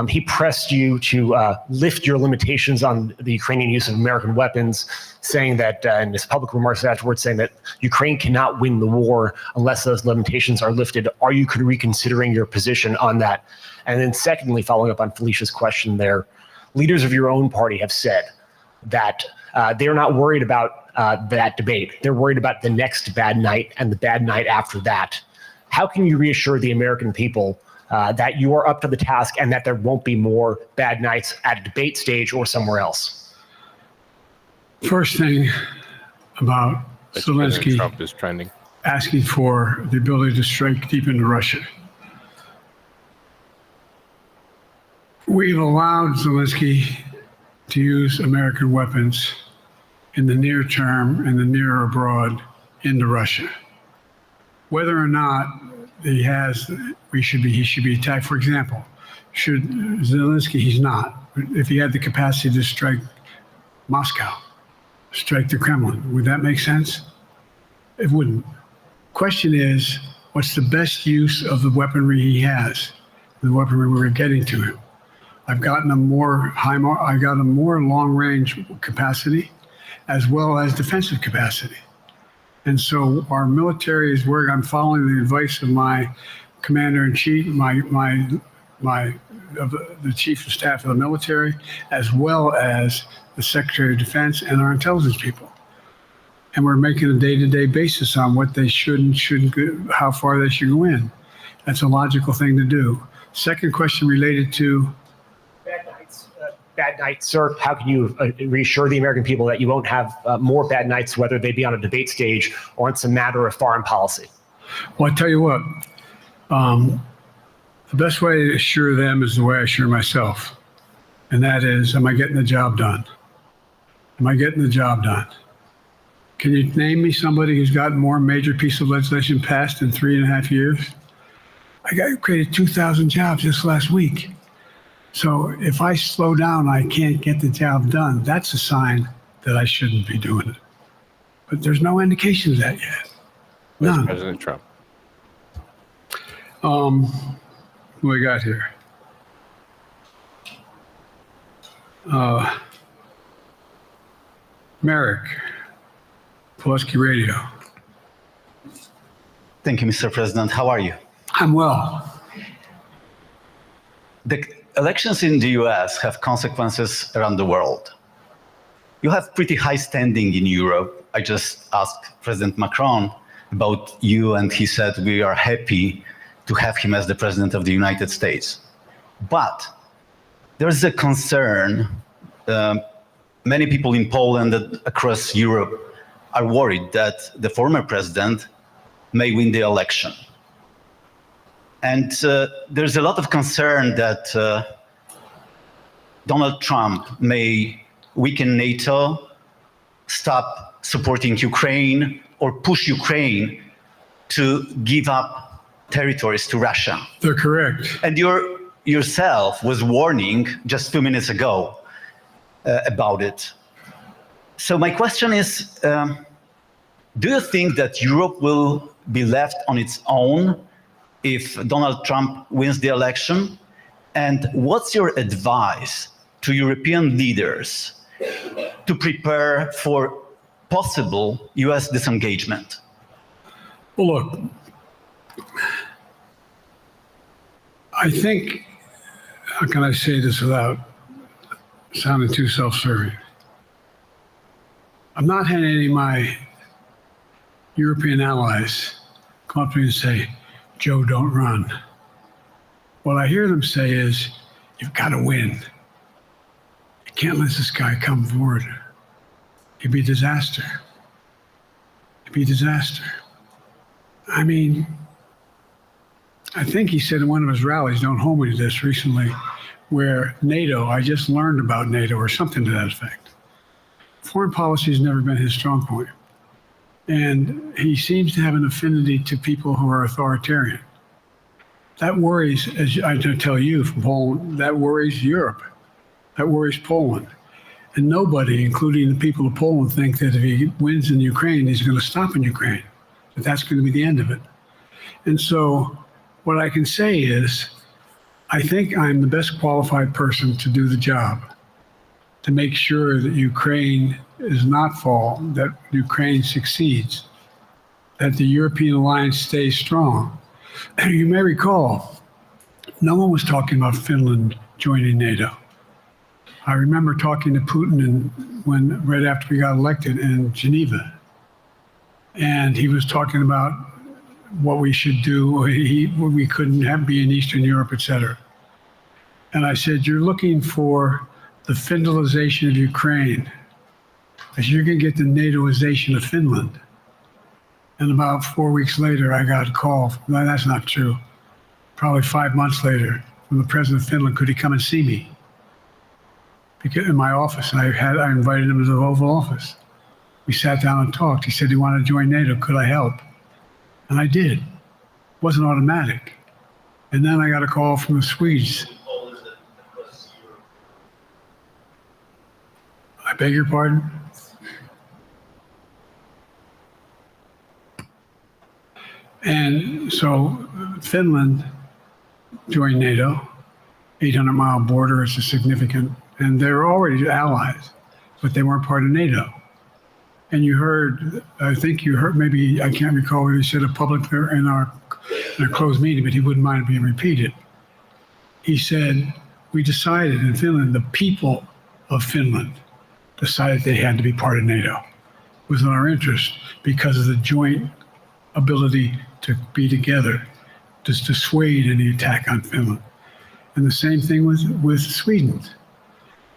he pressed you to lift your limitations on the Ukrainian use of American weapons, saying that, in his public remarks afterwards, saying that Ukraine cannot win the war unless those limitations are lifted. Are you reconsidering your position on that? And then secondly, following up on Felicia's question there, leaders of your own party have said that they're not worried about that debate. They're worried about the next bad night and the bad night after that. How can you reassure the American people that you are up to the task and that there won't be more bad nights at a debate stage or somewhere else? First thing about Zelensky Trump is trending, asking for the ability to strike deep into Russia. We've allowed Zelensky to use American weapons in the near term and the near abroad into Russia. Whether or not he should be attacked. For example, should Zelensky, he's not. If he had the capacity to strike Moscow, strike the Kremlin, would that make sense? It wouldn't. Question is, what's the best use of the weaponry he has, the weaponry we're getting to him? I've gotten a more long-range capacity, as well as defensive capacity. And so our military is where I'm following the advice of my commander-in-chief, the chief of staff of the military, as well as the Secretary of Defense and our intelligence people. And we're making a day-to-day basis on what they should and shouldn't, how far they should go in. That's a logical thing to do. Second question related to bad night, sir? How can you reassure the American people that you won't have more bad nights, whether they be on a debate stage or it's a matter of foreign policy? Well, I tell you what, the best way to assure them is the way I assure myself. And that is, am I getting the job done? Am I getting the job done? Can you name me somebody who's gotten more major piece of legislation passed in 3.5 years? I created 2,000 jobs just last week. So if I slow down, I can't get the job done. That's a sign that I shouldn't be doing it. But there's no indication of that yet. None. President Trump. Who we got here? Merrick, Pulaski Radio. Thank you, Mr. President. How are you? I'm well. The elections in the US have consequences around the world. You have pretty high standing in Europe. I just asked President Macron about you, and he said we are happy to have him as the President of the United States. But there's a concern. Many people in Poland and across Europe are worried that the former president may win the election. And there's a lot of concern that Donald Trump may weaken NATO, stop supporting Ukraine, or push Ukraine to give up territories to Russia. They're correct. And yourself was warning just 2 minutes ago about it. So my question is, do you think that Europe will be left on its own if Donald Trump wins the election? And what's your advice to European leaders to prepare for possible US disengagement? Well, look, I think, how can I say this without sounding too self-serving? I'm not having any of my European allies come up to me and say, Joe, don't run. What I hear them say is, you've got to win. You can't let this guy come forward. It'd be a disaster. It'd be a disaster. I mean, I think he said in one of his rallies, don't hold me to this, recently, where NATO, I just learned about NATO or something to that effect. Foreign policy has never been his strong point. And he seems to have an affinity to people who are authoritarian. That worries, as I tell you from Poland, that worries Europe. That worries Poland. And nobody, including the people of Poland, think that if he wins in Ukraine, he's going to stop in Ukraine, that that's going to be the end of it. And so what I can say is, I think I'm the best qualified person to do the job, to make sure that Ukraine does not fall, that Ukraine succeeds, that the European alliance stays strong. And you may recall, no one was talking about Finland joining NATO. I remember talking to Putin right after we got elected in Geneva. And he was talking about what we should do, we couldn't be in Eastern Europe, et cetera. And I said, you're looking for the Finlandization of Ukraine, as you're going to get the NATOization of Finland. And about 4 weeks later, I got a call. No, that's not true. Probably 5 months later, from the president of Finland, could he come and see me? Because in my office, I invited him to the Oval Office. We sat down and talked. He said he wanted to join NATO. Could I help? And I did. It wasn't automatic. And then I got a call from the Swedes. I beg your pardon? And so Finland joined NATO, 800-mile border is a significant, and they're already allies, but they weren't part of NATO. And you heard, I think you heard, maybe, I can't recall whether he said it publicly in our closed meeting, but he wouldn't mind it being repeated. He said, we decided in Finland, the people of Finland decided they had to be part of NATO. It was in our interest because of the joint ability to be together, to dissuade any attack on Finland. And the same thing with Sweden.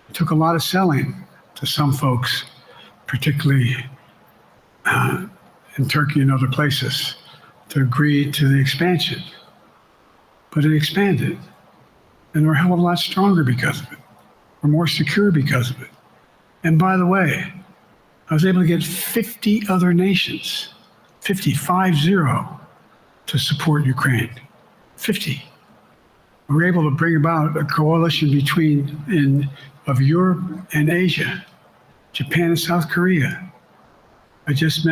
It took a lot of selling to some folks, particularly in Turkey and other places, to agree to the expansion. But it expanded, and we're a hell of a lot stronger because of it. We're more secure because of it. And by the way, I was able to get 50 other nations, 50, to support Ukraine. 50. We were able to bring about a coalition of Europe and Asia, Japan and South Korea. I just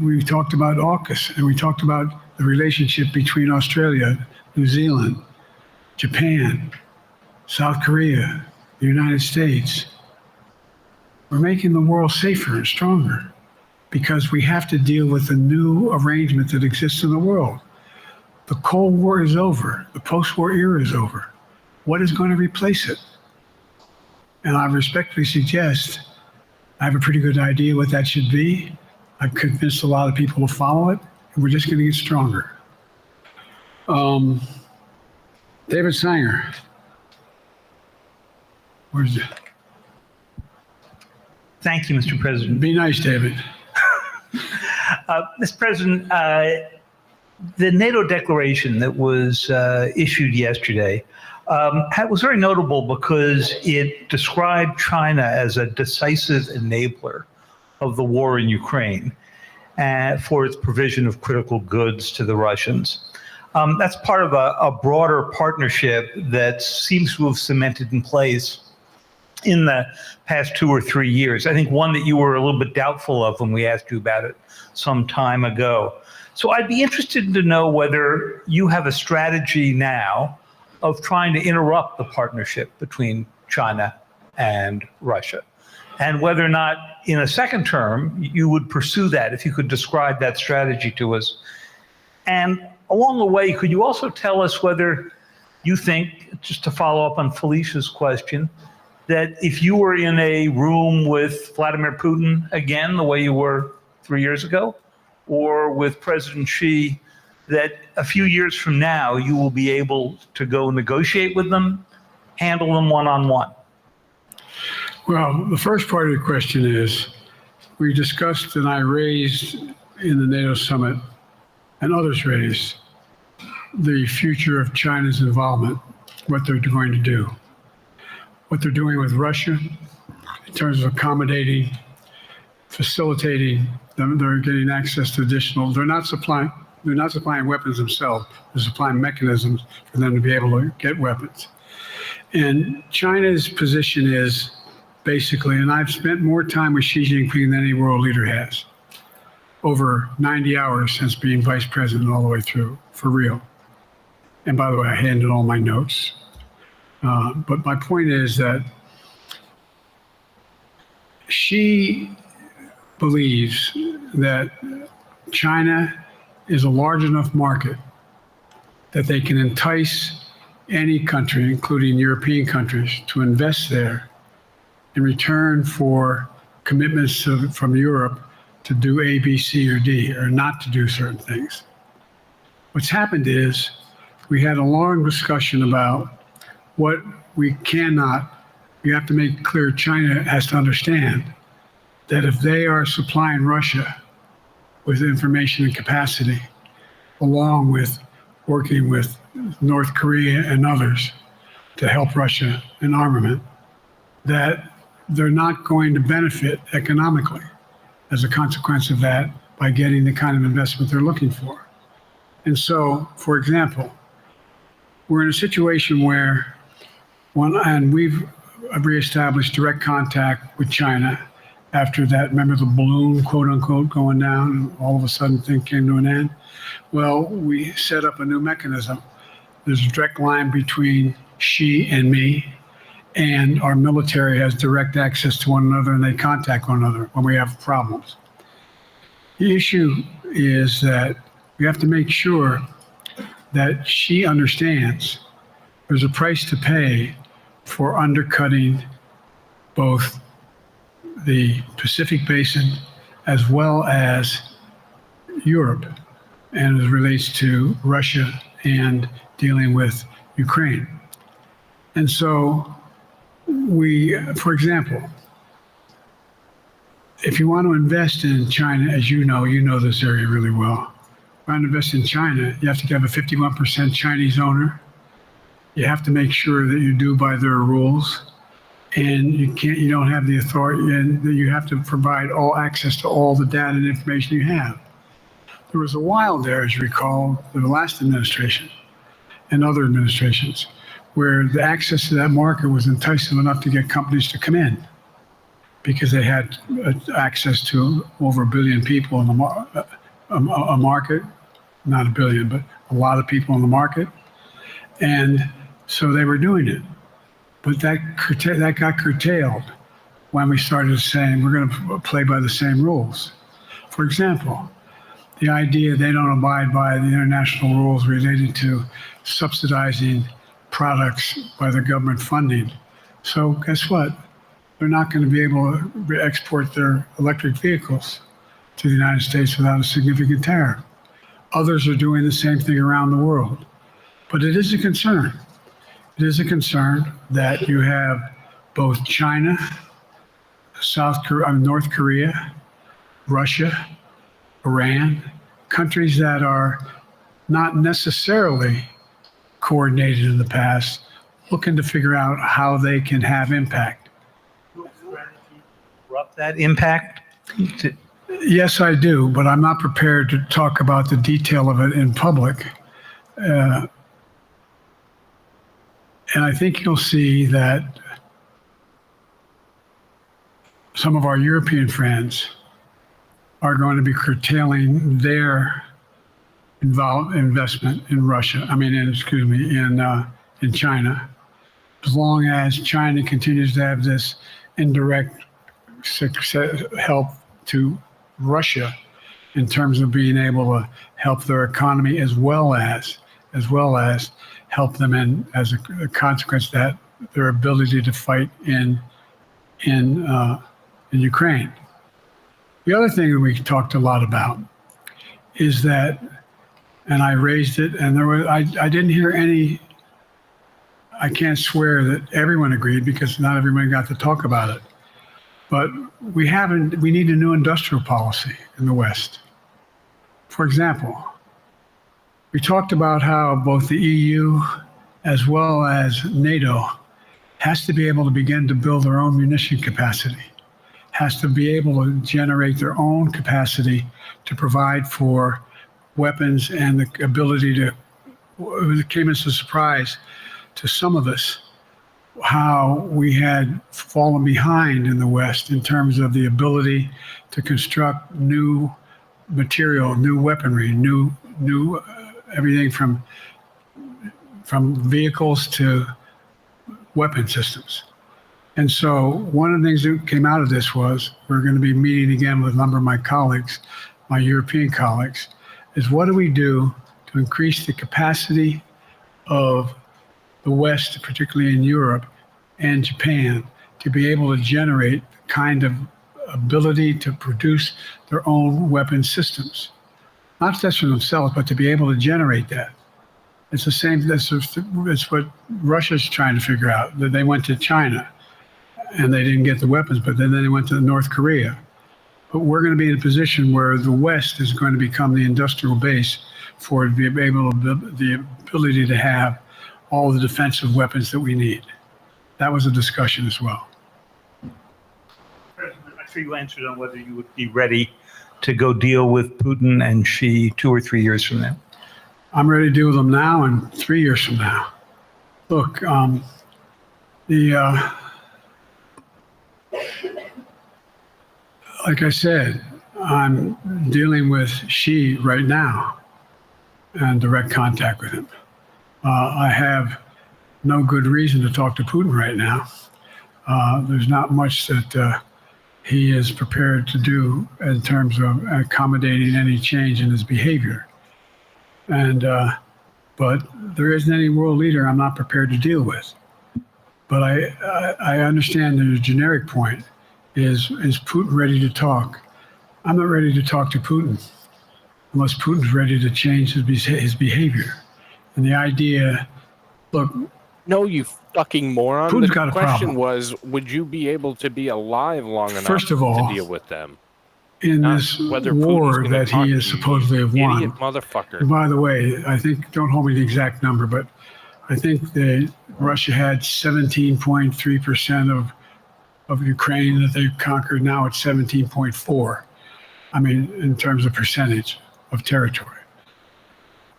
we talked about AUKUS, and we talked about the relationship between Australia, New Zealand, Japan, South Korea, the United States. We're making the world safer and stronger because we have to deal with the new arrangement that exists in the world. The Cold War is over. The post-war era is over. What is going to replace it? And I respectfully suggest I have a pretty good idea what that should be. I've convinced a lot of people to follow it, and we're just going to get stronger. David Sanger. Where's it? Thank you, Mr. President. Be nice, David. Mr. President, the NATO declaration that was issued yesterday was very notable because it described China as a decisive enabler of the war in Ukraine for its provision of critical goods to the Russians. That's part of a broader partnership that seems to have cemented in place in the past 2 or 3 years. I think one that you were a little bit doubtful of when we asked you about it some time ago. So I'd be interested to know whether you have a strategy now of trying to interrupt the partnership between China and Russia, and whether or not in a second term you would pursue that, if you could describe that strategy to us. And along the way, could you also tell us whether you think, just to follow up on Felicia's question, that if you were in a room with Vladimir Putin again, the way you were 3 years ago, or with President Xi, that a few years from now you will be able to go negotiate with them, handle them one-on-one? Well, the first part of the question is, we discussed and I raised in the NATO summit, and others raised, the future of China's involvement, what they're going to do. What they're doing with Russia in terms of accommodating, facilitating them. They're getting access to additional, they're not supplying weapons themselves, they're supplying mechanisms for them to be able to get weapons. And China's position is basically, and I've spent more time with Xi Jinping than any world leader has, over 90 hours since being vice president all the way through, for real. And by the way, I handed all my notes. But my point is that Xi believes that China is a large enough market that they can entice any country, including European countries, to invest there in return for commitments from Europe to do A, B, C, or D, or not to do certain things. What's happened is we had a long discussion about what we cannot, you have to make clear, China has to understand that if they are supplying Russia with information and capacity, along with working with North Korea and others to help Russia in armament, that they're not going to benefit economically as a consequence of that by getting the kind of investment they're looking for. And so, for example, we're in a situation where we've reestablished direct contact with China after that, remember the balloon, quote unquote, going down, and all of a sudden things came to an end? Well, we set up a new mechanism. There's a direct line between Xi and me, and our military has direct access to one another, and they contact one another when we have problems. The issue is that we have to make sure that Xi understands there's a price to pay for undercutting both the Pacific Basin as well as Europe, and as it relates to Russia and dealing with Ukraine. And so For example, if you want to invest in China, as you know this area really well. If you want to invest in China, you have to have a 51% Chinese owner. You have to make sure that you do by their rules, and you don't have the authority, and you have to provide all access to all the data and information you have. There was a while there, as you recall, the last administration and other administrations, where the access to that market was enticing enough to get companies to come in because they had access to over 1 billion people in a market, not 1 billion, but a lot of people in the market. And so they were doing it. But that got curtailed when we started saying we're going to play by the same rules. For example, the idea they don't abide by the international rules related to subsidizing products by the government funding. So guess what? They're not going to be able to export their electric vehicles to the United States without a significant tariff. Others are doing the same thing around the world. But it is a concern. It is a concern that you have both China, North Korea, Russia, Iran, countries that are not necessarily coordinated in the past, looking to figure out how they can have impact. That impact? Yes, I do, but I'm not prepared to talk about the detail of it in public. And I think you'll see that some of our European friends are going to be curtailing their investment in in China, as long as China continues to have this indirect help to Russia in terms of being able to help their economy as well as help them in as a consequence that their ability to fight in Ukraine. The other thing that we talked a lot about is that, and I raised it, and I didn't hear any. I can't swear that everyone agreed because not everyone got to talk about it. But we need a new industrial policy in the West. For example, we talked about how both the EU as well as NATO has to be able to begin to build their own munition capacity, has to be able to generate their own capacity to provide for weapons and the ability to, it came as a surprise to some of us how we had fallen behind in the West in terms of the ability to construct new material, new weaponry, new everything from vehicles to weapon systems. And so one of the things that came out of this was we're going to be meeting again with a number of my colleagues, my European colleagues, is what do we do to increase the capacity of the West, particularly in Europe and Japan, to be able to generate the kind of ability to produce their own weapon systems. Not just for themselves, but to be able to generate that. It's the same, it's what Russia's trying to figure out, that they went to China and they didn't get the weapons, but then they went to North Korea. But we're going to be in a position where the West is going to become the industrial base for the ability to have all the defensive weapons that we need. That was a discussion as well. President, I'm sure you answered on whether you would be ready to go deal with Putin and Xi 2 or 3 years from now. I'm ready to deal with them now and 3 years from now. Look, like I said, I'm dealing with Xi right now and direct contact with him. I have no good reason to talk to Putin right now. There's not much that he is prepared to do in terms of accommodating any change in his behavior. And but there isn't any world leader I'm not prepared to deal with. But I understand the generic point is Putin ready to talk? I'm not ready to talk to Putin unless Putin's ready to change his behavior. And the idea, look, No, you fucking moron. Putin's The got a question problem. was, would you be able to be alive long enough First of all, to deal with them? in Not this whether war Putin's gonna that talk he to is you, supposedly have you won. idiot motherfucker. And by the way, I think, don't hold me to the exact number, but I think that Russia had 17.3% of Ukraine that they conquered. Now it's 17.4. I mean, in terms of percentage of territory.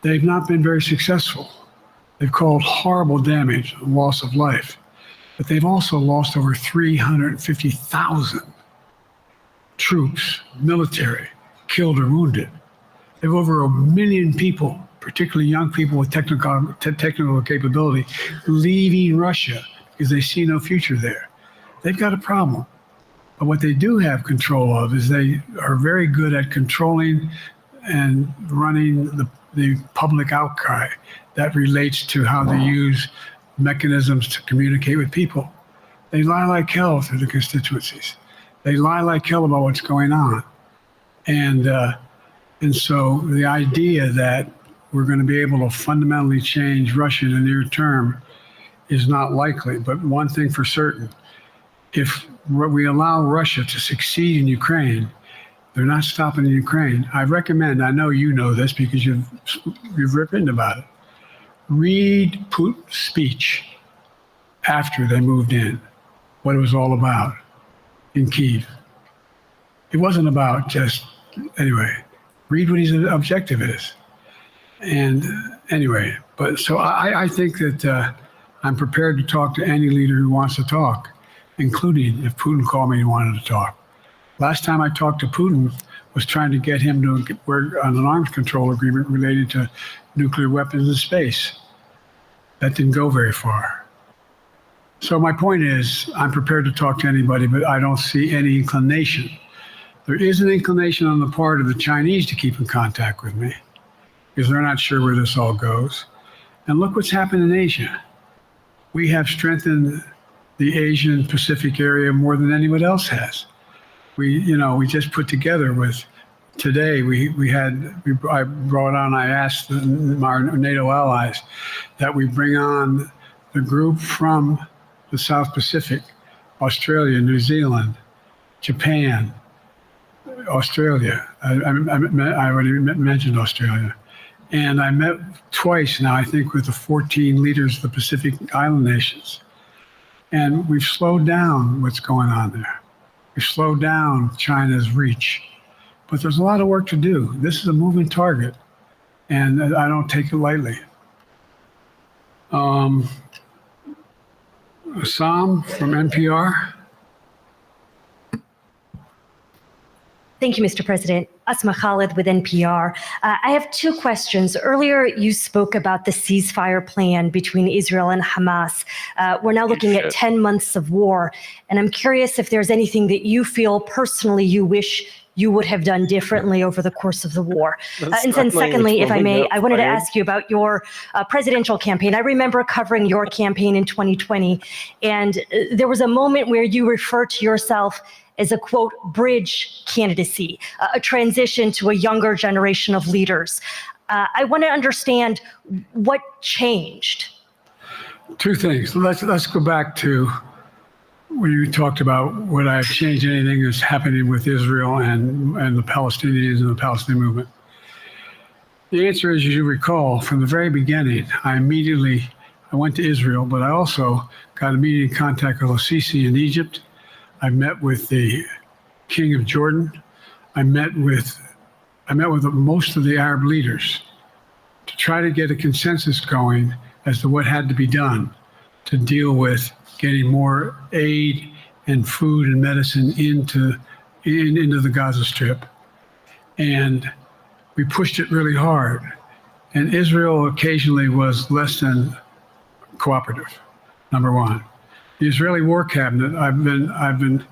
They've not been very successful. They've caused horrible damage, loss of life, but they've also lost over 350,000 troops, military, killed or wounded. They have over 1 million people, particularly young people with technical capability, leaving Russia because they see no future there. They've got a problem. But what they do have control of is they are very good at controlling and running the public outcry that relates to how they use mechanisms to communicate with people. They lie like hell through the constituencies. They lie like hell about what's going on. And so the idea that we're going to be able to fundamentally change Russia in the near term is not likely. But one thing for certain, if we allow Russia to succeed in Ukraine, they're not stopping in Ukraine. I recommend, I know you know this because you've written about it, read Putin's speech after they moved in, what it was all about in Kyiv. It wasn't about just, anyway, read what his objective is. And anyway, but so I think that I'm prepared to talk to any leader who wants to talk, including if Putin called me and wanted to talk. Last time I talked to Putin was trying to get him to work on an arms control agreement related to nuclear weapons in space. That didn't go very far. So my point is, I'm prepared to talk to anybody, but I don't see any inclination. There is an inclination on the part of the Chinese to keep in contact with me because they're not sure where this all goes. And look what's happened in Asia. We have strengthened the Asian Pacific area more than anyone else has. We just put together with today. I brought on. I asked our NATO allies that we bring on the group from the South Pacific, Australia, New Zealand, Japan, Australia. I already mentioned Australia, and I met twice now. I think with the 14 leaders of the Pacific Island nations, and we've slowed down what's going on there. We slowed down China's reach, but there's a lot of work to do. This is a moving target, and I don't take it lightly. Sam from NPR. Thank you, Mr. President. Asma Khalid with NPR. I have two questions. Earlier, you spoke about the ceasefire plan between Israel and Hamas. We're now looking at 10 months of war, and I'm curious if there's anything that you feel personally you wish you would have done differently over the course of the war. And then secondly, if I may, I wanted to ask you about your presidential campaign. I remember covering your campaign in 2020, and there was a moment where you referred to yourself as a, quote, bridge candidacy, a transition to a younger generation of leaders. I want to understand what changed. Two things. Let's go back to when you talked about would I have changed anything that's happening with Israel and the Palestinians and the Palestinian movement. The answer is, as you recall, from the very beginning, I went to Israel, but I also got immediate contact with al-Sisi in Egypt. I met with the King of Jordan. I met with most of the Arab leaders to try to get a consensus going as to what had to be done to deal with getting more aid and food and medicine into the Gaza Strip. And we pushed it really hard. And Israel occasionally was less than cooperative, number one. The Israeli War Cabinet, I've been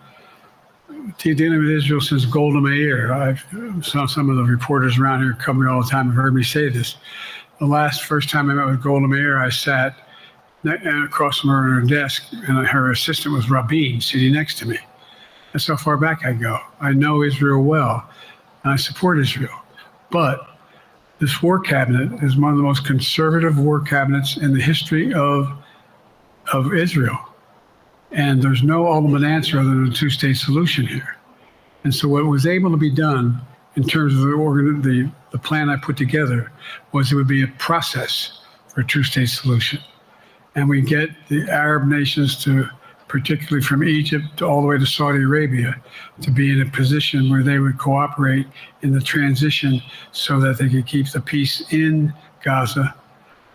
dealing with Israel since Golda Meir. I've saw some of the reporters around here come all the time have heard me say this. The first time I met with Golda Meir, I sat across from her at her desk, and her assistant was Rabin sitting next to me. That's how far back I go. I know Israel well, and I support Israel. But this war cabinet is one of the most conservative war cabinets in the history of of Israel. And there's no ultimate answer other than a two-state solution here. And so what was able to be done in terms of the plan I put together was it would be a process for a two-state solution. And we get the Arab nations to, particularly from Egypt all the way to Saudi Arabia, to be in a position where they would cooperate in the transition so that they could keep the peace in Gaza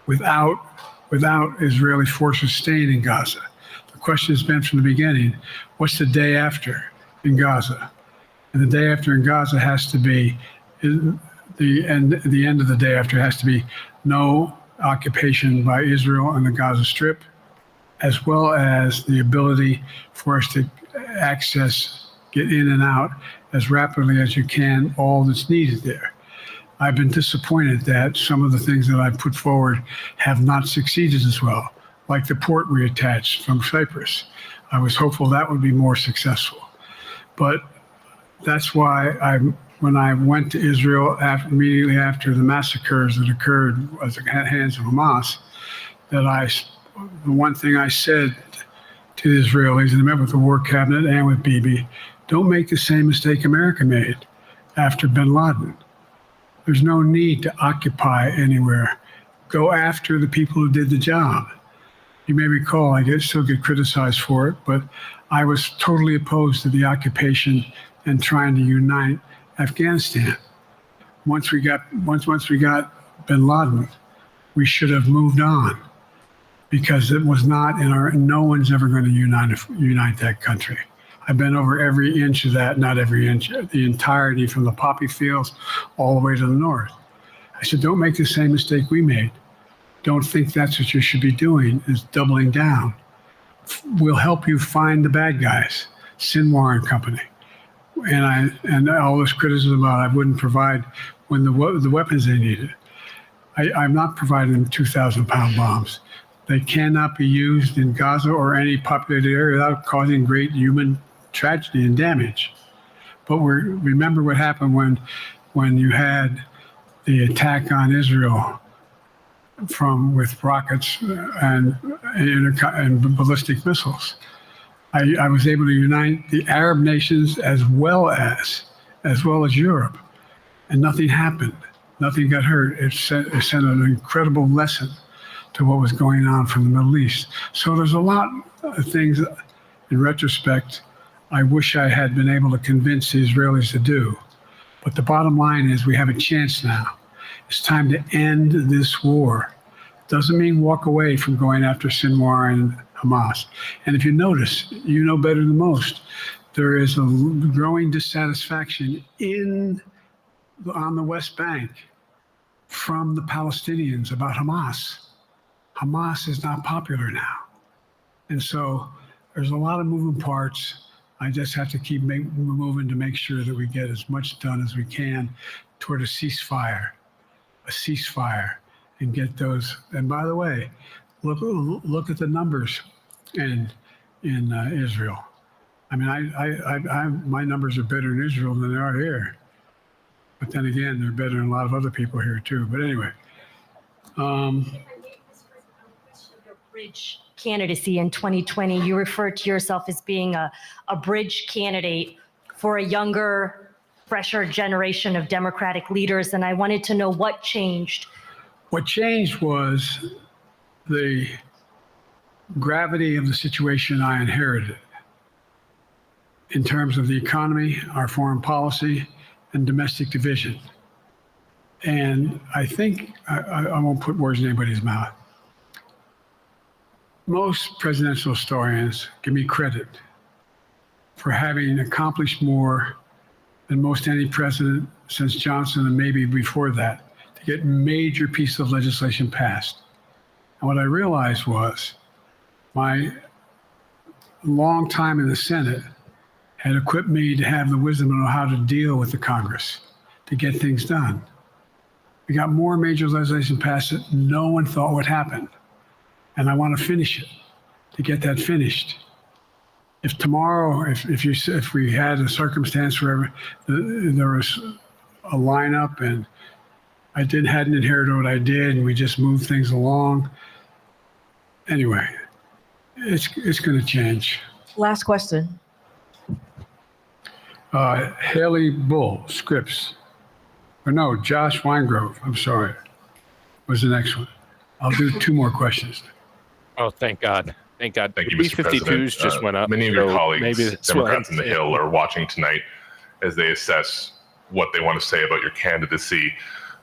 without Israeli forces staying in Gaza. The question has been from the beginning, what's the day after in Gaza? And the day after in Gaza has to be, the end of the day after has to be no occupation by Israel on the Gaza Strip, as well as the ability for us to get in and out as rapidly as you can, all that's needed there. I've been disappointed that some of the things that I've put forward have not succeeded as well, like the port reattached from Cyprus. I was hopeful that would be more successful. But that's why when I went to Israel immediately after the massacres that occurred at the hands of Hamas, the one thing I said to the Israelis, and I met with the War Cabinet and with Bibi, don't make the same mistake America made after bin Laden. There's no need to occupy anywhere. Go after the people who did the job. You may recall, I still get criticized for it, but I was totally opposed to the occupation and trying to unite Afghanistan. Once we got bin Laden, we should have moved on, because it was not no one's ever going to unite that country. I've been over every inch of that, not every inch, the entirety from the poppy fields all the way to the north. I said, don't make the same mistake we made. Don't think that's what you should be doing, is doubling down. We'll help you find the bad guys, Sinwar and company. And all this criticism about I wouldn't provide when the weapons they needed. I'm not providing them 2,000-pound bombs. They cannot be used in Gaza or any populated area without causing great human tragedy and damage. But remember what happened when you had the attack on Israel with rockets and ballistic missiles. I was able to unite the Arab nations as well as Europe, and nothing happened. Nothing got hurt. It sent an incredible lesson to what was going on from the Middle East. So there's a lot of things, in retrospect, I wish I had been able to convince the Israelis to do. But the bottom line is we have a chance now. It's time to end this war. Doesn't mean walk away from going after Sinwar and Hamas. And if you notice, you know better than most, there is a growing dissatisfaction on the West Bank from the Palestinians about Hamas. Hamas is not popular now. And so there's a lot of moving parts. I just have to keep moving to make sure that we get as much done as we can toward a ceasefire, and get those. And by the way, look at the numbers in Israel. I mean, my numbers are better in Israel than they are here. But then again, they're better than a lot of other people here too. But anyway. Bridge candidacy in 2020. You referred to yourself as being a bridge candidate for a younger, fresher generation of Democratic leaders. And I wanted to know what changed. What changed was the gravity of the situation I inherited in terms of the economy, our foreign policy, and domestic division. And I think, I won't put words in anybody's mouth. Most presidential historians give me credit for having accomplished more than most any president since Johnson and maybe before that to get major pieces of legislation passed. And what I realized was my long time in the Senate had equipped me to have the wisdom on how to deal with the Congress to get things done. We got more major legislation passed that no one thought would happen. And I want to finish it, to get that finished. If tomorrow, if we had a circumstance where there was a lineup and I hadn't inherited what I did and we just moved things along. Anyway, It's going to change. Last question. Haley Bull, Scripps. Or no, Josh Weingrove, I'm sorry, was the next one. I'll do 2 more questions. Oh, thank God. Thank God. Thank you, The Mr. B-52s President. just went up. Many of your so colleagues, maybe that's Democrats why- on the Hill, are watching tonight as they assess what they want to say about your candidacy.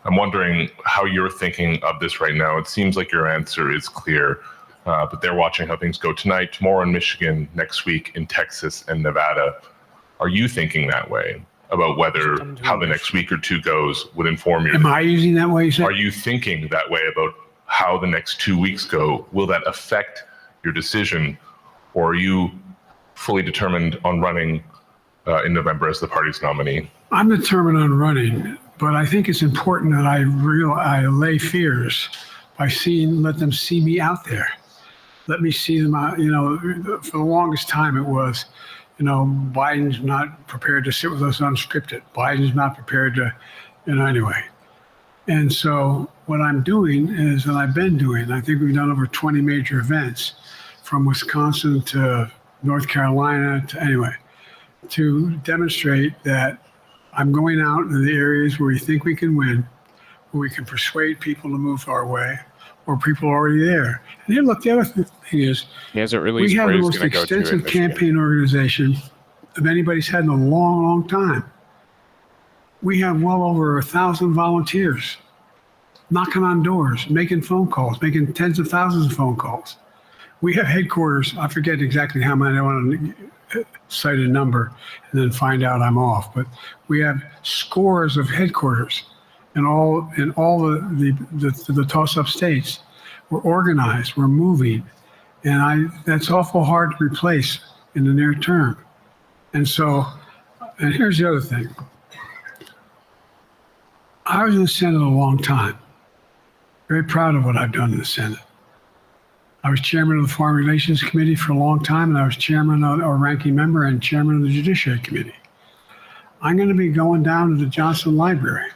I'm wondering how you're thinking of this right now. It seems like your answer is clear, but they're watching how things go tonight, tomorrow in Michigan, next week in Texas and Nevada. Are you thinking that way about whether how the next week or 2 goes would inform your? Am I using that way, you said? Are you thinking that way about how the next 2 weeks go? Will that affect your decision, or are you fully determined on running in November as the party's nominee? I'm determined on running, but I think it's important that I allay fears by let them see me out there. Let me see them out. For the longest time it was, Biden's not prepared to sit with us unscripted. Biden's not prepared to, anyway. And so what I'm doing is, and I've been doing, I think we've done over 20 major events from Wisconsin to North Carolina to demonstrate that I'm going out in the areas where we think we can win, where we can persuade people to move our way, or people are already there. And then look, the other thing is, He hasn't released we have where the he's most gonna go to in extensive Michigan. campaign organization of anybody's had in a long, long time. We have well over 1,000 volunteers knocking on doors, making phone calls, making tens of thousands of phone calls. We have headquarters. I forget exactly how many. I want to cite a number and then find out I'm off. But we have scores of headquarters in all the toss-up states. We're organized. We're moving, and that's awful hard to replace in the near term. And here's the other thing. I was in the Senate a long time. Very proud of what I've done in the Senate. I was chairman of the Foreign Relations Committee for a long time, and I was chairman or ranking member and chairman of the Judiciary Committee. I'm going to be going down to the Johnson Library.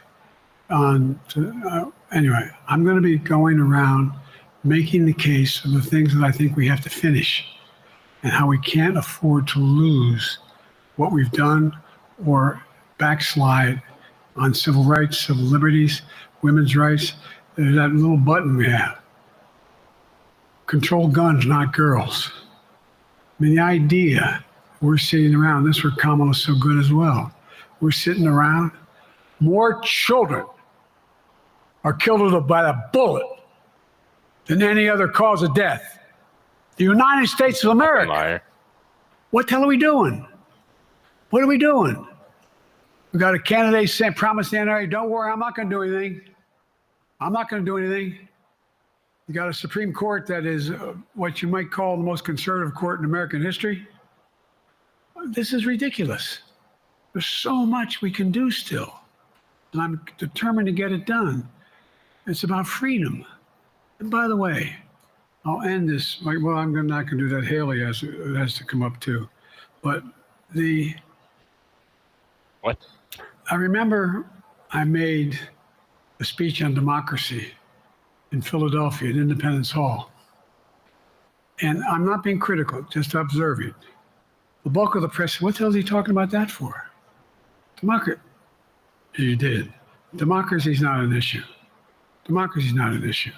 I'm going to be going around making the case of the things that I think we have to finish and how we can't afford to lose what we've done or backslide on civil rights, civil liberties, women's rights. There's that little button we have. Control guns, not girls. I mean, the idea we're sitting around, this is where Kamala's so good as well. We're sitting around, more children are killed by a bullet than any other cause of death. The United States of America. Liar. What the hell are we doing? What are we doing? We got a candidate saying, promise the NRA, don't worry, I'm not going to do anything. I'm not going to do anything. You got a Supreme Court that is what you might call the most conservative court in American history. This is ridiculous. There's so much we can do still, and I'm determined to get it done. It's about freedom. And by the way, I'll end this. Well, I'm not going to do that. Haley has to come up too. But What? I remember I made a speech on democracy in Philadelphia at Independence Hall. And I'm not being critical, just observing. The bulk of the press, what the hell is he talking about that for? Democracy. You did. Democracy is not an issue. Democracy is not an issue.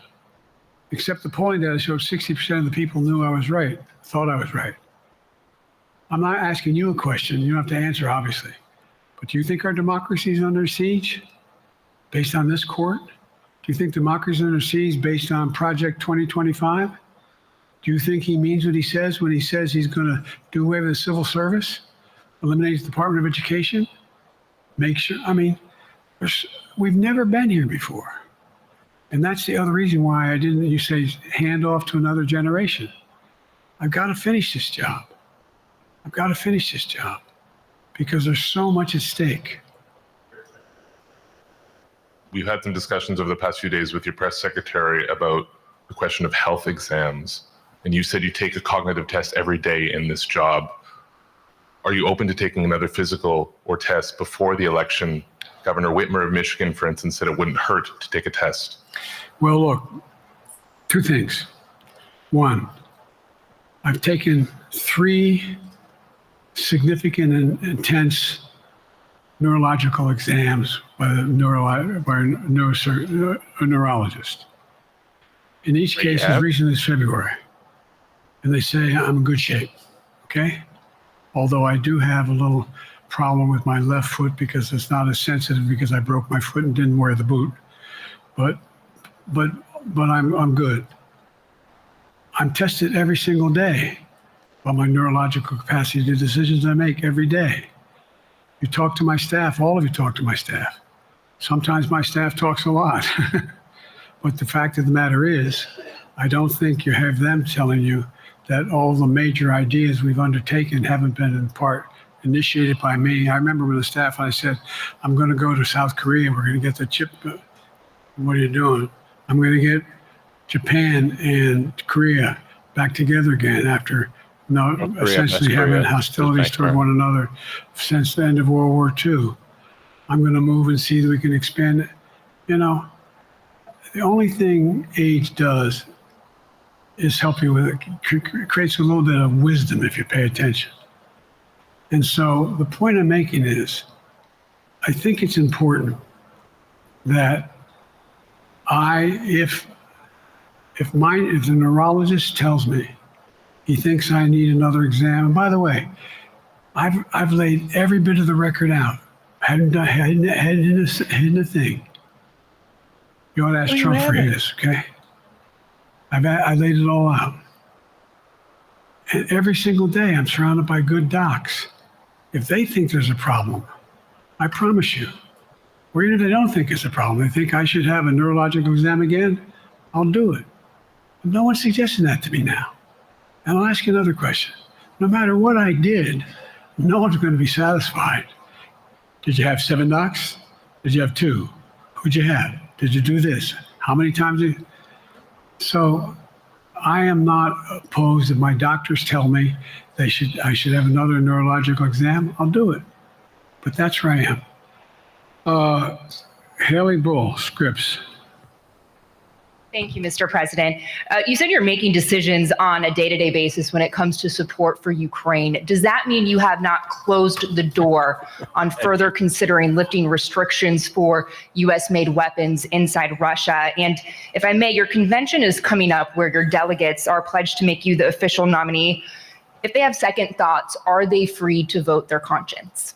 Except the polling data showed 60% of the people knew I was right, thought I was right. I'm not asking you a question. You don't have to answer, obviously. But do you think our democracy is under siege based on this court? Do you think democracy is under siege based on Project 2025? Do you think he means what he says when he says he's going to do away with the civil service, eliminate the Department of Education, make sure? I mean, we've never been here before. And that's the other reason why you say, hand off to another generation. I've got to finish this job. I've got to finish this job because there's so much at stake. We've had some discussions over the past few days with your press secretary about the question of health exams. And you said you take a cognitive test every day in this job. Are you open to taking another physical or test before the election? Governor Whitmer of Michigan, for instance, said it wouldn't hurt to take a test. Well, look, two things. One, I've taken 3 significant and intense neurological exams by a neurologist. In each case, as recently as February. And they say I'm in good shape, okay? Although I do have a little problem with my left foot because it's not as sensitive because I broke my foot and didn't wear the boot. But I'm good. I'm tested every single day about my neurological capacity to do decisions I make every day. You talk to my staff, all of you talk to my staff. Sometimes my staff talks a lot. But the fact of the matter is, I don't think you have them telling you that all the major ideas we've undertaken haven't been in part initiated by me. I remember with the staff, I said, I'm going to go to South Korea. We're going to get the chip. What are you doing? I'm going to get Japan and Korea back together again after essentially having hostilities toward one another since the end of World War II. I'm going to move and see that we can expand it. You know, the only thing age does is help you with it. Creates a little bit of wisdom if you pay attention. And so the point I'm making is, I think it's important that if the neurologist tells me he thinks I need another exam, and by the way, I've laid every bit of the record out. I hadn't hidden a thing. You ought to ask Trump for his, okay? I laid it all out. And every single day I'm surrounded by good docs. If they think there's a problem, I promise you, or even if they don't think it's a problem, they think I should have a neurological exam again, I'll do it. But no one's suggesting that to me now. And I'll ask you another question. No matter what I did, no one's going to be satisfied. Did you have 7 docs? Did you have 2? Who'd you have? Did you do this? How many times did you? So I am not opposed if my doctors tell me I should have another neurological exam, I'll do it. But that's where I am. Haley Bull, Scripps. Thank you, Mr. President. You said you're making decisions on a day-to-day basis when it comes to support for Ukraine. Does that mean you have not closed the door on further considering lifting restrictions for U.S.-made weapons inside Russia? And if I may, your convention is coming up where your delegates are pledged to make you the official nominee. If they have second thoughts, are they free to vote their conscience?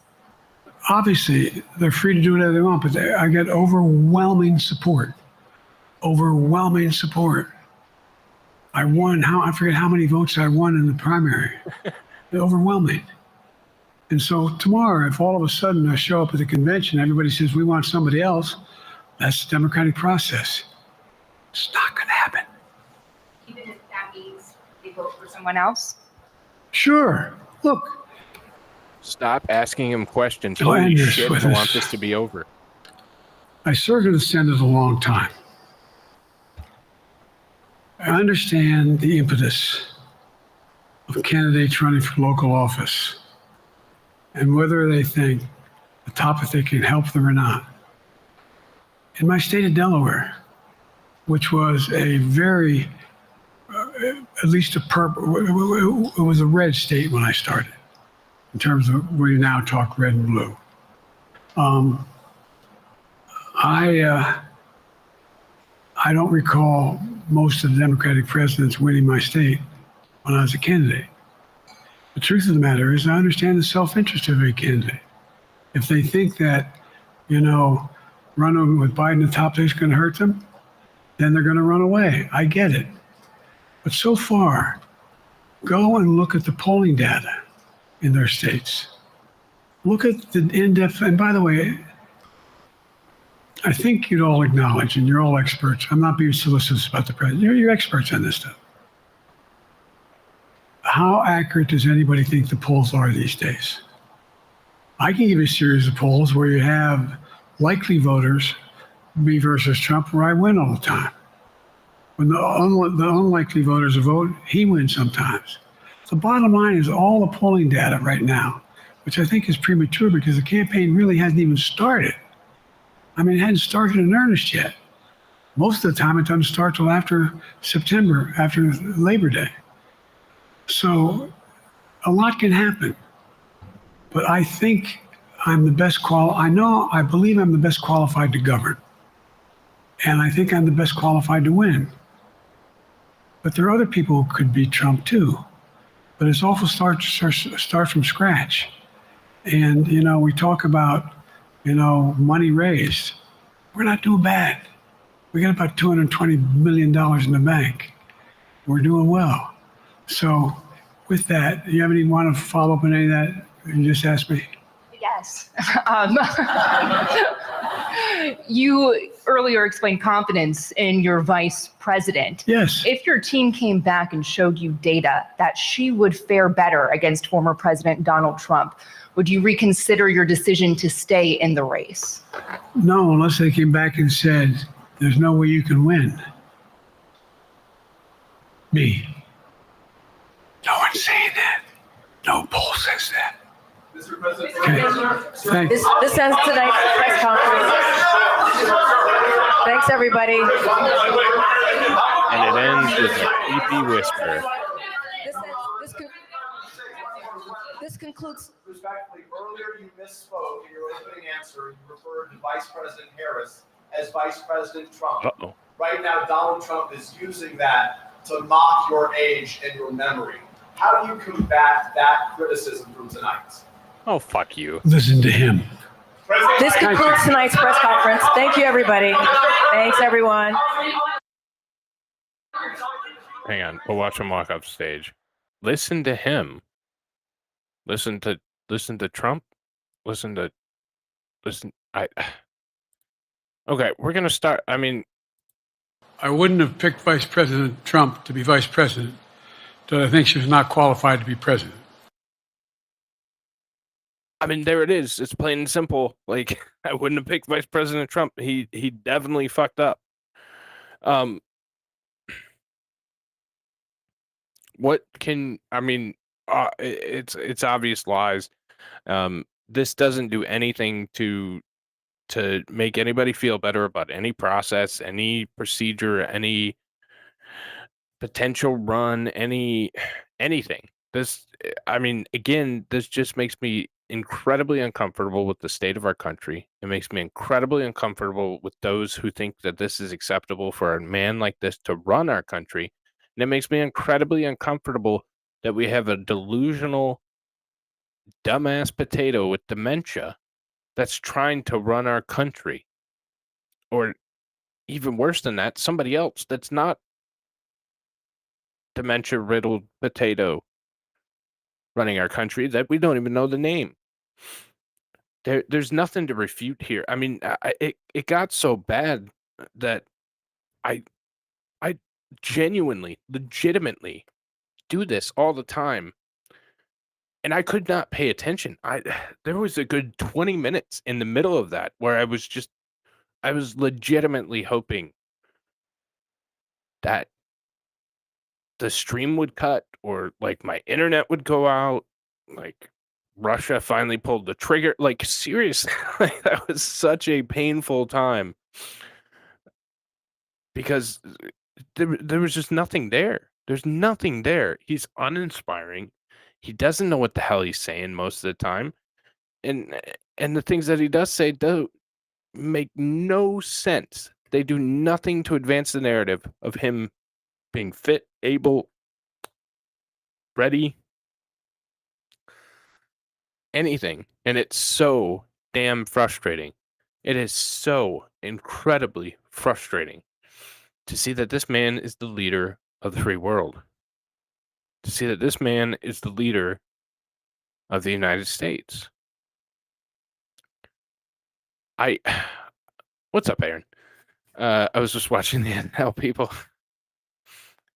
Obviously, they're free to do whatever they want, but I get overwhelming support. Overwhelming support. I won, I forget how many votes I won in the primary. Overwhelming. And so tomorrow, if all of a sudden I show up at the convention, everybody says, we want somebody else, that's the democratic process. It's not going to happen. Even if that means they vote for someone else? Sure. Look. Stop asking him questions. I'll Holy end this shit, with I this. want this to be over. I served in the Senate a long time. I understand the impetus of candidates running for local office and whether they think the topic can help them or not. In my state of Delaware, which was a very, at least it was a red state when I started, in terms of we now talk red and blue. I don't recall most of the Democratic presidents winning my state when I was a candidate. The truth of the matter is I understand the self-interest of every candidate. If they think that, running with Biden at the top is going to hurt them, then they're going to run away. I get it. But so far, go and look at the polling data in their states. Look at the in-depth, and by the way, I think you'd all acknowledge, and you're all experts. I'm not being solicitous about the president. You're experts on this stuff. How accurate does anybody think the polls are these days? I can give you a series of polls where you have likely voters, me versus Trump, where I win all the time. When the unlikely voters vote, he wins sometimes. The bottom line is all the polling data right now, which I think is premature because the campaign really hasn't even started. I mean, it hadn't started in earnest yet. Most of the time, it doesn't start till after September, after Labor Day. So a lot can happen. But I think I'm the best I believe I'm the best qualified to govern. And I think I'm the best qualified to win. But there are other people who could beat Trump too. But it's awful start from scratch. And, we talk about, money raised. We're not doing bad. We got about $220 million in the bank. We're doing well. So with that, do you have any want to follow up on any of that you just asked me? Yes. You earlier explained confidence in your vice president. Yes. If your team came back and showed you data that she would fare better against former President Donald Trump, would you reconsider your decision to stay in the race? No, unless they came back and said, there's no way you can win. Me. No one's saying that. No poll says that. Mr. President, Thanks. This ends tonight's press conference. Thanks, everybody. And it ends with a creepy whisper. This concludes. Respectfully, earlier you misspoke in your opening answer. You referred to Vice President Harris as Vice President Trump. Uh-oh. Right now, Donald Trump is using that to mock your age and your memory. How do you combat that criticism from tonight? Oh, fuck you. Listen to him. This concludes tonight's press conference. Thank you, everybody. Thanks, everyone. Hang on. We'll watch him walk off stage. Listen to him. Listen to Trump. Okay, we're going to start. I wouldn't have picked Vice President Trump to be vice president, but I think she was not qualified to be president. There it is. It's plain and simple. Like, I wouldn't have picked Vice President Trump. He definitely fucked up. It's obvious lies. This doesn't do anything to make anybody feel better about any process, any procedure, any potential run, anything. This just makes me incredibly uncomfortable with the state of our country. It makes me incredibly uncomfortable with those who think that this is acceptable for a man like this to run our country. And it makes me incredibly uncomfortable that we have a delusional, dumbass potato with dementia that's trying to run our country. Or even worse than that, somebody else that's not dementia-riddled potato running our country that we don't even know the name. There's nothing to refute here. It got so bad that I genuinely, legitimately do this all the time, and I could not pay attention. There was a good 20 minutes in the middle of that where I was legitimately hoping that the stream would cut, or like my internet would go out, like Russia finally pulled the trigger. Like, seriously, that was such a painful time because there was just nothing there. There's nothing there. He's uninspiring. He doesn't know what the hell he's saying most of the time. And the things that he does say don't make no sense. They do nothing to advance the narrative of him being fit, able, ready, anything. And it's so damn frustrating. It is so incredibly frustrating to see that this man is the leader of the free world. To see that this man is the leader of the United States. What's up, Aaron? I was just watching the NL people.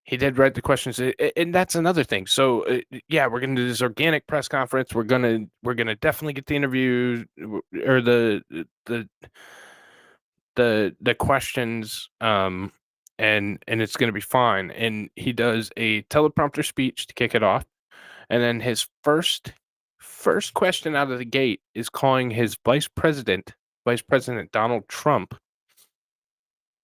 He did write the questions, and that's another thing. So, yeah, we're gonna do this organic press conference. We're gonna definitely get the interview or the questions, and it's gonna be fine. And he does a teleprompter speech to kick it off, and then his first question out of the gate is calling his Vice President Donald Trump.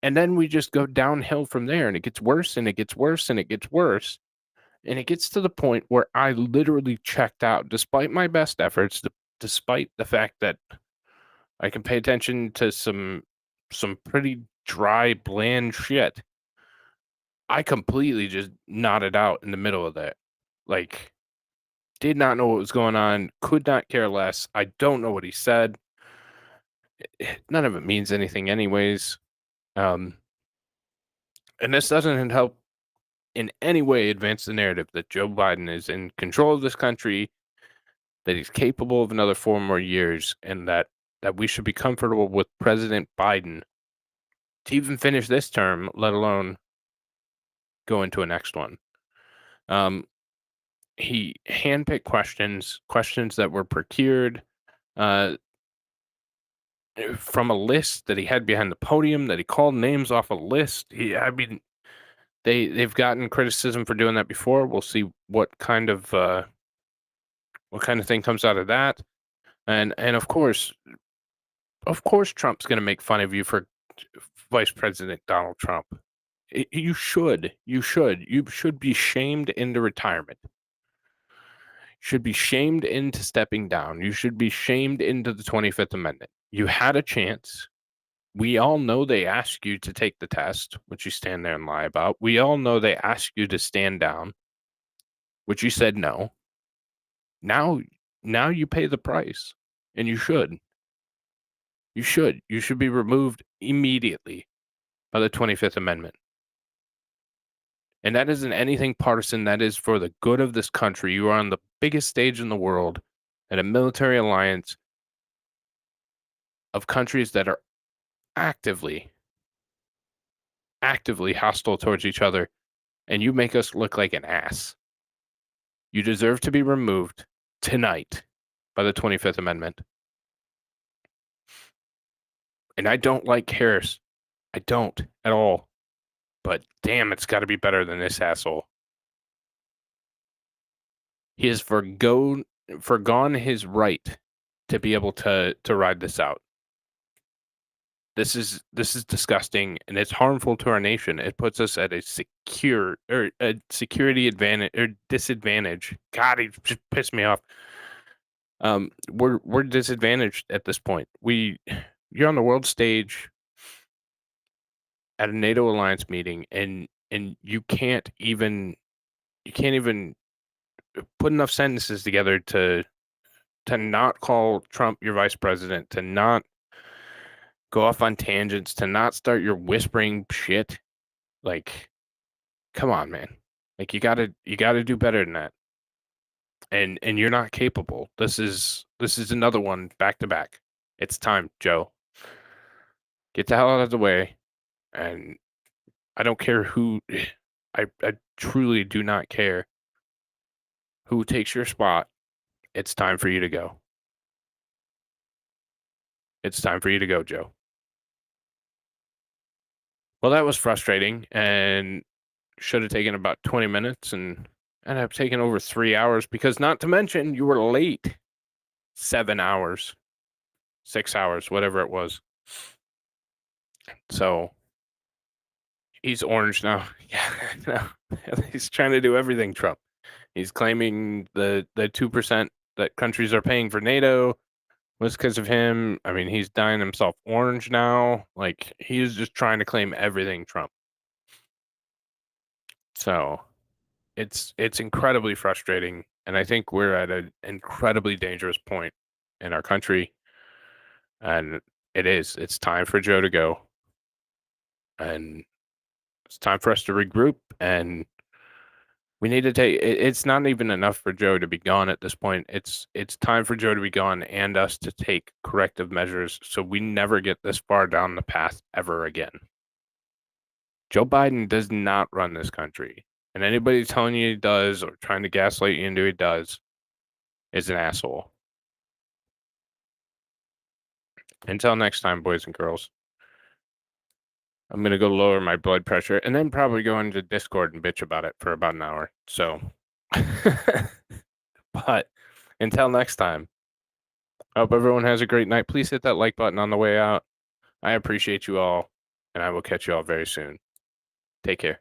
And then we just go downhill from there, and it gets worse, and it gets worse, and it gets worse. And it gets to the point where I literally checked out, despite my best efforts, despite the fact that I can pay attention to some pretty dry, bland shit. I completely just nodded out in the middle of that. Like, did not know what was going on, could not care less. I don't know what he said. None of it means anything anyways. And this doesn't help in any way advance the narrative that Joe Biden is in control of this country, that he's capable of another 4 more years, and that we should be comfortable with President Biden to even finish this term, let alone go into a next one. He handpicked questions that were procured from a list that he had behind the podium, that he called names off a list. They've gotten criticism for doing that before. We'll see what kind of thing comes out of that. And of course Trump's going to make fun of you for Vice President Donald Trump. You should be shamed into retirement. You should be shamed into stepping down. You should be shamed into the 25th Amendment. You had a chance. We all know they asked you to take the test, which you stand there and lie about. We all know they asked you to stand down, which you said no. Now you pay the price, and you should. You should be removed immediately by the 25th Amendment. And that isn't anything partisan. That is for the good of this country. You are on the biggest stage in the world at a military alliance of countries that are actively hostile towards each other, and you make us look like an ass. You deserve to be removed tonight by the 25th Amendment. And I don't like Harris. I don't at all. But damn, it's got to be better than this asshole. He has forgone his right to be able to ride this out. This is disgusting, and it's harmful to our nation. It puts us at a security advantage or disadvantage. God, he just pissed me off. We're disadvantaged at this point. You're on the world stage at a NATO alliance meeting, and you can't even put enough sentences together to not call Trump your vice president, to not go off on tangents, to not start your whispering shit. Like, come on, man. Like, you gotta do better than that. And you're not capable. This is another one back to back. It's time, Joe. Get the hell out of the way. And I don't care who, I truly do not care who takes your spot. It's time for you to go. It's time for you to go, Joe. Well, that was frustrating and should have taken about 20 minutes and ended up taking over 3 hours because, not to mention, you were late 7 hours, 6 hours, whatever it was. So he's orange now. Yeah, no. He's trying to do everything, Trump. He's claiming the 2% that countries are paying for NATO was because of him. I mean, he's dyeing himself orange now. Like, he's just trying to claim everything, Trump. So it's incredibly frustrating, and I think we're at an incredibly dangerous point in our country. And it's time for Joe to go. And it's time for us to regroup, and we need to it's not even enough for Joe to be gone at this point. It's time for Joe to be gone and us to take corrective measures so we never get this far down the path ever again. Joe Biden does not run this country, and anybody telling you he does or trying to gaslight you into he does is an asshole. Until next time, boys and girls. I'm going to go lower my blood pressure and then probably go into Discord and bitch about it for about an hour. So, but until next time, I hope everyone has a great night. Please hit that like button on the way out. I appreciate you all, and I will catch you all very soon. Take care.